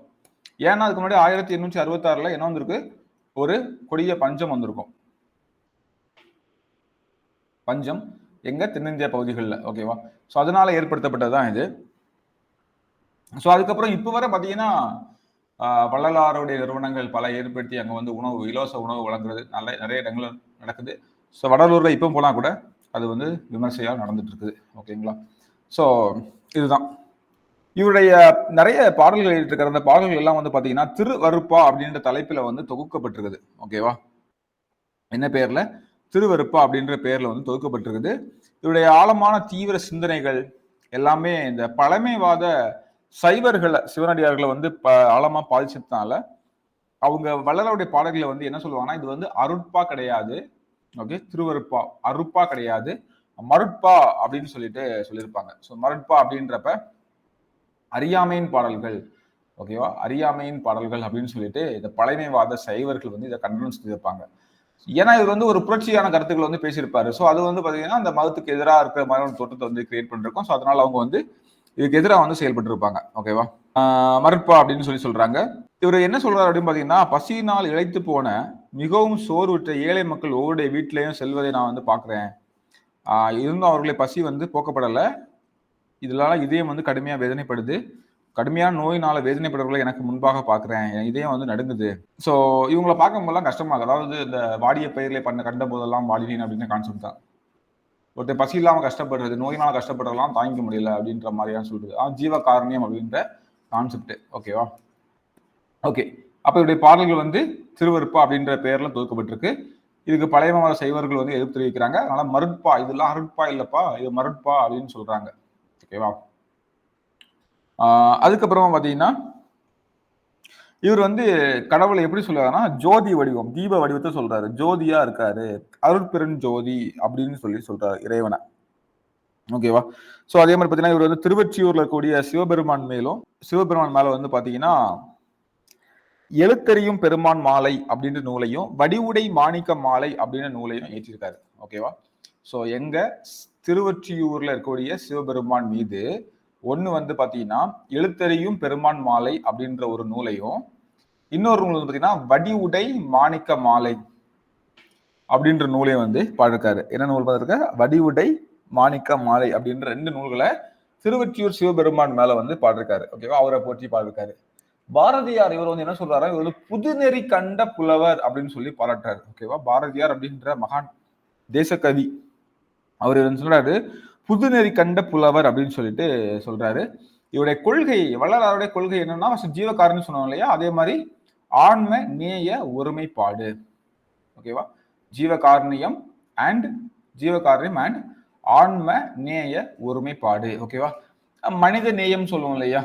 ஏன்னா அதுக்கு முன்னாடி 1866 என்ன வந்திருக்கு, ஒரு கொடிய பஞ்சம் வந்திருக்கும். பஞ்சம் எங்க? தென்னிந்திய பகுதிகளில். ஓகேவா? ஸோ அதனால ஏற்படுத்தப்பட்டதுதான் இது. ஸோ அதுக்கப்புறம் இப்போ வரை பார்த்தீங்கன்னா வள்ளலாருடைய நிறுவனங்கள் பல ஏற்படுத்தி அங்கே வந்து இலவச உணவு வழங்குறது நிறைய இடங்கள் நடக்குது. ஸோ வடலூர்ல இப்போ போனா கூட அது வந்து விமர்சையாக நடந்துட்டு இருக்குது. ஓகேங்களா? ஸோ இதுதான் இவருடைய நிறைய பாடல்கள் எழுதிட்டு அந்த பாடல்கள் எல்லாம் வந்து பாத்தீங்கன்னா திருவருப்பா அப்படின்ற தலைப்புல வந்து தொகுக்கப்பட்டிருக்குது. ஓகேவா? என்ன பேர்ல? திருவருப்பா அப்படின்ற பேர்ல வந்து தொகுக்கப்பட்டிருக்குது. இவருடைய ஆழமான தீவிர சிந்தனைகள் எல்லாமே இந்த பழமைவாத சைவர்களை, சிவனடியார்களை வந்து ஆழமா பாதிச்சதுனால அவங்க வள்ளலாருடைய பாடல்களை வந்து என்ன சொல்லுவாங்கன்னா, இது வந்து அருட்பா கிடையாது. ஓகே, திருவருப்பா, அருட்பா கிடையாது, மருட்பா அப்படின்னு சொல்லியிருப்பாங்க. ஸோ மருட்பா அப்படின்றப்ப அறியாமையின் பாடல்கள். ஓகேவா? அறியாமையின் பாடல்கள் அப்படின்னு சொல்லிட்டு இந்த பழமைவாத சைவர்கள் வந்து இதை கண்டனம் செஞ்சிருப்பாங்க. ஏன்னா இவர் வந்து ஒரு புரட்சியான கருத்துக்கள் வந்து பேசியிருப்பாரு. ஸோ அது வந்து பாத்தீங்கன்னா அந்த மதத்துக்கு எதிராக இருக்கிற மாதிரி ஒரு தோற்றத்தை வந்து கிரியேட் பண்ணிருக்கோம். ஸோ அதனால அவங்க வந்து இதுக்கு எதிராக வந்து செயல்பட்டு இருப்பாங்க. ஓகேவா? மறுப்பா அப்படின்னு சொல்றாங்க. இவர் என்ன சொல்றாரு அப்படின்னு பாத்தீங்கன்னா, பசியினால் இழைத்து போன மிகவும் சோர்வுற்ற ஏழை மக்கள் ஒவ்வொருடைய வீட்டிலையும் செல்வதை நான் வந்து பாக்குறேன். இருந்தும் அவர்களை பசி வந்து போக்கப்படலை. இதனால இதயம் வந்து கடுமையா வேதனைப்படுது. கடுமையான நோயினால வேதனைப்படுறவர்களை எனக்கு முன்பாக பாக்குறேன். என் இதயம் வந்து நடுங்குது. ஸோ இவங்களை பார்க்கும் போதெல்லாம் கஷ்டமா. அதாவது இந்த வாடிய பயிர்களை கண்ட போதெல்லாம் வாடினேன் அப்படின்னு கான்செப்ட் தான். ஒருத்தர் பசி இல்லாம கஷ்டப்படுறது, நோயினால கஷ்டப்படுறதெல்லாம் தாங்கிக்க முடியல அப்படின்ற மாதிரியா சொல்றது. ஜீவ காரணியம் அப்படின்ற கான்செப்ட். ஓகேவா? ஓகே. அப்ப இவருடைய பாடல்கள் வந்து திருவருட்பா அப்படின்ற பெயர்ல தொகுக்கப்பட்டிருக்கு. இதுக்கு பழைய மத சைவர்கள் வந்து எதிர்ப்பு தெரிவிக்கிறாங்க. அதனால மருட்பா, இதெல்லாம் அருட்பா இல்லப்பா, இது மருட்பா அப்படின்னு சொல்றாங்க. ஓகேவா? அதுக்கப்புறமா பாத்தீங்கன்னா, இவர் வந்து கடவுளை எப்படி சொல்றாருன்னா, ஜோதி வடிவம், தீப வடிவத்தை சொல்றாரு. ஜோதியா இருக்காரு. அருட்பெரும் ஜோதி அப்படின்னு சொல்லி சொல்றாரு இறைவனை. ஓகேவா? சோ அதே மாதிரி பாத்தீங்கன்னா, இவர் வந்து திருவொற்றியூர்ல இருக்கக்கூடிய சிவபெருமான் மேலும், சிவபெருமான் மேல வந்து பாத்தீங்கன்னா, எழுத்தறியும் பெருமான் மாலை அப்படின்ற நூலையும், வடிவுடை மாணிக்க மாலை அப்படின்ற நூலையும் ஏற்றிருக்காரு. ஓகேவா? சோ எங்க திருவொற்றியூர்ல இருக்கக்கூடிய சிவபெருமான் மீது ஒண்ணு வந்து பாத்தீங்கன்னா, எழுத்தறியும் பெருமான் மாலை அப்படின்ற ஒரு நூலையும், இன்னொரு நூல் வந்து பாத்தீங்கன்னா, வடிவுடை மாணிக்க மாலை அப்படின்ற நூலையும் வந்து பாடிருக்காரு. என்ன நூல் பாத்திருக்க? வடிவுடை மாணிக்க மாலை அப்படின்ற 2 நூல்களை திருவொற்றியூர் சிவபெருமான் மேல வந்து பாடிருக்காரு. ஓகேவா? அவரை போற்றி பாடிருக்காரு. பாரதியார் இவர் வந்து என்ன சொல்றாரு, இவர் வந்து புதுநெறி கண்ட புலவர் அப்படின்னு சொல்லி பாராட்டாரு. ஓகேவா? பாரதியார் அப்படின்ற மகான் தேசக்கவி அவர் என்ன சொல்றாரு, புதுநெறி கண்ட புலவர் அப்படின்னு சொல்லிட்டு சொல்றாரு. இவருடைய கொள்கை, வள்ளலாருடைய கொள்கை என்னன்னா, ஜீவகாருண்யம் சொன்னோம் இல்லையா, அதே மாதிரி ஆன்ம நேய ஒருமைப்பாடு. ஓகேவா? ஜீவகாருண்யம் அண்ட் ஜீவகாருண்யம் அண்ட் ஆன்ம நேய ஒருமைப்பாடு. ஓகேவா? மனித நேயம் சொல்லுவோம் இல்லையா,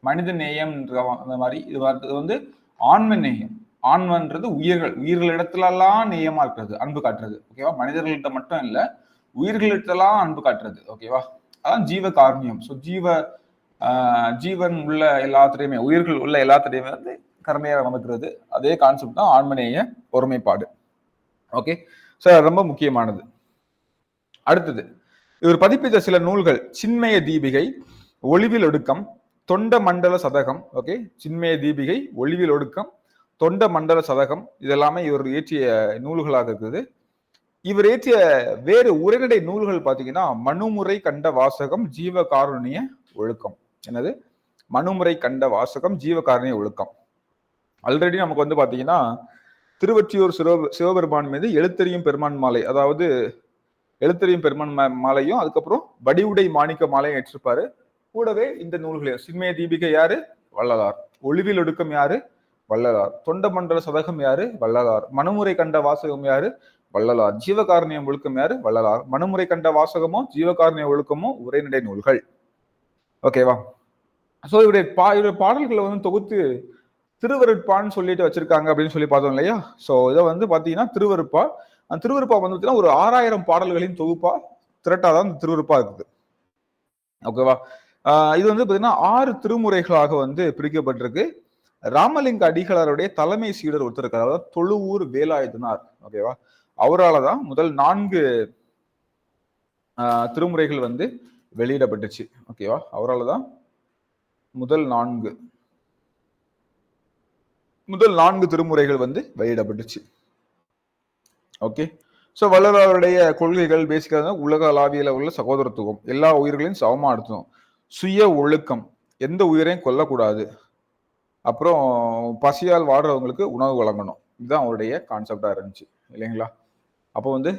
மனித நேயம் அந்த மாதிரி இது வந்து ஆன்ம நேயம். ஆன்மன்றது உயிர்கள், உயிர்களிடத்துலலாம் நேயமா இருக்கிறது, அன்பு காட்டுறது. ஓகேவா? மனிதர்கள்ட்ட மட்டும் இல்ல, உயிர்களிடத்தெல்லாம் அன்பு காட்டுறது. ஓகேவா? அதான் ஜீவ காருண்யம். ஸோ ஜீவன் உள்ள எல்லாத்திலையுமே, உயிர்கள் உள்ள எல்லாத்திலையுமே வந்து கருணையாக நடந்துக்கிறது. அதே கான்செப்ட் தான் ஆன்மநேய ஒருமைப்பாடு. ஓகே, ஸோ ரொம்ப முக்கியமானது. அடுத்தது, இவர் பதிப்பித்த சில நூல்கள் சின்மய தீபிகை, ஒளிவில் ஒடுக்கம், தொண்ட மண்டல சதகம். ஓகே, சின்மய தீபிகை, ஒளிவில் ஒடுக்கம், தொண்ட மண்டல சதகம், இதெல்லாமே இவர் இயற்றிய நூல்களாக இருக்குது. இவர் இயற்றிய வேறு உரைநடை நூல்கள் பாத்தீங்கன்னா, மனுமுறை கண்ட வாசகம், ஜீவகாருண்ய ஒழுக்கம். என்னது? மனுமுறை கண்ட வாசகம், ஜீவகாருண்ய ஒழுக்கம். ஆல்ரெடி நமக்கு வந்து பாத்தீங்கன்னா, திருவொற்றியூர் சிவபெருமான் மீது எழுத்தறியும் பெருமான் மாலை, அதாவது எழுத்தறியும் பெருமான் மாலையும், அதுக்கப்புறம் வடிவுடை மாணிக்க மாலையும் ஏற்றிருப்பாரு. கூடவே இந்த நூல்களையும், சின்மய தீபிகை யாரு? வள்ளலார். ஒளிவில் ஒடுக்கம் யாரு? வள்ளலார். தொண்ட மண்டல சதகம் யாரு? வள்ளலார். மனுமுறை கண்ட வாசகம் யாரு? வள்ளலார். ஜீவகாருண்யம் ஒழுக்கம் யாரு? வள்ளலார். மனுமுறை கண்ட வாசகமோ ஜீவகாருண்ய ஒழுக்கமோ உரைநடை நூல்கள். ஓகேவா? சோ இவருடைய பாடல்களை வந்து தொகுத்து திருவருட்பான்னு சொல்லிட்டு வச்சிருக்காங்க அப்படின்னு சொல்லி பார்த்தோம் இல்லையா? சோ இதை வந்து பாத்தீங்கன்னா திருவருட்பா. அந்த திருவருட்பா வந்து பாத்தீங்கன்னா ஒரு 6000 பாடல்களின் தொகுப்பா திரட்டாதான் திருவருட்பா இருக்குது. ஓகேவா? இது வந்து பாத்தீங்கன்னா 6 திருமுறைகளாக வந்து பிரிக்கப்பட்டிருக்கு. ராமலிங்க அடிகளாருடைய தலைமை சீடர் ஒருத்தர் இருக்காரு, அதாவது தொழுவூர் வேலாயுதனார். ஓகேவா? அவரால் தான் முதல் 4 திருமுறைகள் வந்து வெளியிடப்பட்டுச்சு. ஓகேவா? அவரால் தான் முதல் 4 திருமுறைகள் வந்து வெளியிடப்பட்டுச்சு. ஓகே, ஸோ வள்ளலாருடைய கொள்கைகள் பேசிக்காக உலகளாவியல உள்ள சகோதரத்துவம், எல்லா உயிர்களையும் சமமா நடத்தணும், சுய ஒழுக்கம், எந்த உயிரையும் கொல்லக்கூடாது, அப்புறம் பசியால் வாடுறவங்களுக்கு உணவு வழங்கணும். இதுதான் அவருடைய கான்செப்டா இருந்துச்சு இல்லைங்களா? அப்போ வந்து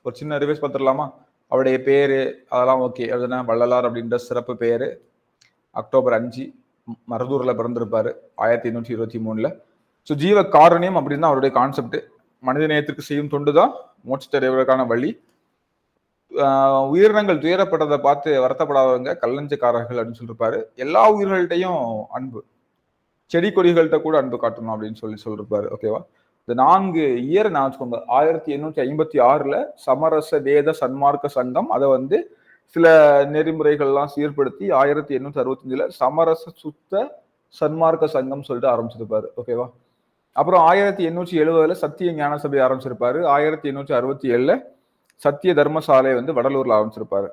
ஒரு சின்ன ரிவைஸ் பார்த்துடலாமா? அவருடைய பேரு அதெல்லாம் ஓகே. அதுனா வள்ளலார் அப்படின்ற சிறப்பு பேரு, அக்டோபர் 5 மருதூர்ல பிறந்திருப்பாரு 1823. ஸோ ஜீவ காருண்யம் அப்படின்னு தான் அவருடைய கான்செப்ட். மனித நேயத்திற்கு செய்யும் தொண்டுதான் மோட்சத்தடைவதற்கான வழி. உயிரினங்கள் துயரப்பட்டதை பார்த்து வருத்தப்படாதவங்க கல்லஞ்சக்காரர்கள் அப்படின்னு சொல்லிருப்பாரு. எல்லா உயிர்கள்ட்டையும் அன்பு, செடி கொடிகள்கிட்ட கூட அன்பு காட்டணும் அப்படின்னு சொல்லிருப்பாரு. ஓகேவா? இந்த 4 இயர் நான் வச்சுக்கோங்க. 1856 சமரச வேத சன்மார்க்க சங்கம் அதை வந்து சில நெறிமுறைகள்லாம் சீர்படுத்தி 1865 சமரச சுத்த சன்மார்க்க சங்கம் சொல்லிட்டு ஆரம்பிச்சிருப்பாரு. ஓகேவா? அப்புறம் 1870 சத்திய ஞான சபை ஆரம்பிச்சிருப்பாரு. 1867 சத்திய தர்மசாலை வந்து வடலூர்ல ஆரம்பிச்சிருப்பாரு.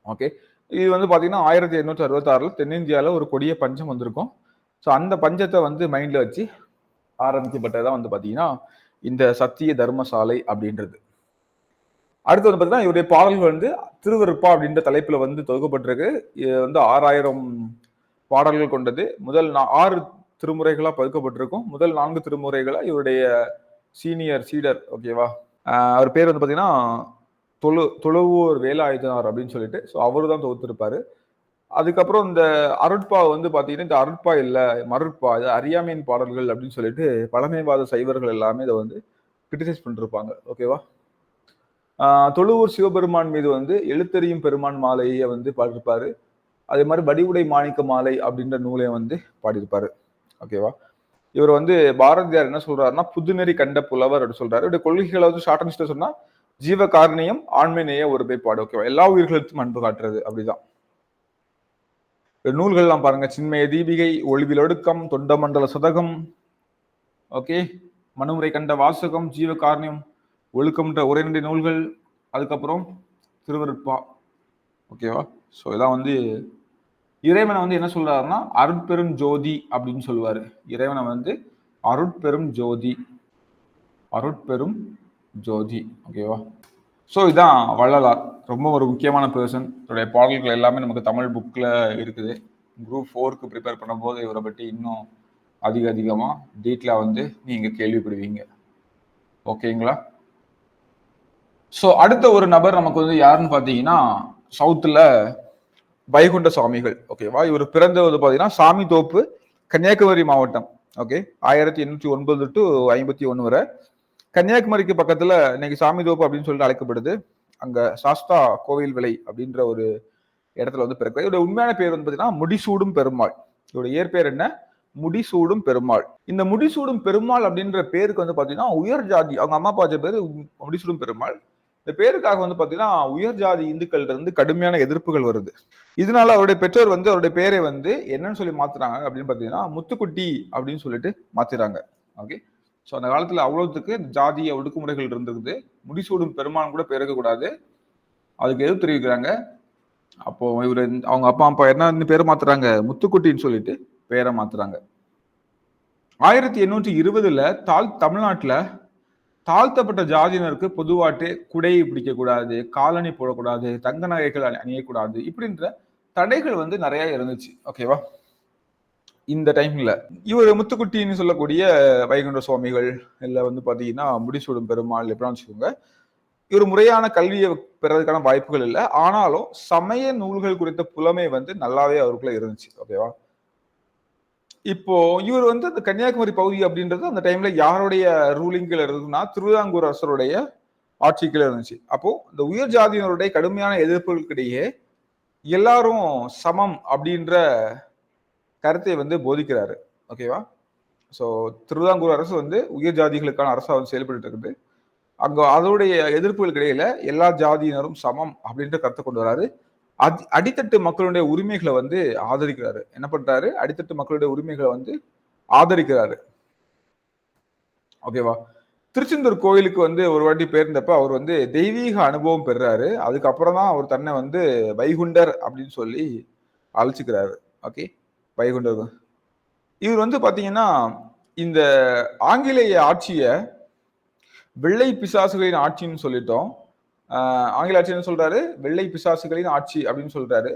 ஓகே, இது வந்து பாத்தீங்கன்னா 1866 தென்னிந்தியால ஒரு கொடிய பஞ்சம் வந்திருக்கும். ஸோ அந்த பஞ்சத்தை வந்து மைண்ட்ல வச்சு ஆரம்பிக்கப்பட்டதான் வந்து பாத்தீங்கன்னா இந்த சத்திய தர்மசாலை அப்படின்றது. அடுத்து வந்து பாத்தீங்கன்னா இவருடைய பாடல்கள் வந்து திருவருட்பா அப்படின்ற தலைப்புல வந்து தொகுக்கப்பட்டிருக்கு. இது வந்து 6000 பாடல்கள் கொண்டது. முதல் 6 திருமுறைகளா பகுக்கப்பட்டிருக்கும். முதல் 4 திருமுறைகளா இவருடைய சீனியர் சீடர், ஓகேவா, அவர் பேர் வந்து பாத்தீங்கன்னா தொழுவூர் வேலாயுதனார் அப்படின்னு சொல்லிட்டு, ஸோ அவரு தான் தொகுத்திருப்பாரு. அதுக்கப்புறம் இந்த அருட்பா வந்து பாத்தீங்கன்னா, இந்த அருட்பா இல்ல மருட்பா, இது அறியாமையின் பாடல்கள் அப்படின்னு சொல்லிட்டு பழமைவாத சைவர்கள் எல்லாமே இதை வந்து கிரிட்டிசைஸ் பண்ணிருப்பாங்க. ஓகேவா? தொழுவூர் சிவபெருமான் மீது வந்து எழுத்தறியும் பெருமான் மாலையை வந்து பாடியிருப்பாரு. அதே மாதிரி வடிவுடை மாணிக்க மாலை அப்படின்ற நூலையும் வந்து பாடியிருப்பாரு. ஓகேவா? இவர் வந்து பாரதியார் என்ன சொல்றாருன்னா, புதுநெறி கண்ட புலவர் அப்படின்னு சொல்றாரு. இவருடைய கொள்கைகளை வந்து ஷார்ட் அண்ட் ஸ்வீட்டா சொன்னா, ஜீவ காரணியம் ஆண்மை நேய ஒரு பாடு. ஓகேவா? எல்லா உயிர்களுக்கும் அன்பு காட்டுறது அப்படிதான். நூல்கள்லாம் பாருங்க, சின்மய தீபிகை, ஒளிவில் ஒடுக்கம், தொண்டமண்டல சதகம், ஓகே, மனுமுறை கண்ட வாசகம், ஜீவ காரணியம், ஒழுக்கம்ன்ற உரைநடை நூல்கள், அதுக்கப்புறம் திருவருட்பா. ஓகேவா? ஸோ இதான் வந்து இறைவனை வந்து என்ன சொல்றாருன்னா அருட்பெரும் ஜோதி அப்படின்னு சொல்லுவாரு. இறைவனை வந்து அருட்பெரும் ஜோதி, அருட்பெரும் ஜோதி. ஓகேவா? ஸோ இதான் வள்ளலார். ரொம்ப ஒரு முக்கியமான பர்சன். இவருடைய பாடல்கள் எல்லாமே நமக்கு தமிழ் புக்ல இருக்குது. குரூப் 4க்கு ப்ரிப்பேர் பண்ணும்போது இவரை பற்றி இன்னும் அதிகமா டீட்டெயிலா வந்து நீங்க கேள்விப்படுவீங்க. ஓகேங்களா? ஸோ அடுத்த ஒரு நபர் நமக்கு வந்து யாருன்னு பார்த்தீங்கன்னா, சவுத்துல வைகுண்ட சுவாமிகள். ஓகேவா? இவர் பிறந்தது பார்த்தீங்கன்னா சாமி தோப்பு, கன்னியாகுமரி மாவட்டம். ஓகே, 1809 டு 51 வரை கன்னியாகுமரிக்கு பக்கத்துல இன்னைக்கு சாமி தோப்பு அப்படின்னு சொல்லிட்டு அழைக்கப்படுது. அங்க சாஸ்தா கோவில் விலை அப்படின்ற ஒரு இடத்துல வந்து பிறகு இவருடைய உண்மையான பேர் வந்து பார்த்தீங்கன்னா முடிசூடும் பெருமாள். இவருடைய இயற்பெயர் என்ன? முடிசூடும் பெருமாள். இந்த முடிசூடும் பெருமாள் அப்படின்ற பேருக்கு வந்து பாத்தீங்கன்னா உயர் ஜாதி, அவங்க அம்மா அப்பா பேரு முடிசூடும் பெருமாள். இந்த பேருக்காக வந்து பாத்தீங்கன்னா உயர் ஜாதி இந்துக்கள்கிட்ட இருந்து கடுமையான எதிர்ப்புகள் வருது. இதனால அவருடைய பெற்றோர் வந்து அவருடைய பேரை வந்து என்னன்னு சொல்லி மாத்துறாங்க அப்படின்னு பாத்தீங்கன்னா முத்துக்குட்டி அப்படின்னு சொல்லிட்டு மாத்திராங்க. ஓகே, ஸோ அந்த காலத்துல அவ்வளவுக்கு ஜாதிய ஒடுக்குமுறைகள் இருந்திருக்குது. முடிசூடும் பெருமான் கூட பிறக்க கூடாது, அதுக்கு எதிர்ப்பு தெரிவிக்கிறாங்க. அப்போ இவர் அவங்க அப்பா அப்பா என்ன பேரை மாத்துறாங்க? முத்துக்குட்டின்னு சொல்லிட்டு பேரை மாத்துறாங்க. 1820 தமிழ்நாட்டுல தாழ்த்தப்பட்ட ஜாதியினருக்கு பொதுவாட்டு குடை பிடிக்க கூடாது, காலணி போடக்கூடாது, தங்க நகைகள் அணியக்கூடாது, இப்படின்ற தடைகள் வந்து நிறைய இருந்துச்சு. ஓகேவா? இந்த டைம்ல இவர் முத்துக்குட்டின்னு சொல்லக்கூடிய வைகுண்ட சுவாமிகள் இல்ல வந்து பாத்தீங்கன்னா முடிசூடும் பெருமாள் எப்படின்னு வச்சுக்கோங்க, இவர் முறையான கல்வியை பெறதுக்கான வாய்ப்புகள் இல்லை. ஆனாலும் சமய நூல்கள் குறித்த புலமை வந்து நல்லாவே அவருக்குள்ள இருந்துச்சு. ஓகேவா? இப்போ இவர் வந்து அந்த கன்னியாகுமரி பகுதி அப்படின்றது அந்த டைம்ல யாருடைய ரூலிங்ல இருந்ததுன்னா திருவிதாங்கூர் அரசருடைய ஆட்சிக்குள்ள இருந்துச்சு. அப்போ இந்த உயர் ஜாதியினருடைய கடுமையான எதிர்ப்புகளுக்கிடையே எல்லாரும் சமம் அப்படின்ற கருத்தை வந்து போதிக்கிறாரு. ஓகேவா? ஸோ திருவிதாங்கூர் அரசு வந்து உயர் ஜாதிகளுக்கான அரசா வந்து செயல்பட்டு இருக்குது. அங்க அதோடைய எதிர்ப்புகளுக்கு இடையில எல்லா ஜாதியினரும் சமம் அப்படின்ற கருத்தை கொண்டு வராரு. அடித்தட்டு மக்களுடைய உரிமைகளை வந்து ஆதரிக்கிறாரு. என்ன பண்றாரு? அடித்தட்டு மக்களுடைய உரிமைகளை வந்து ஆதரிக்கிறாரு. ஓகேவா? திருச்செந்தூர் கோயிலுக்கு வந்து ஒரு வாட்டி போயிருந்தப்ப அவர் வந்து தெய்வீக அனுபவம் பெறுறாரு. அதுக்கப்புறம் தான் அவர் தன்னை வந்து வைகுண்டர் அப்படின்னு சொல்லி அழைச்சிக்கிறாரு. ஓகே, வைகுண்டர். இவர் வந்து பாத்தீங்கன்னா இந்த ஆங்கிலேய ஆட்சிய வெள்ளை பிசாசுகளின் ஆட்சின்னு சொல்லிட்டோம். ஆங்கில ஆட்சி என்ன சொல்றாரு? வெள்ளை பிசாசுகளின் ஆட்சி அப்படின்னு சொல்றாரு.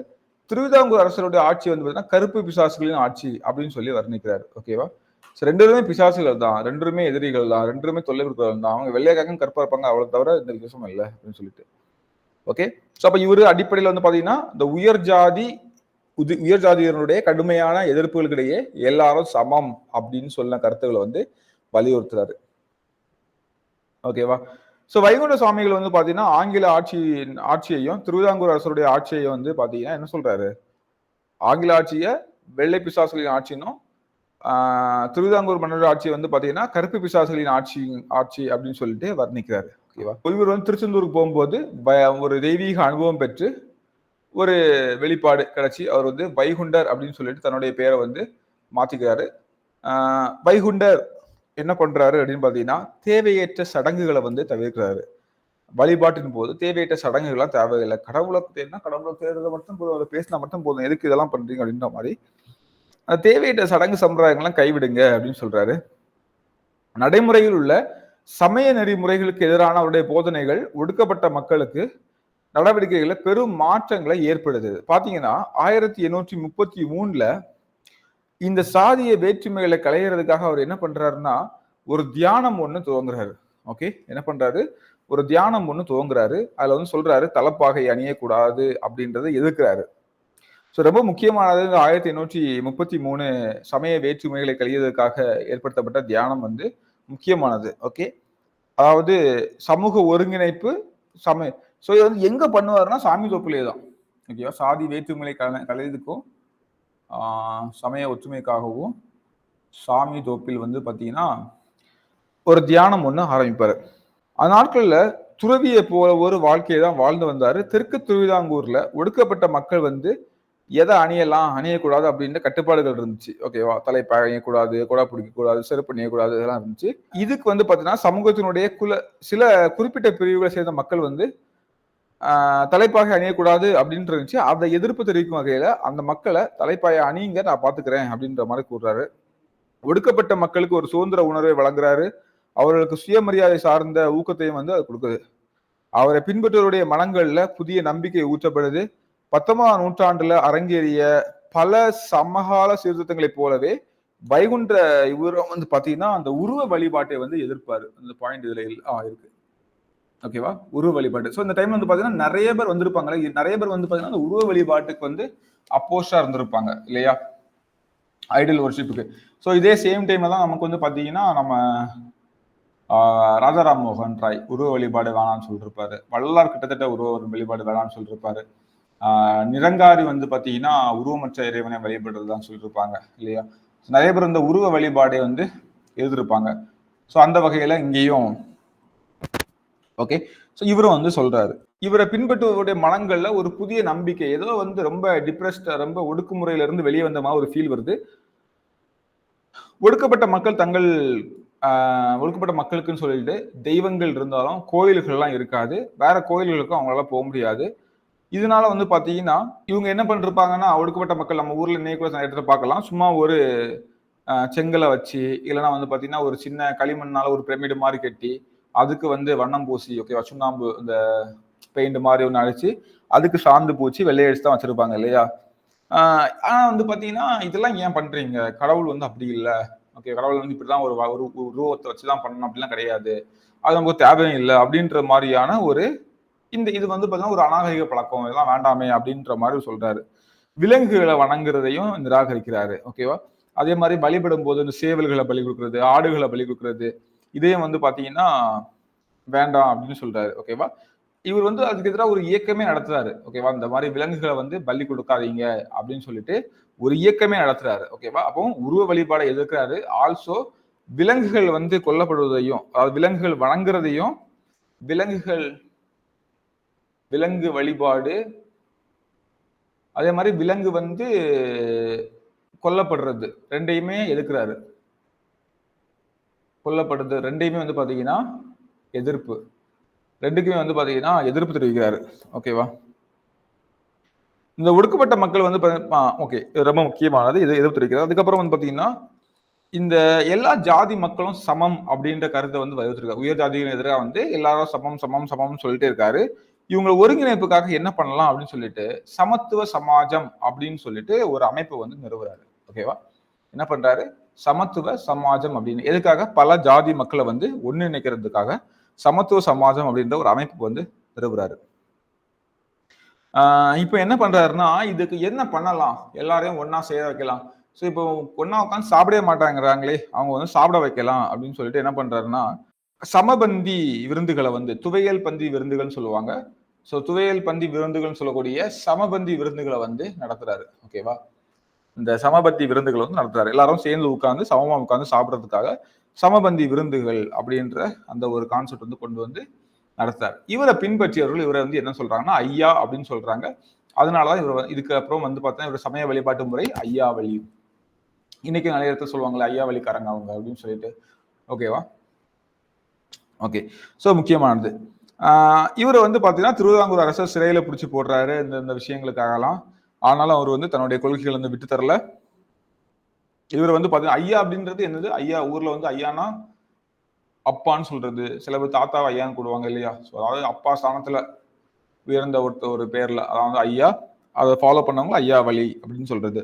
திருவிதாங்கூர் அரசருடைய ஆட்சி வந்து பாத்தீங்கன்னா கருப்பு பிசாசுகளின் ஆட்சி அப்படின்னு சொல்லி வர்ணிக்கிறாரு. ஓகேவா? ரெண்டுமே பிசாசுகள் தான், ரெண்டுமே எதிரிகள் தான், ரெண்டுமே தொல்லை கொடுப்பவர்கள் தான். அவங்க வெள்ளையக்காரங்க கருப்பா இருப்பாங்க, அவ்வளவு தவிர இந்த விசேஷம் இல்லை அப்படின்னு சொல்லிட்டு. ஓகே, ஸோ அப்ப இவரு அடிப்படையில் வந்து பாத்தீங்கன்னா இந்த உயர் ஜாதியினருடைய கடுமையான எதிர்ப்புகளுக்கிடையே எல்லாரும் சமம் அப்படின்னு சொன்ன கருத்துக்களை வந்து வலியுறுத்துறாரு. ஓகேவா? ஸோ வைகுண்ட சுவாமிகள் வந்து பாத்தீங்கன்னா ஆங்கில ஆட்சியையும் திருவிதாங்கூர் அரசருடைய ஆட்சியையும் வந்து பாத்தீங்கன்னா என்ன சொல்றாரு? ஆங்கில ஆட்சியை வெள்ளை பிசாசுகளின் ஆட்சினும், திருவிதாங்கூர் மன்னர் ஆட்சி வந்து பாத்தீங்கன்னா கருப்பு பிசாசுகளின் ஆட்சி அப்படின்னு சொல்லிட்டு வர்ணிக்கிறாரு. ஓகேவா? இவர் வந்து திருச்செந்தூருக்கு போகும்போது ஒரு தெய்வீக அனுபவம் பெற்று ஒரு வெளிப்பாடு கிடைச்சி அவர் வந்து வைகுண்டர் அப்படின்னு சொல்லிட்டு தன்னுடைய பேரை வந்து மாத்திக்கிறாரு. வைகுண்டர் என்ன பண்றாரு அப்படின்னு பாத்தீங்கன்னா தேவையற்ற சடங்குகளை வந்து தவிர்க்கிறாரு. வழிபாட்டின் போது தேவையற்ற சடங்குகள்லாம் தேவையில்லை. கடவுளை தேடுறத மட்டும் போதும், அதை பேசினா மட்டும் போதும், எதுக்கு இதெல்லாம் பண்றீங்க அப்படின்ற மாதிரி தேவையற்ற சடங்கு சம்பிரதாயங்கள்லாம் கைவிடுங்க அப்படின்னு சொல்றாரு. நடைமுறையில் உள்ள சமய நெறிமுறைகளுக்கு எதிரான அவருடைய போதனைகள் ஒடுக்கப்பட்ட மக்களுக்கு நடவடிக்கைகளை பெரும் மாற்றங்களை ஏற்படுத்துது. பாத்தீங்கன்னா 1833 இந்த சாதிய வேற்றுமைகளை களையிறதுக்காக அவர் என்ன பண்றாருன்னா ஒரு தியானம் ஒண்ணு துவங்குறாரு. ஓகே, என்ன பண்றாரு? ஒரு தியானம் ஒண்ணு துவங்குறாரு. அதுல வந்து சொல்றாரு தலைப்பாகை அணியக்கூடாது அப்படின்றத எதிர்க்கிறாரு. ஸோ ரொம்ப முக்கியமானது 1833 சமய வேற்றுமைகளை கழியதற்காக ஏற்படுத்தப்பட்ட தியானம் வந்து முக்கியமானது. ஓகே, அதாவது சமூக ஒருங்கிணைப்பு சமய. ஸோ இது வந்து எங்க பண்ணுவாருன்னா சாமி தோப்புலே தான். ஓகேவா, சாதி வேற்றுமைகளை கலையதுக்கும் சமய ஒற்றுமைக்காகவும் சாமி தோப்பில் வந்து பார்த்தீங்கன்னா ஒரு தியானம் ஒன்று ஆரம்பிப்பாரு. அந்த நாட்கள்ல துறவியை போல ஒரு வாழ்க்கையை தான் வாழ்ந்து வந்தாரு. தெற்கு திருவிதாங்கூர்ல ஒடுக்கப்பட்ட மக்கள் வந்து எதை அணியலாம் அணியக்கூடாது அப்படின்ற கட்டுப்பாடுகள் இருந்துச்சு. ஓகேவா, தலைப்பா அணியக்கூடாது, கொடை பிடிக்கக்கூடாது, செருப்பு அணியக்கூடாது, இதெல்லாம் இருந்துச்சு. இதுக்கு வந்து பாத்தீங்கன்னா சமூகத்தினுடைய சில குறிப்பிட்ட பிரிவுகளை சேர்ந்த மக்கள் வந்து தலைப்பாகை அணியக்கூடாது அப்படின்ட்டு இருந்துச்சு. அதை எதிர்ப்பு தெரிவிக்கும் வகையில அந்த மக்களை தலைப்பாயை அணியுங்க, நான் பாத்துக்கிறேன் அப்படின்ற மாதிரி கூறுறாரு. ஒடுக்கப்பட்ட மக்களுக்கு ஒரு சுதந்திர உணர்வை வழங்குறாரு. அவர்களுக்கு சுயமரியாதை சார்ந்த ஊக்கத்தையும் வந்து அது கொடுக்குது. அவரை பின்பற்றுவருடைய மனங்கள்ல புதிய நம்பிக்கை ஊற்றப்படுது. 19ஆம் நூற்றாண்டுல அரங்கேறிய பல சமகால சீர்திருத்தங்களை போலவே வைகுண்ட இவரும் வந்து பாத்தீங்கன்னா அந்த உருவ வழிபாட்டை வந்து எதிர்ப்பாரு. அந்த பாயிண்ட் இதுல இருக்கு. ஓகேவா, உருவ வழிபாடு. ஸோ இந்த டைம்ல வந்து பாத்தீங்கன்னா நிறைய பேர் வந்திருப்பாங்க. நிறைய பேர் வந்து பாத்தீங்கன்னா அந்த உருவ வழிபாட்டுக்கு வந்து அப்போஸ்டா இருந்திருப்பாங்க இல்லையா, ஐடல் ஒர்ஷிப்புக்கு. ஸோ இதே சேம் டைம்ல தான் நமக்கு வந்து பாத்தீங்கன்னா நம்ம ராஜாராம் மோகன் ராய் உருவ வழிபாடு வேணாம்னு சொல்லிருப்பாரு. வள்ளலார் கிட்டத்தட்ட உருவ வழிபாடு வேணாம்னு சொல்லிருப்பாரு. நிரங்காரி வந்து பாத்தீங்கன்னா உருவமற்ற இறைவனை வழிபடுறதுதான் சொல்லியிருப்பாங்க இல்லையா. நிறைய பேர் இந்த உருவ வழிபாடை வந்து எழுதிருப்பாங்க. ஸோ அந்த வகையில இங்கேயும் ஓகே. ஸோ இவரும் வந்து சொல்றாரு, இவரை பின்பற்றுவருடைய மனங்கள்ல ஒரு புதிய நம்பிக்கை, ஏதோ வந்து ரொம்ப டிப்ரெஸ்ட், ரொம்ப ஒடுக்குமுறையில இருந்து வெளியே வந்த மாதிரி ஒரு ஃபீல் வருது. ஒடுக்கப்பட்ட மக்கள் தங்கள் ஒடுக்கப்பட்ட மக்களுக்குன்னு சொல்லிட்டு தெய்வங்கள் இருந்தாலும் கோயில்கள்லாம் இருக்காது, வேற கோயில்களுக்கும் அவங்களால போக முடியாது. இதனால வந்து பாத்தீங்கன்னா இவங்க என்ன பண்ணிருப்பாங்கன்னா, ஒடுக்கப்பட்ட மக்கள் நம்ம ஊர்ல இன்னைக்கு கூட இடத்துல பார்க்கலாம், சும்மா ஒரு செங்கலை வச்சு இல்லைன்னா வந்து பாத்தீங்கன்னா ஒரு சின்ன களிமண்ணால ஒரு பிரமிடு மாதிரி கட்டி அதுக்கு வந்து வண்ணம் பூசி ஓகேவா, சுண்ணாம்பு இந்த பெயிண்ட் மாதிரி ஒன்று அடிச்சு அதுக்கு சாந்து பூச்சி வெள்ளையடிச்சு தான் வச்சிருப்பாங்க இல்லையா. ஆனா வந்து பாத்தீங்கன்னா இதெல்லாம் ஏன் பண்றீங்க, கடவுள் வந்து அப்படி இல்லை, ஓகே கடவுள் வந்து இப்படிதான் ஒரு உருவத்தை வச்சுதான் பண்ணணும் அப்படிலாம் கிடையாது, அது நமக்கு தேவையும் இல்லை அப்படின்ற மாதிரியான ஒரு இது வந்து பாத்தீங்கன்னா ஒரு அநாகரிக பழக்கம், இதெல்லாம் வேண்டாமே அப்படின்ற மாதிரி சொல்றாரு. விலங்குகளை வணங்குறதையும் நிராகரிக்கிறாரு. ஓகேவா, அதே மாதிரி பலிபடும் போது இந்த சேவல்களை பலி கொடுக்கறது, ஆடுகளை பலி கொடுக்கறது, இதையும் வந்து பாத்தீங்கன்னா வேண்டாம் அப்படின்னு சொல்றாரு. ஓகேவா, இவர் வந்து அதுக்கு எதிராக ஒரு இயக்கமே நடத்துறாரு. ஓகேவா, இந்த மாதிரி விலங்குகளை வந்து பலி கொடுக்காதீங்க அப்படின்னு சொல்லிட்டு ஒரு இயக்கமே நடத்துறாரு. ஓகேவா, அப்போ உருவ வழிபாடை எதிர்க்கிறாரு. ஆல்சோ விலங்குகள் வந்து கொல்லப்படுவதையும், அதாவது விலங்குகள் வணங்குறதையும், விலங்கு வழிபாடு, அதே மாதிரி விலங்கு வந்து கொல்லப்படுறது ரெண்டையுமே எதிர்க்கிறாரு. கொல்லப்படுறது ரெண்டையுமே வந்து பாத்தீங்கன்னா எதிர்ப்பு, ரெண்டுக்குமே வந்து பாத்தீங்கன்னா எதிர்ப்பு தெரிவிக்கிறாரு. ஓகேவா, இந்த ஒடுக்கப்பட்ட மக்கள் வந்து ஓகே ரொம்ப முக்கியமானது, இதை எதிர்ப்பு தெரிவிக்கிறார். அதுக்கப்புறம் வந்து பாத்தீங்கன்னா இந்த எல்லா ஜாதி மக்களும் சமம் அப்படின்ற கருத்தை வந்து வலியுறுத்திருக்காரு. உயர் ஜாதிகள் எதிராக வந்து எல்லாரும் சமம் சமம் சமம் சொல்லிட்டே இருக்காரு. இவங்க ஒருங்கிணைப்புக்காக என்ன பண்ணலாம் அப்படின்னு சொல்லிட்டு சமத்துவ சமாஜம் அப்படின்னு சொல்லிட்டு ஒரு அமைப்பு வந்து நிறுவுறாரு. ஓகேவா, என்ன பண்றாரு, சமத்துவ சமாஜம் அப்படின்னு, எதுக்காக, பல ஜாதி மக்களை வந்து ஒன்றிணைக்கிறதுக்காக சமத்துவ சமாஜம் அப்படின்ற ஒரு அமைப்பு வந்து நிறுவுறாரு. இப்ப என்ன பண்றாருன்னா, இதுக்கு என்ன பண்ணலாம், எல்லாரையும் ஒன்னா சேர வைக்கலாம். ஸோ இப்போ ஒன்னா உட்காந்து சாப்பிடவே மாட்டாங்கிறாங்களே, அவங்க வந்து சாப்பிட வைக்கலாம் அப்படின்னு சொல்லிட்டு என்ன பண்றாருன்னா, சமபந்தி விருந்துகளை வந்து துவையல் பந்தி விருந்துகள்னு சொல்லுவாங்க. ஸோ துவையல் பந்தி விருந்துகள்னு சொல்லக்கூடிய சமபந்தி விருந்துகளை வந்து நடத்துறாரு. ஓகேவா, இந்த சமபந்தி விருந்துகளை வந்து நடத்துறாரு. எல்லாரும் சேர்ந்து உட்கார்ந்து சமமா உட்கார்ந்து சாப்பிட்றதுக்காக சமபந்தி விருந்துகள் அப்படின்ற அந்த ஒரு கான்செப்ட் வந்து கொண்டு வந்து நடத்துறாரு. இவரை பின்பற்றியவர்கள் இவரை வந்து என்ன சொல்றாங்கன்னா ஐயா அப்படின்னு சொல்றாங்க. அதனாலதான் இவர் இதுக்கு அப்புறம் வந்து பார்த்தீங்கன்னா இவர் சமய வழிபாட்டு முறை ஐயா வழி. இன்னைக்கு நிறைய இடத்துல சொல்லுவாங்களே ஐயா வழிக்காரங்க அவங்க அப்படின்னு சொல்லிட்டு. ஓகேவா, ஓகே. ஸோ முக்கியமானது இவர் வந்து பாத்தீங்கன்னா திருவிதாங்கூர் அரசர் சிறையில பிடிச்சி போடுறாரு இந்த விஷயங்களுக்காகலாம். ஆனாலும் அவர் வந்து தன்னுடைய கொள்கைகள் வந்து விட்டு தரல. இவர் வந்து பாத்தீங்கன்னா ஐயா அப்படின்றது என்னது, ஐயா ஊர்ல வந்து ஐயானா அப்பான்னு சொல்றது, சில பேர் தாத்தாவை ஐயான்னு கூடுவாங்க இல்லையா. அதாவது அப்பா ஸ்தானத்துல உயர்ந்த ஒரு பேர்ல, அதாவது ஐயா, அதை ஃபாலோ பண்ணவங்க ஐயா வழி அப்படின்னு சொல்றது.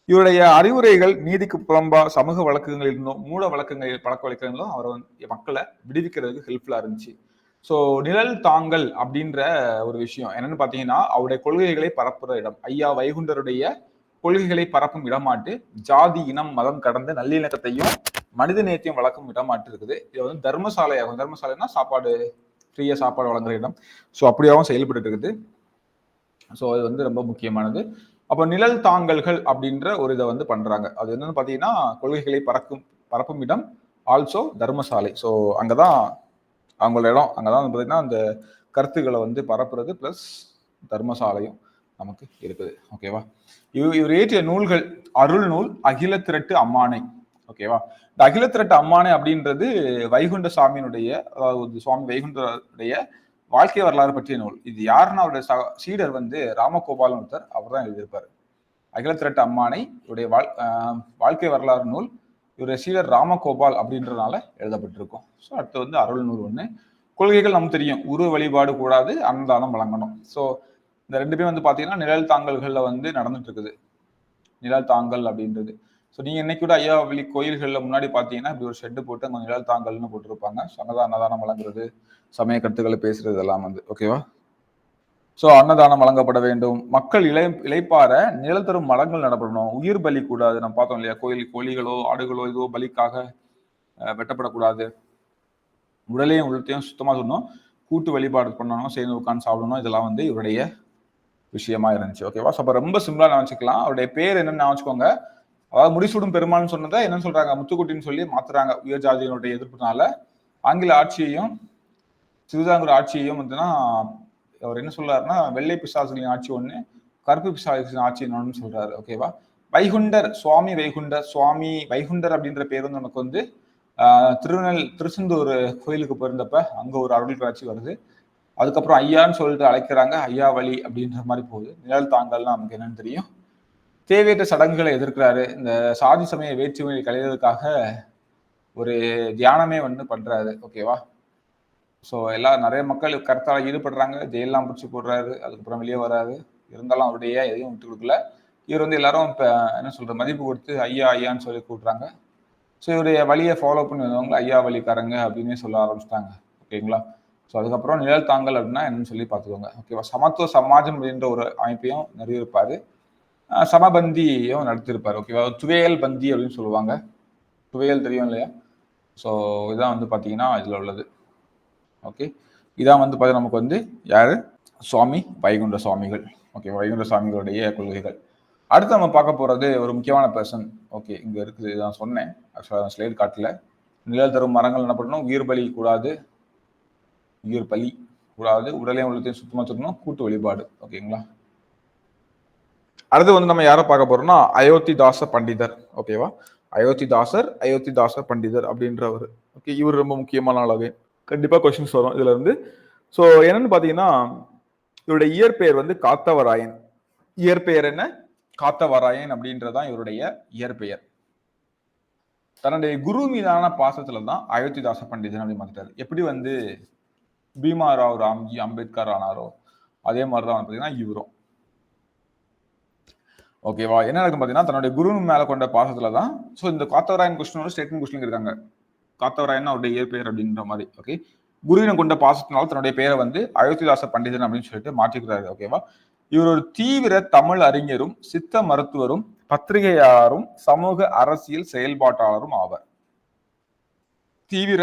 இவருடைய அறிவுரைகள் நீதிக்கு புறம்பா சமூக வழக்குகளில் இருந்தும் மூட வழக்கங்கள் பழக்க வழக்கங்களும் அவரை வந்து மக்களை விடுவிக்கிறதுக்கு ஹெல்ப்ஃபுல்லா இருந்துச்சு. ஸோ நிழல் தாங்கல் அப்படின்ற ஒரு விஷயம் என்னன்னு பார்த்தீங்கன்னா, அவருடைய கொள்கைகளை பரப்புற இடம். ஐயா வைகுண்டருடைய கொள்கைகளை பரப்பும் இடமாட்டு ஜாதி, இனம், மதம் கடந்த நல்லிணக்கத்தையும் மனித நேயத்தையும் வளர்க்கும் இடமாட்டு இருக்குது. இது வந்து தர்மசாலை ஆகும். தர்மசாலைன்னா சாப்பாடு, ஃப்ரீயா சாப்பாடு வழங்குற இடம். ஸோ அப்படியாவும் செயல்பட்டு இருக்குது. ஸோ இது வந்து ரொம்ப முக்கியமானது. அப்போ நிழல் தாங்கல்கள் அப்படின்ற ஒரு இதை வந்து பண்றாங்க. அது என்னன்னு பார்த்தீங்கன்னா, கொள்கைகளை பரப்பும் இடம், ஆல்சோ தர்மசாலை. ஸோ அங்கதான் அவங்களோட இடம். அங்கதான் வந்து பார்த்தீங்கன்னா அந்த கருத்துக்களை வந்து பரப்புறது பிளஸ் தர்மசாலையும் நமக்கு இருக்குது. ஓகேவா? இவர் இயற்றிய நூல்கள் அருள் நூல், அகில திரட்டு அம்மானை. ஓகேவா? இந்த அகில திரட்டு அம்மானை அப்படின்றது வைகுண்ட சாமியினுடைய, அதாவது சுவாமி வைகுண்டருடைய வாழ்க்கை வரலாறு பற்றிய நூல். இது யாருன்னா அவருடைய சீடர் வந்து ராமகோபாலன் ஒருத்தர், அவர் தான் எழுதியிருப்பாரு. அகில திரட்டு அம்மானை இவருடைய வாழ்க்கை வரலாறு நூல் இவருடைய சீடர் ராமகோபால் அப்படின்றதுனால எழுதப்பட்டிருக்கும். ஸோ அடுத்து வந்து அருள் நூல் ஒன்று. கொள்கைகள் நமக்கு தெரியும், உருவ வழிபாடு கூடாது, அன்னதானம் வழங்கணும். ஸோ இந்த ரெண்டுமே வந்து பார்த்தீங்கன்னா நிழல் தாங்கல்களில் வந்து நடந்துட்டு இருக்குது. நிழல் தாங்கல் அப்படின்றது. ஸோ நீங்க இன்னைக்கு கூட ஐயாவளி கோயில்களில் முன்னாடி பார்த்தீங்கன்னா இப்படி ஒரு ஷெட்டு போட்டு அங்கே நிழல் தாங்கல்னு போட்டிருப்பாங்க. ஸோ அங்கதான் அன்னதானம் வழங்குறது, சமய கருத்துக்களை பேசுறது எல்லாம் வந்து ஓகேவா? ஸோ அன்னதானம் வழங்கப்பட வேண்டும். மக்கள் இளைப்பாற நிழல் தரும் மரங்கள் நடப்படணும். உயிர் பலி கூடாது. நம்ம பார்த்தோம் இல்லையா, கோழிகளோ ஆடுகளோ இதோ பலிக்காக வெட்டப்படக்கூடாது. உடலையும் உள்ளத்தையும் சுத்தமா சொல்லணும். கூட்டு வழிபாடு பண்ணணும், சேர்ந்து உட்காந்து சாப்பிடணும். இதெல்லாம் வந்து இவருடைய விஷயமா இருந்துச்சு. ஓகேவா? அப்ப ரொம்ப சிம்பிளா நினைச்சுக்கலாம். அவருடைய பேர் என்னன்னு நினைச்சுக்கோங்க. அதாவது முடிசூடும் பெருமாள்னு சொன்னதை என்னன்னு சொல்றாங்க, முத்துக்குட்டின்னு சொல்லி மாத்துறாங்க. உயர் ஜாதியினுடைய எதிர்ப்புனால ஆங்கில ஆட்சியையும் சிறுதாங்கூர் ஆட்சியையும் வந்துன்னா அவர் என்ன சொல்றாருன்னா, வெள்ளை பிசாசுகளின் ஆட்சி ஒண்ணு, கருப்பு பிசாசுகளின் ஆட்சி ஒண்ணுன்னு சொல்றாரு. ஓகேவா? வைகுண்டர், சுவாமி வைகுண்டர் அப்படின்ற பேர் வந்து நமக்கு வந்து திருச்செந்தூர் கோயிலுக்கு போயிருந்தப்ப அங்க ஒரு அருள் காட்சி வருது. அதுக்கப்புறம் ஐயான்னு சொல்லிட்டு அழைக்கிறாங்க. ஐயா வழி அப்படின்ற மாதிரி போகுது. நிழல் தாங்கல்னா நமக்கு என்னன்னு தெரியும். தேவையற்ற சடங்குகளை எதிர்க்கிறாரு. இந்த சாதி சமய வேற்றுமையை களைவதற்காக ஒரு தியானமே வந்து பண்றாரு. ஓகேவா? ஸோ நிறைய மக்கள் கருத்தால் ஈடுபடுறாங்க. ஜெயிலாம் பிடிச்சி போடுறாரு. அதுக்கப்புறம் வெளியே வராது. இருந்தாலும் அவருடைய எதையும் விட்டு கொடுக்கல. இவர் வந்து எல்லாரும் இப்போ என்ன சொல்ற மதிப்பு கொடுத்து ஐயா ஐயான்னு சொல்லி கூப்பிடுறாங்க. ஸோ இவருடைய வழியை ஃபாலோ பண்ணி வந்தவங்க ஐயா வழிக்காரங்க அப்படின்னு சொல்ல ஆரம்பிச்சிட்டாங்க. ஓகேங்களா? ஸோ அதுக்கப்புறம் நிழல் தாங்கல் அப்படின்னா என்னன்னு சொல்லி பார்த்துக்கோங்க. ஓகேவா? சமத்துவ சமாஜம் அப்படின்ற ஒரு அமைப்பையும் நிறுவியிருப்பாரு. சமபந்தியும் நடத்தியிருப்பாரு. ஓகேவா? துவையல் பந்தி அப்படின்னு சொல்லுவாங்க. துவையல் தெரியும் இல்லையா? ஸோ இதான் வந்து பார்த்தீங்கன்னா இதில் உள்ளது. ஓகே, இதான் வந்து பார்த்தீங்கன்னா நமக்கு வந்து யாரு, சுவாமி வைகுண்ட சுவாமிகள். ஓகே, வைகுண்ட சுவாமிகளுடைய கொள்கைகள். அடுத்து நம்ம பார்க்க போறது ஒரு முக்கியமான பர்சன். ஓகே, இங்க இருக்குது, நான் சொன்னேன் ஆக்சுவலாக ஸ்லைடு காட்டல. நிழல் தரும் மரங்கள் என்ன பண்ணணும், உயிர் பலி கூடாது, உடலையும் உள்ளத்தையும் சுத்தமா சொல்லணும், கூட்டு வழிபாடு. ஓகேங்களா? அடுத்து வந்து நம்ம யாரை பார்க்க போறோம்னா அயோத்திதாச பண்டிதர். ஓகேவா? அயோத்திதாச பண்டிதர் அப்படின்றவர். ஓகே, இவர் ரொம்ப முக்கியமான ஆளாவே கண்டிப்பா கொஸ்டின்ஸ் வரும் இதுல இருந்து. ஸோ என்னன்னு பாத்தீங்கன்னா, இவருடைய இயற்பெயர் வந்து காத்தவராயன். இயற்பெயர் என்ன? காத்தவராயன் அப்படின்றதான் இவருடைய இயற்பெயர். தன்னுடைய குரு மீதான பாசத்துல தான் அயோத்திதாச பண்டிதன் அப்படின்னு மாத்திட்டாரு. எப்படி வந்து பீமாராவ் ராம்ஜி அம்பேத்கர் ஆனாரோ அதே மாதிரிதான் பாத்தீங்கன்னா இவரும். ஓகேவா? என்ன நடக்கும் பாத்தீங்கன்னா, தன்னுடைய குரு மேல கொண்ட பாசத்துலதான். ஸோ இந்த காத்தவராயன் கொஸ்டினோட ஸ்டேட்மெண்ட் கொஸ்டின் இருக்காங்க. காத்தவராயன் அவருடைய இயற்பெயர் அப்படின்ற மாதிரி. ஓகே, குருவினை கொண்ட பாசத்தினால் தன்னுடைய பெயரை வந்து அயோத்திதாச பண்டிதன் அப்படின்னு சொல்லிட்டு மாற்றிக்கிறாரு. ஓகேவா? இவர் ஒரு தீவிர தமிழ் அறிஞரும் சித்த மருத்துவரும் பத்திரிகையாளரும் சமூக அரசியல் செயல்பாட்டாளரும் ஆவார். தீவிர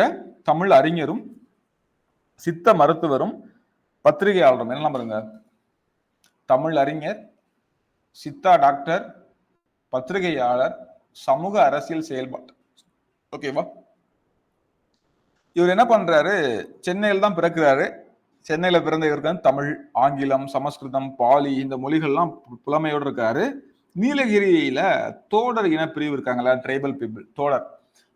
தமிழ் அறிஞரும் சித்த மருத்துவரும் பத்திரிகையாளரும், என்னெல்லாம் பாருங்க, தமிழ் அறிஞர், சித்தா டாக்டர், பத்திரிகையாளர், சமூக அரசியல் செயல்பாட்டு. ஓகேவா? இவர் என்ன பண்றாரு, சென்னையில் தான் பிறக்கிறாரு. சென்னையில பிறந்த இவருக்கு வந்து தமிழ், ஆங்கிலம், சமஸ்கிருதம், பாலி இந்த மொழிகள்லாம் புலமையோடு இருக்காரு. நீலகிரியில தோடர் இனப்பிரிவு இருக்காங்களா, ட்ரைபல் பீப்புள், தோடர்.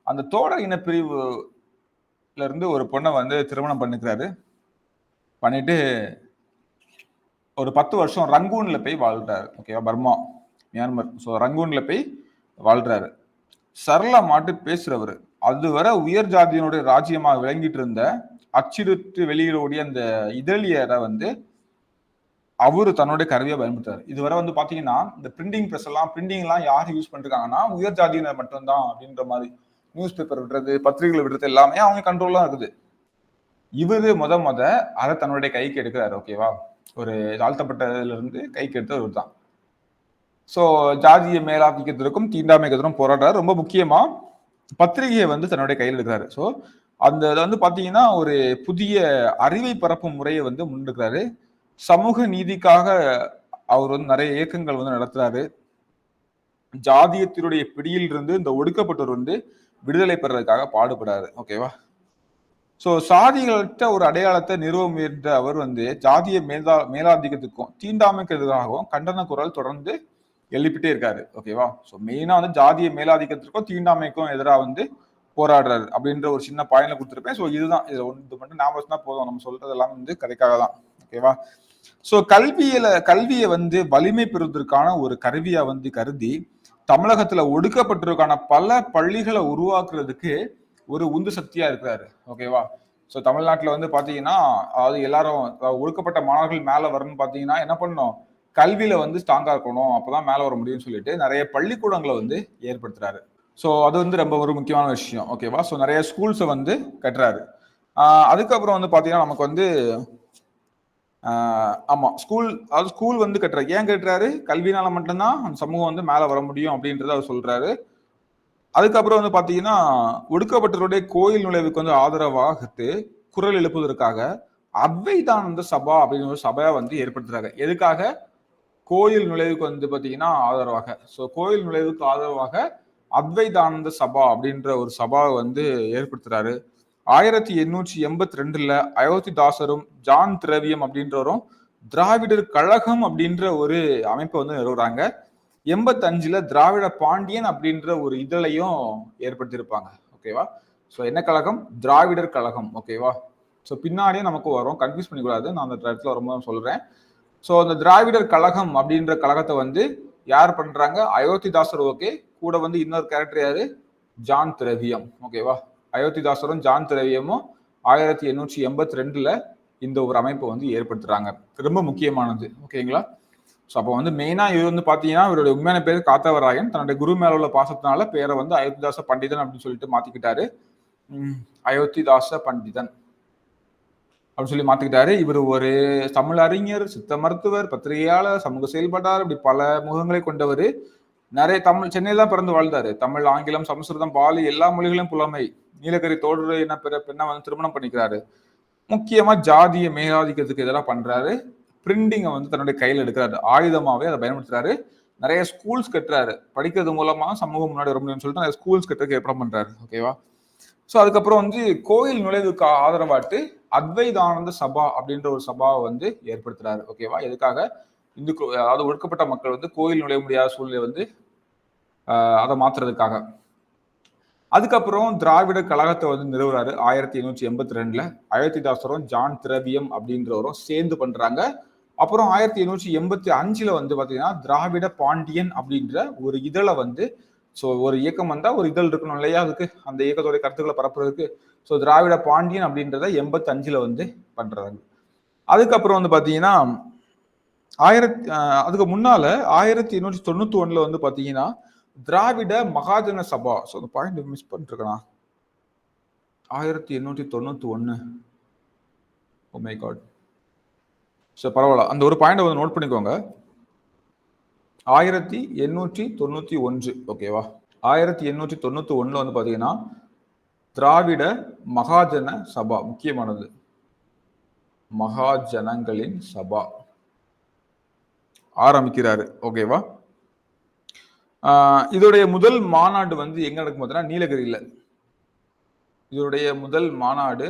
அந்த தோடர் இனப்பிரிவுல இருந்து ஒரு பொண்ணை வந்து திருமணம் பண்ணிக்கிறாரு. பண்ணிட்டு ஒரு 10 வருஷம் ரங்கூன்ல போய் வாழ்றாரு. ஓகேவா? Burma, Myanmar. ஸோ ரங்கூன்ல போய் வாழ்றாரு. சரள மாட்டு பேசுறவர். அதுவரை உயர் ஜாதியினுடைய ராஜ்யமாக விளங்கிட்டு இருந்த அச்சிட்டு வெளியிடக்கூடிய அந்த இதழியரை வந்து அவரு தன்னுடைய கருவியை பயன்படுத்தாரு. இதுவரை வந்து பாத்தீங்கன்னா இந்த பிரிண்டிங் எல்லாம் யாரு யூஸ் பண்ணிருக்காங்கன்னா உயர் ஜாதியினர் மட்டும்தான் அப்படின்ற மாதிரி. நியூஸ் பேப்பர் விடுறது, பத்திரிகைகள் விடுறது எல்லாமே அவங்க கண்ட்ரோல் தான் இருக்குது. இவரு முத அதை தன்னுடைய கைக்கு எடுக்கிறாரு. ஓகேவா? ஒரு தாழ்த்தப்பட்டதுல இருந்து கைக்கு எடுத்தவர் தான். ஸோ ஜாதிய மேலாதிக்கத்திற்கும் தீண்டாமைக்கு எதிரும் போராடுறாரு. ரொம்ப முக்கியமா பத்திரிகையை வந்து தன்னுடைய கையில் எடுக்கிறாரு. ஸோ அந்த இதை வந்து பாத்தீங்கன்னா ஒரு புதிய அறிவை பரப்பும் முறையை வந்து முன்னெடுக்கிறாரு. சமூக நீதிக்காக அவர் வந்து நிறைய இயக்கங்கள் வந்து நடத்துறாரு. ஜாதியத்தினுடைய பிடியில் இருந்து இந்த ஒடுக்கப்பட்டவர் வந்து விடுதலை பெறதுக்காக பாடுபடாரு. ஓகேவா? ஸோ சாதிகளற்ற ஒரு அடையாளத்தை நிறுவ முயன்ற அவர் வந்து ஜாதிய மேலாதிக்கத்துக்கும் தீண்டாமைக்கு எதிராகவும் கண்டன குரல் தொடர்ந்து எழுப்பிட்டே இருக்காரு. ஓகேவா? ஸோ மெயினா வந்து ஜாதிய மேலாதிக்கத்திற்கும் தீண்டாமைக்கும் எதிராக வந்து போராடுறாரு அப்படின்ற ஒரு சின்ன பாயிண்ட்ல கொடுத்துருப்பேன். ஸோ இதுதான் இதுல ஒன்று மட்டும் ஞாபகம் தான் போதும். நம்ம சொல்றதெல்லாம் வந்து கதைக்காக தான். ஓகேவா? ஸோ கல்வியை வந்து வலிமை பெறுவதற்கான ஒரு கருவியா வந்து கருதி தமிழகத்துல ஒடுக்கப்பட்டிருக்கான பல பள்ளிகளை உருவாக்குறதுக்கு ஒரு உந்து சக்தியா இருக்கிறாரு. ஓகேவா? ஸோ தமிழ்நாட்டுல வந்து பாத்தீங்கன்னா அதாவது எல்லாரும் ஒடுக்கப்பட்ட மாணவர்கள் மேல வரணும்னு பாத்தீங்கன்னா என்ன பண்ணணும்? கல்வியில வந்து ஸ்ட்ராங்கா இருக்கணும், அப்பதான் மேல வர முடியும்னு சொல்லிட்டு நிறைய பள்ளிக்கூடங்களை வந்து ஏற்படுத்துறாரு. ஸோ அது வந்து ரொம்ப ஒரு முக்கியமான விஷயம். ஓகேவா? ஸோ நிறைய ஸ்கூல்ஸை வந்து கட்டுறாரு. அதுக்கப்புறம் வந்து பாத்தீங்கன்னா நமக்கு வந்து ஆமா ஸ்கூல் வந்து கட்டுறாரு. ஏன் கட்டுறாரு? கல்வினால மட்டும்தான் அந்த சமூகம் வந்து மேல வர முடியும் அப்படின்றத அவர் சொல்றாரு. அதுக்கப்புறம் வந்து பாத்தீங்கன்னா ஒடுக்கப்பட்டவருடைய கோயில் நுழைவுக்கு வந்து ஆதரவாக குரல் எழுப்புவதற்காக அத்வைதானந்த சபா அப்படின்னு ஒரு சபையா வந்து ஏற்படுத்துறாங்க. எதுக்காக? கோயில் நுழைவுக்கு வந்து பாத்தீங்கன்னா ஆதரவாக. ஸோ கோயில் நுழைவுக்கு ஆதரவாக அத்வைதானந்த சபா அப்படின்ற ஒரு சபாவை வந்து ஏற்படுத்துறாரு. 1882 அயோத்திதாசரும் ஜான் திரவியம் அப்படின்றவரும் திராவிடர் கழகம் அப்படின்ற ஒரு அமைப்பை வந்து நிறுவுறாங்க. 85 திராவிட பாண்டியன் அப்படின்ற ஒரு இதழையும் ஏற்படுத்தியிருப்பாங்க. ஓகேவா? ஸோ என்ன கழகம்? திராவிடர் கழகம். ஓகேவா? ஸோ பின்னாடியே நமக்கு வரும், கன்ஃபியூஸ் பண்ணிக்கூடாது, நான் அந்த இடத்துல ரொம்ப சொல்றேன். ஸோ அந்த திராவிடர் கழகம் அப்படின்ற கழகத்தை வந்து யார் பண்றாங்க? அயோத்திதாசர். ஓகே, கூட வந்து இன்னொரு கேரக்டர் யாரு? ஜான் திரவியம். ஓகேவா? அயோத்திதாசரும் ஜான் திரவியமும் 1882 இந்த ஒரு அமைப்பை வந்து ஏற்படுத்துறாங்க. ரொம்ப முக்கியமானது. ஓகேங்களா? ஸோ அப்போ வந்து மெயினா இது வந்து பாத்தீங்கன்னா இவருடைய உண்மையான பேர் காத்தவராயன். தன்னுடைய குரு மேல உள்ள பாசத்தினால பேரை வந்து அயோத்திதாச பண்டிதன் அப்படின்னு சொல்லிட்டு மாத்திக்கிட்டாரு. அயோத்திதாச பண்டிதன் அப்படின்னு சொல்லி மாத்திக்கிட்டாரு. இவர் ஒரு தமிழ் அறிஞர், சித்த மருத்துவர், பத்திரிகையாளர், சமூக செயல்பாட்டாளர், இப்படி பல முகங்களை கொண்டவர். நிறைய சென்னையில தான் பிறந்து வாழ்ந்தாரு. தமிழ், ஆங்கிலம், சமஸ்கிருதம், பாலி எல்லா மொழிகளும் புலமை. நீலகிரி தோழர் என்ன பெண்ணை வந்து திருமணம் பண்ணிக்கிறாரு. முக்கியமா ஜாதிய மேலாதிக்கத்துக்கு எதிராக பண்றாரு. பிரிண்டிங்கை வந்து தன்னுடைய கையில் எடுக்கிறாரு. ஆயுதமாவே அதை பயன்படுத்துறாரு. நிறைய ஸ்கூல்ஸ் கட்டுறாரு. படிக்கிறது மூலமா சமூகம் முன்னாடி வர முடியும்னு சொல்லிட்டு நிறைய ஸ்கூல்ஸ் கட்டுறதுக்கு ஏற்பாடு பண்றாரு. ஓகேவா? ஸோ அதுக்கப்புறம் வந்து கோயில் நுழைவுக்கு ஆதரவாட்டு அத்வைதானந்த சபா அப்படின்ற ஒரு சபாவை வந்து ஏற்படுத்துறாரு. ஓகேவா? எதுக்காக? இந்துக்கள், அதாவது ஒடுக்கப்பட்ட மக்கள் வந்து கோயில் நுழைய முடியாத சூழ்நிலை வந்து அதை மாத்துறதுக்காக. அதுக்கப்புறம் திராவிட கழகத்தை வந்து நிறுவுறாரு 1882. அயோத்திதாசரும் ஜான் திரவியம் அப்படின்றவரும் சேர்ந்து பண்றாங்க. அப்புறம் 1885 வந்து பாத்தீங்கன்னா திராவிட பாண்டியன் அப்படின்ற ஒரு இதழை வந்து, ஸோ ஒரு இயக்கம் வந்தா ஒரு இதழ் இருக்கணும் இல்லையா? அதுக்கு அந்த இயக்கத்தோட கருத்துக்களை பரப்புறதுக்கு. ஸோ திராவிட பாண்டியன் அப்படின்றத 85 வந்து பண்றாங்க. அதுக்கப்புறம் வந்து பாத்தீங்கன்னா அதுக்கு முன்னால 1891 வந்து பாத்தீங்கன்னா திராவிட மகாஜன சபா. ஸோ அந்த பாயிண்ட் மிஸ் பண்ணிருக்கேனா? 1891. Oh my god. ஸோ பரவாயில்ல, அந்த ஒரு பாயிண்ட் வந்து நோட் பண்ணிக்கோங்க. 1891. ஓகேவா? 1891 வந்து பாத்தீங்கன்னா திராவிட மகாஜன சபா, முக்கியமானது, மகாஜனங்களின் சபா ஆரம்பிக்கிறாரு. ஓகேவா? இதோடைய முதல் மாநாடு வந்து எங்க நடக்கும் பார்த்தீங்கன்னா நீலகிரியில. இதோடைய முதல் மாநாடு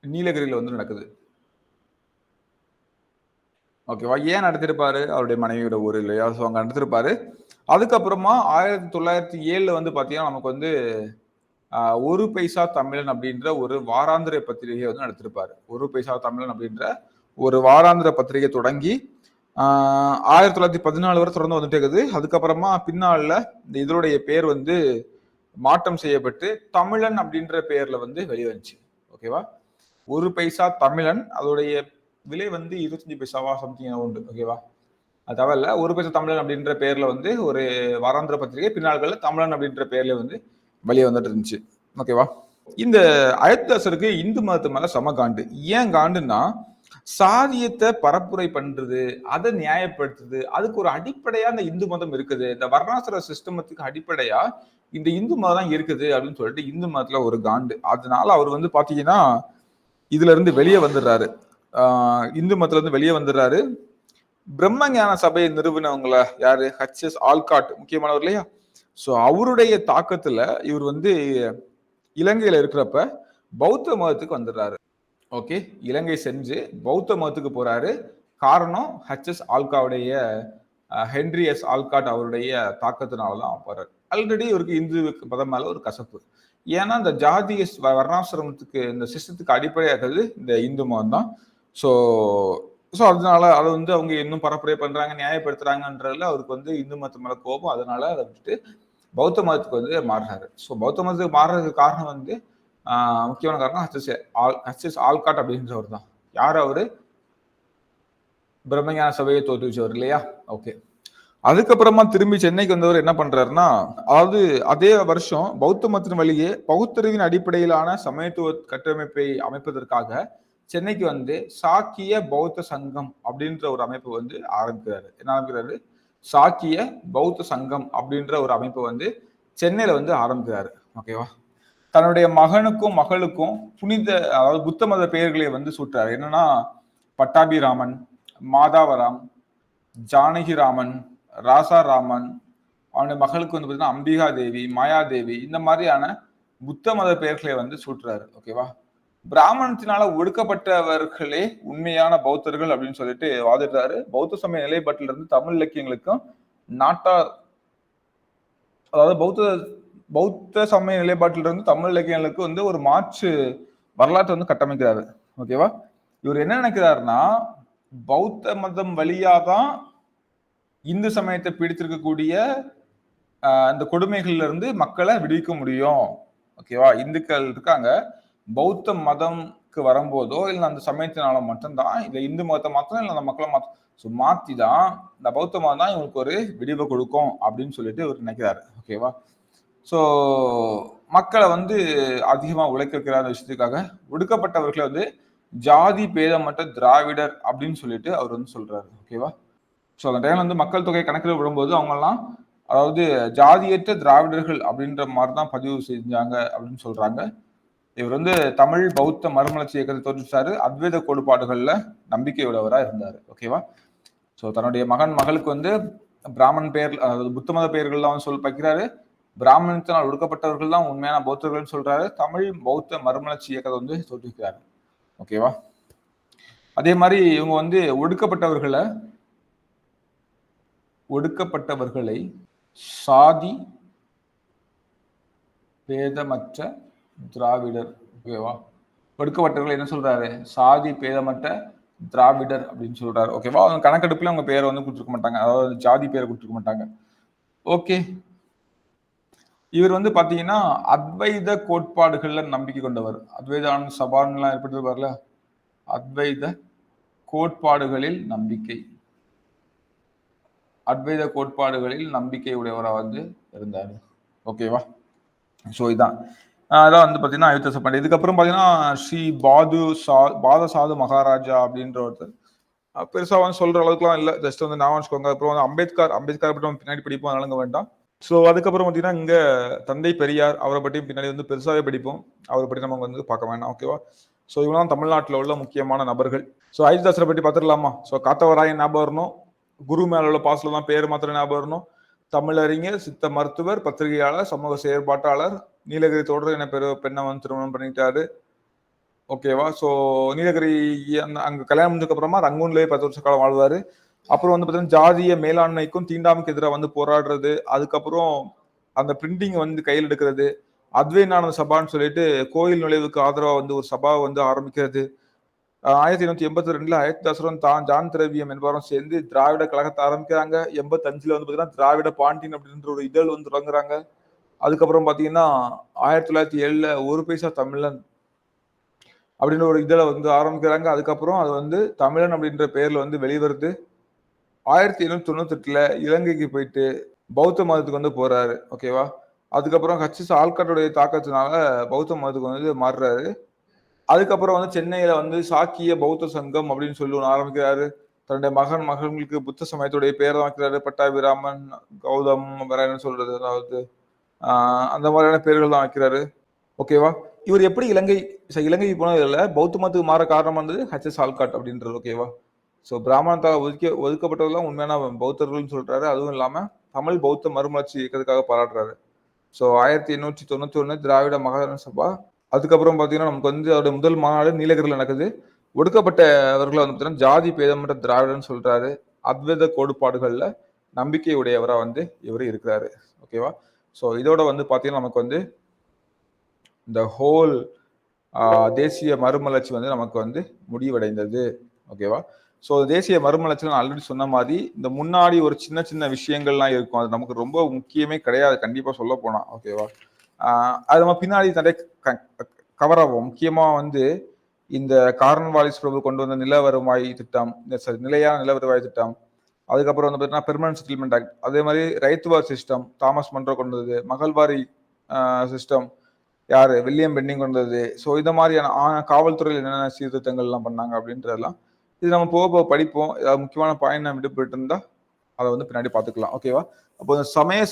நீலகிரியில வந்து நடக்குது. ஓகேவா? ஏன் நடத்திருப்பாரு? அவருடைய மனைவியோட ஊர் இல்லையா? ஸோ அங்க நடத்திருப்பாரு. அதுக்கப்புறமா 1907 வந்து பாத்தீங்கன்னா நமக்கு வந்து ஒரு பைசா தமிழன் அப்படின்ற ஒரு வாராந்திர பத்திரிகை வந்து நடத்திருப்பாரு. ஒரு பைசா தமிழன் அப்படின்ற ஒரு வாராந்திர பத்திரிகை தொடங்கி 1914 வரை தொடர்ந்து வந்துட்டே இருக்குது. அதுக்கப்புறமா பின்னால இந்த இதனுடைய பேர் வந்து மாற்றம் செய்யப்பட்டு தமிழன் அப்படின்ற பேர்ல வந்து வெளிவந்துச்சு. ஓகேவா? ஒரு பைசா தமிழன், அதோடைய விலை வந்து 25 பைசாவா சம்திங் உண்டு. ஓகேவா? அது தவிர ஒரு பைசா தமிழன் அப்படின்ற பேர்ல வந்து ஒரு வாராந்திர பத்திரிகை பின்னாள்கள்ல தமிழன் அப்படின்ற பேர்ல வந்து வெளியே வந்துட்டு இருந்துச்சு. ஓகேவா? இந்த அயோத்திதாசருக்கு இந்து மதத்து மேல செம காண்டு. ஏன் காண்டுன்னா, சாதியத்தை பரப்புரை பண்றது, அதை நியாயப்படுத்துது. அதுக்கு ஒரு அடிப்படையா இந்த இந்து மதம் இருக்குது. இந்த வர்ணாசிர சிஸ்டமத்துக்கு அடிப்படையா இந்த இந்து மதம் தான் இருக்குது அப்படின்னு சொல்லிட்டு இந்து மதத்துல ஒரு காண்டு. அதனால அவர் வந்து பாத்தீங்கன்னா இதுல இருந்து வெளியே வந்துடுறாரு. இந்து மதத்துல இருந்து வெளியே வந்துடுறாரு. பிரம்ம ஞான சபையை நிறுவனவங்கள யாரு? ஹெச்எஸ் ஆல்காட், முக்கியமானவர் இல்லையா? சோ அவருடைய தாக்கத்துல இவர் வந்து இலங்கையில இருக்கிறப்ப பௌத்த மதத்துக்கு வந்துடுறாரு. ஓகே, இலங்கை சென்று பௌத்த மதத்துக்கு போறாரு. காரணம் ஹெச்எஸ் ஆல்காவுடைய ஹென்ரி எஸ் ஆல்காட் அவருடைய தாக்கத்தினாலதான் போறாரு. ஆல்ரெடி இவருக்கு இந்து மதம் மேல ஒரு கசப்பு. ஏன்னா இந்த ஜாதிய வர்ணாசிரமத்துக்கு இந்த சிஸ்டத்துக்கு அடிப்படையாகிறது இந்த இந்து மதம் தான். ஸோ ஸோ அதனால அதை வந்து அவங்க இன்னும் பரப்புரை பண்றாங்க, நியாயப்படுத்துறாங்கன்றதுல அவருக்கு வந்து இந்து மதத்து மேல கோபம். அதனால அதை விட்டுட்டு பௌத்த மதத்துக்கு வந்து மாறுறாரு. ஸோ பௌத்த மதத்துக்கு மாறுறதுக்கு காரணம் வந்து முக்கியமான காரணம் ஹெச்எஸ் ஆல்காட் அப்படின்றவர் தான். யார் அவரு? பிரம்மஞான சபையை தோற்றுவிச்சவர் இல்லையா? ஓகே. அதுக்கப்புறமா திரும்பி சென்னைக்கு வந்தவர் என்ன பண்றாருன்னா, அதாவது அதே வருஷம் பௌத்த மதத்தின் வழியே பகுத்தறிவின் அடிப்படையிலான சமயத்துவ கட்டமைப்பை அமைப்பதற்காக சென்னைக்கு வந்து சாக்கிய பௌத்த சங்கம் அப்படின்ற ஒரு அமைப்பு வந்து ஆரம்பிக்கிறாரு. என்ன ஆரம்பிக்கிறாரு? சாக்கிய பௌத்த சங்கம் அப்படின்ற ஒரு அமைப்பு வந்து சென்னையில வந்து ஆரம்பிக்கிறாரு. ஓகேவா? தன்னுடைய மகனுக்கும் மகளுக்கும் புனித, அதாவது புத்த மத பெயர்களை வந்து சூட்டுறாரு. என்னன்னா பட்டாபிராமன், மாதாவராம், ஜானகிராமன், ராசாராமன், அவனுடைய மகளுக்கு வந்து பார்த்தீங்கன்னா அம்பிகா தேவி, மாயாதேவி, இந்த மாதிரியான புத்த மத பெயர்களை வந்து சூட்டுறாரு. ஓகேவா? பிராமணத்தினால ஒடுக்கப்பட்டவர்களே உண்மையான பௌத்தர்கள் அப்படின்னு சொல்லிட்டு வாதிடுறாரு. பௌத்த சமய நிலைப்பாட்டில இருந்து தமிழ் இலக்கியங்களுக்கும் நாட்டார், அதாவது பௌத்த சமய நிலைப்பாட்டிலிருந்து தமிழ் இலக்கியங்களுக்கு வந்து ஒரு மாற்று வரலாற்றை வந்து கட்டமைக்கிறாரு. ஓகேவா? இவர் என்ன நினைக்கிறாருன்னா, பௌத்த மதம் வழியாதான் இந்து சமயத்தை பிடித்திருக்கக்கூடிய அந்த கொடுமைகள்ல இருந்து மக்களை விடுவிக்க முடியும். ஓகேவா? இந்துக்கள் இருக்காங்க, பௌத்த மதம்க்கு வரும்போதோ இல்லை அந்த சமயத்தினால மட்டும்தான் இந்த இந்து மதத்தை மாத்திரம் இல்லை அந்த மக்களை மாத்தி தான் இந்த பௌத்த மதம் தான் இவங்களுக்கு ஒரு விடிவை கொடுக்கும் அப்படின்னு சொல்லிட்டு இவர் நினைக்கிறாரு. ஓகேவா? ஸோ மக்களை வந்து அதிகமாக உழைக்க வைக்கிற விஷயத்துக்காக ஒடுக்கப்பட்டவர்களை வந்து ஜாதி பேதமற்ற திராவிடர் அப்படின்னு சொல்லிட்டு அவர் வந்து சொல்றாரு. ஓகேவா? ஸோ அந்த டைம்ல வந்து மக்கள் தொகை கணக்கில் விடும்போது அவங்கெல்லாம், அதாவது ஜாதியற்ற திராவிடர்கள் அப்படின்ற மாதிரி தான் பதிவு செஞ்சாங்க அப்படின்னு சொல்றாங்க. இவர் வந்து தமிழ் பௌத்த மறுமலர்ச்சி இயக்கத்தை தோற்றுச்சாரு. அத்வைத கோட்பாடுகள்ல நம்பிக்கை உடையவரா இருந்தாரு. ஓகேவா? ஸோ தன்னுடைய மகளுக்கு வந்து பிராமண் பெயர், அதாவது புத்த மத பெயர்கள்லாம் வந்து வைக்கிறாரு. பிராமணத்தினால் ஒடுக்கப்பட்டவர்கள் தான் உண்மையான பௌத்தர்கள் சொல்றாரு. தமிழ் பௌத்த மறுமலர்ச்சி இயக்கத்தை வந்து தோற்றுவிக்கிறாரு. ஓகேவா? அதே மாதிரி இவங்க வந்து ஒடுக்கப்பட்டவர்களை சாதி பேதமற்ற திராவிடர். ஓகேவா? ஒடுக்கப்பட்டவர்கள் என்ன சொல்றாரு? சாதி பேதமற்ற திராவிடர் அப்படின்னு சொல்றாரு. ஓகேவா? அவங்க கணக்கெடுப்புல அவங்க பேரை வந்து கொடுத்துருக்க மாட்டாங்க, அதாவது ஜாதி பேரை கொடுத்துருக்க மாட்டாங்க. ஓகே. இவர் வந்து பாத்தீங்கன்னா அத்வைத கோட்பாடுகள்ல நம்பிக்கை கொண்டவர். அத்வைதான சபான்லாம் ஏற்பட்டிருப்பார்ல, அத்வைத கோட்பாடுகளில் நம்பிக்கை, அத்வைத கோட்பாடுகளில் நம்பிக்கை உடையவராக வந்து இருந்தாரு. ஓகேவா? ஸோ இதான் அதான் வந்து பார்த்தீங்கன்னா அயோத்தியாச பாண்டியன். இதுக்கப்புறம் பார்த்தீங்கன்னா ஸ்ரீ பாதசாது மகாராஜா அப்படின்ற ஒருத்தர், பெருசாக வந்து சொல்ற அளவுக்குலாம் இல்லை, ஜஸ்ட் வந்து நான் வச்சுக்கோங்க. அப்புறம் வந்து அம்பேத்கர் பற்றி பின்னாடி படிப்போம், அதனால வேண்டாம். ஸோ அதுக்கப்புறம் பார்த்தீங்கன்னா இங்கே தந்தை பெரியார், அவரை பற்றியும் பின்னாடி வந்து பெருசாகவே படிப்போம், அவரை பற்றி நம்ம வந்து பார்க்க வேண்டாம். ஓகேவா? ஸோ இவங்களாம் தமிழ்நாட்டில் உள்ள முக்கியமான நபர்கள். ஸோ அயோத்திதாசரை பற்றி பார்த்துடலாமா? ஸோ காத்தவராயன் ஞாபகம் வரணும், குரு மேல உள்ள பாஸ்ல தான் பேர் மாத்திரம் ஞாபகம் வரணும். தமிழறிஞர், சித்த மருத்துவர், பத்திரிகையாளர், சமூக செயற்பாட்டாளர், நீலகிரி தொடர் என பெண்ணை வந்து திருமணம் பண்ணிட்டாரு. ஓகேவா? ஸோ நீலகிரி அங்க கல்யாணம் முடிஞ்சதுக்கு அப்புறமா ரங்கூன்லேயே 10 வருஷ காலம் வாழ்வாரு. அப்புறம் வந்து பார்த்தீங்கன்னா ஜாதிய மேலாண்மைக்கும் தீண்டாமைக்கு எதிராக வந்து போராடுறது, அதுக்கப்புறம் அந்த பிரிண்டிங் வந்து கையில் எடுக்கிறது, அத்வைதானந்த சபான்னு சொல்லிட்டு கோயில் நுழைவுக்கு ஆதரவா வந்து ஒரு சபா வந்து ஆரம்பிக்கிறது. 1882 அயோத்திதாசரும் ஜான் திரவியம் என்பவரும் சேர்ந்து திராவிட கழகத்தை ஆரம்பிக்கிறாங்க. 85 வந்து பாத்தீங்கன்னா திராவிட பாண்டியன் அப்படின்ற ஒரு இதழ் வந்து தொடங்குறாங்க. அதுக்கப்புறம் பாத்தீங்கன்னா 1907 ஒரு பைசா தமிழன் அப்படின்னு ஒரு இதழை வந்து ஆரம்பிக்கிறாங்க. அதுக்கப்புறம் அது வந்து தமிழன் அப்படின்ற பெயர்ல வந்து வெளிவருது. 1798 இலங்கைக்கு போயிட்டு பௌத்த மதத்துக்கு வந்து போறாரு. ஓகேவா? அதுக்கப்புறம் ஹச்.எஸ். ஆல்காட்டுடைய தாக்கத்தினால பௌத்த மதத்துக்கு வந்து மாறுறாரு. அதுக்கப்புறம் வந்து சென்னையில வந்து சாக்கிய பௌத்த சங்கம் அப்படின்னு சொல்லி ஒண்ணு ஆரம்பிக்கிறாரு. தன்னுடைய மகன்களுக்கு புத்த சமயத்துடைய பேரை தான் வைக்கிறாரு. பட்டாபிராமன், கௌதம், வேற என்ன சொல்றது, அதாவது அந்த மாதிரியான பேர்கள் தான் வைக்கிறாரு. ஓகேவா? இவர் எப்படி இலங்கைக்கு போனது இல்ல, பௌத்த மதத்துக்கு மாற காரணம் வந்து ஹச்.எஸ். ஆல்காட் அப்படின்றது. ஓகேவா? ஸோ பிராமணத்தால் ஒதுக்கப்பட்டதெல்லாம் உண்மையான பௌத்தர்கள்னு சொல்றாரு. அதுவும் இல்லாம தமிழ் பௌத்த மறுமலர்ச்சி இயக்கத்துக்காக பாராட்டுறாரு. ஸோ 1891 திராவிட மகாஜன சபா. அதுக்கப்புறம் பார்த்தீங்கன்னா நமக்கு வந்து அவருடைய முதல் மாநாடு நீலகிரியில் நடக்குது. ஒடுக்கப்பட்டவர்களை வந்து பார்த்தீங்கன்னா ஜாதி பேதமற்ற திராவிடன்னு சொல்றாரு. அத்வைத கோட்பாடுகள்ல நம்பிக்கை உடையவரா வந்து இவர் இருக்கிறாரு. ஓகேவா? ஸோ இதோட வந்து பார்த்தீங்கன்னா நமக்கு வந்து இந்த ஹோல் தேசிய மறுமலர்ச்சி வந்து நமக்கு வந்து முடிவடைந்தது. ஓகேவா? ஸோ தேசிய மறுமலர்ச்சியில் நான் ஆல்ரெடி சொன்ன மாதிரி இந்த முன்னாடி ஒரு சின்ன சின்ன விஷயங்கள்லாம் இருக்கும். அது நமக்கு ரொம்ப முக்கியமே கிடையாது, கண்டிப்பா சொல்ல போனா. ஓகேவா? அது நம்ம பின்னாடி நிறைய கவர் ஆகும். முக்கியமா வந்து இந்த கார்ன்வாலிஸ் பிரபு கொண்டு வந்த நில வருவாய் திட்டம், நிலையான நில வருவாய் திட்டம், அதுக்கப்புறம் வந்து பார்த்தீங்கன்னா பெர்மனன்ட் செட்டில்மெண்ட் ஆக்ட், அதே மாதிரி ரைத்துவார் சிஸ்டம் தாமஸ் மன்றோ கொண்டு வந்தது, மகள்வாரி சிஸ்டம் யாரு வில்லியம் பென்னிங் கொண்டு வந்தது. ஸோ இந்த மாதிரியான காவல்துறையில் என்னென்ன சீர்திருத்தங்கள்லாம் பண்ணாங்க அப்படின்றதெல்லாம் இது நம்ம போக போக படிப்போம். ஏதாவது முக்கியமான பாயிண்ட் நம்ம விட்டு இருந்தா அதை வந்து பின்னாடி பார்த்துக்கலாம். ஓகேவா? அப்போ சமூக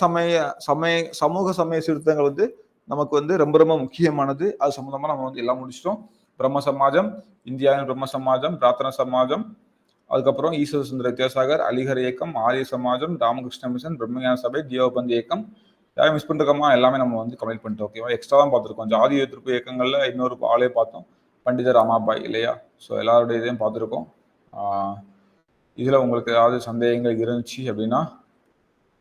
சமய சீர்திருத்தங்கள் வந்து நமக்கு வந்து ரொம்ப ரொம்ப முக்கியமானது. அது சம்பந்தமா நம்ம வந்து எல்லாம் முடிச்சிட்டோம். பிரம்ம சமாஜம், இந்தியாவின் பிரம்ம சமாஜம், பிரார்த்தனா சமாஜம், அதுக்கப்புறம் ஈஸ்வர சுந்தர வித்யாசாகர், அலிகர் இயக்கம், ஆரிய சமாஜம், ராமகிருஷ்ண மிஷன், பிரம்மஞான சபை, தேவபந்த் இயக்கம், யாரும் மிஸ் பண்ணிருக்கோமா? எல்லாமே நம்ம வந்து கம்ப்ளீட் பண்ணிட்டோம். ஓகேவா? எக்ஸ்ட்ரா தான் பார்த்துருக்கோம். ஜாதி எதிர்ப்பு இயக்கங்கள்ல இன்னொரு ஆளே பார்த்தோம், பண்டிதர் ராமாபாய் இல்லையா? ஸோ எல்லாருடைய இதையும் பார்த்துருக்கோம். இதுல உங்களுக்கு ஏதாவது சந்தேகங்கள் இருந்துச்சு அப்படின்னா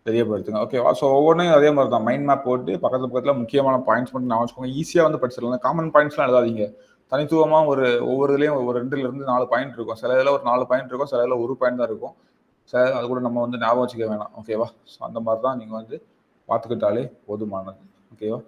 தெரியப்படுத்துங்க. ஓகேவா? ஸோ ஒவ்வொன்றையும் அதே மாதிரி தான் மைண்ட் மேப் போட்டு பக்கத்துல முக்கியமான பாயிண்ட்ஸ் மட்டும் நான் வச்சுக்கோங்க. ஈஸியாக வந்து படிச்சிடலாம். காமன் பாயிண்ட்ஸ்லாம் எழுதாதீங்க. தனித்துவமா ஒவ்வொரு இதுலையும் ஒரு 2லிருந்து 4 பாயிண்ட் இருக்கும். சில இதில் ஒரு 4 பாயிண்ட் இருக்கும், சில இதில் ஒரு பாயிண்ட் தான் இருக்கும். சில அது கூட நம்ம வந்து ஞாபகம் வச்சுக்க வேணாம். ஓகேவா? ஸோ அந்த மாதிரி தான் நீங்கள் வந்து பார்த்துக்கிட்டாலே போதுமானது. ஓகேவா?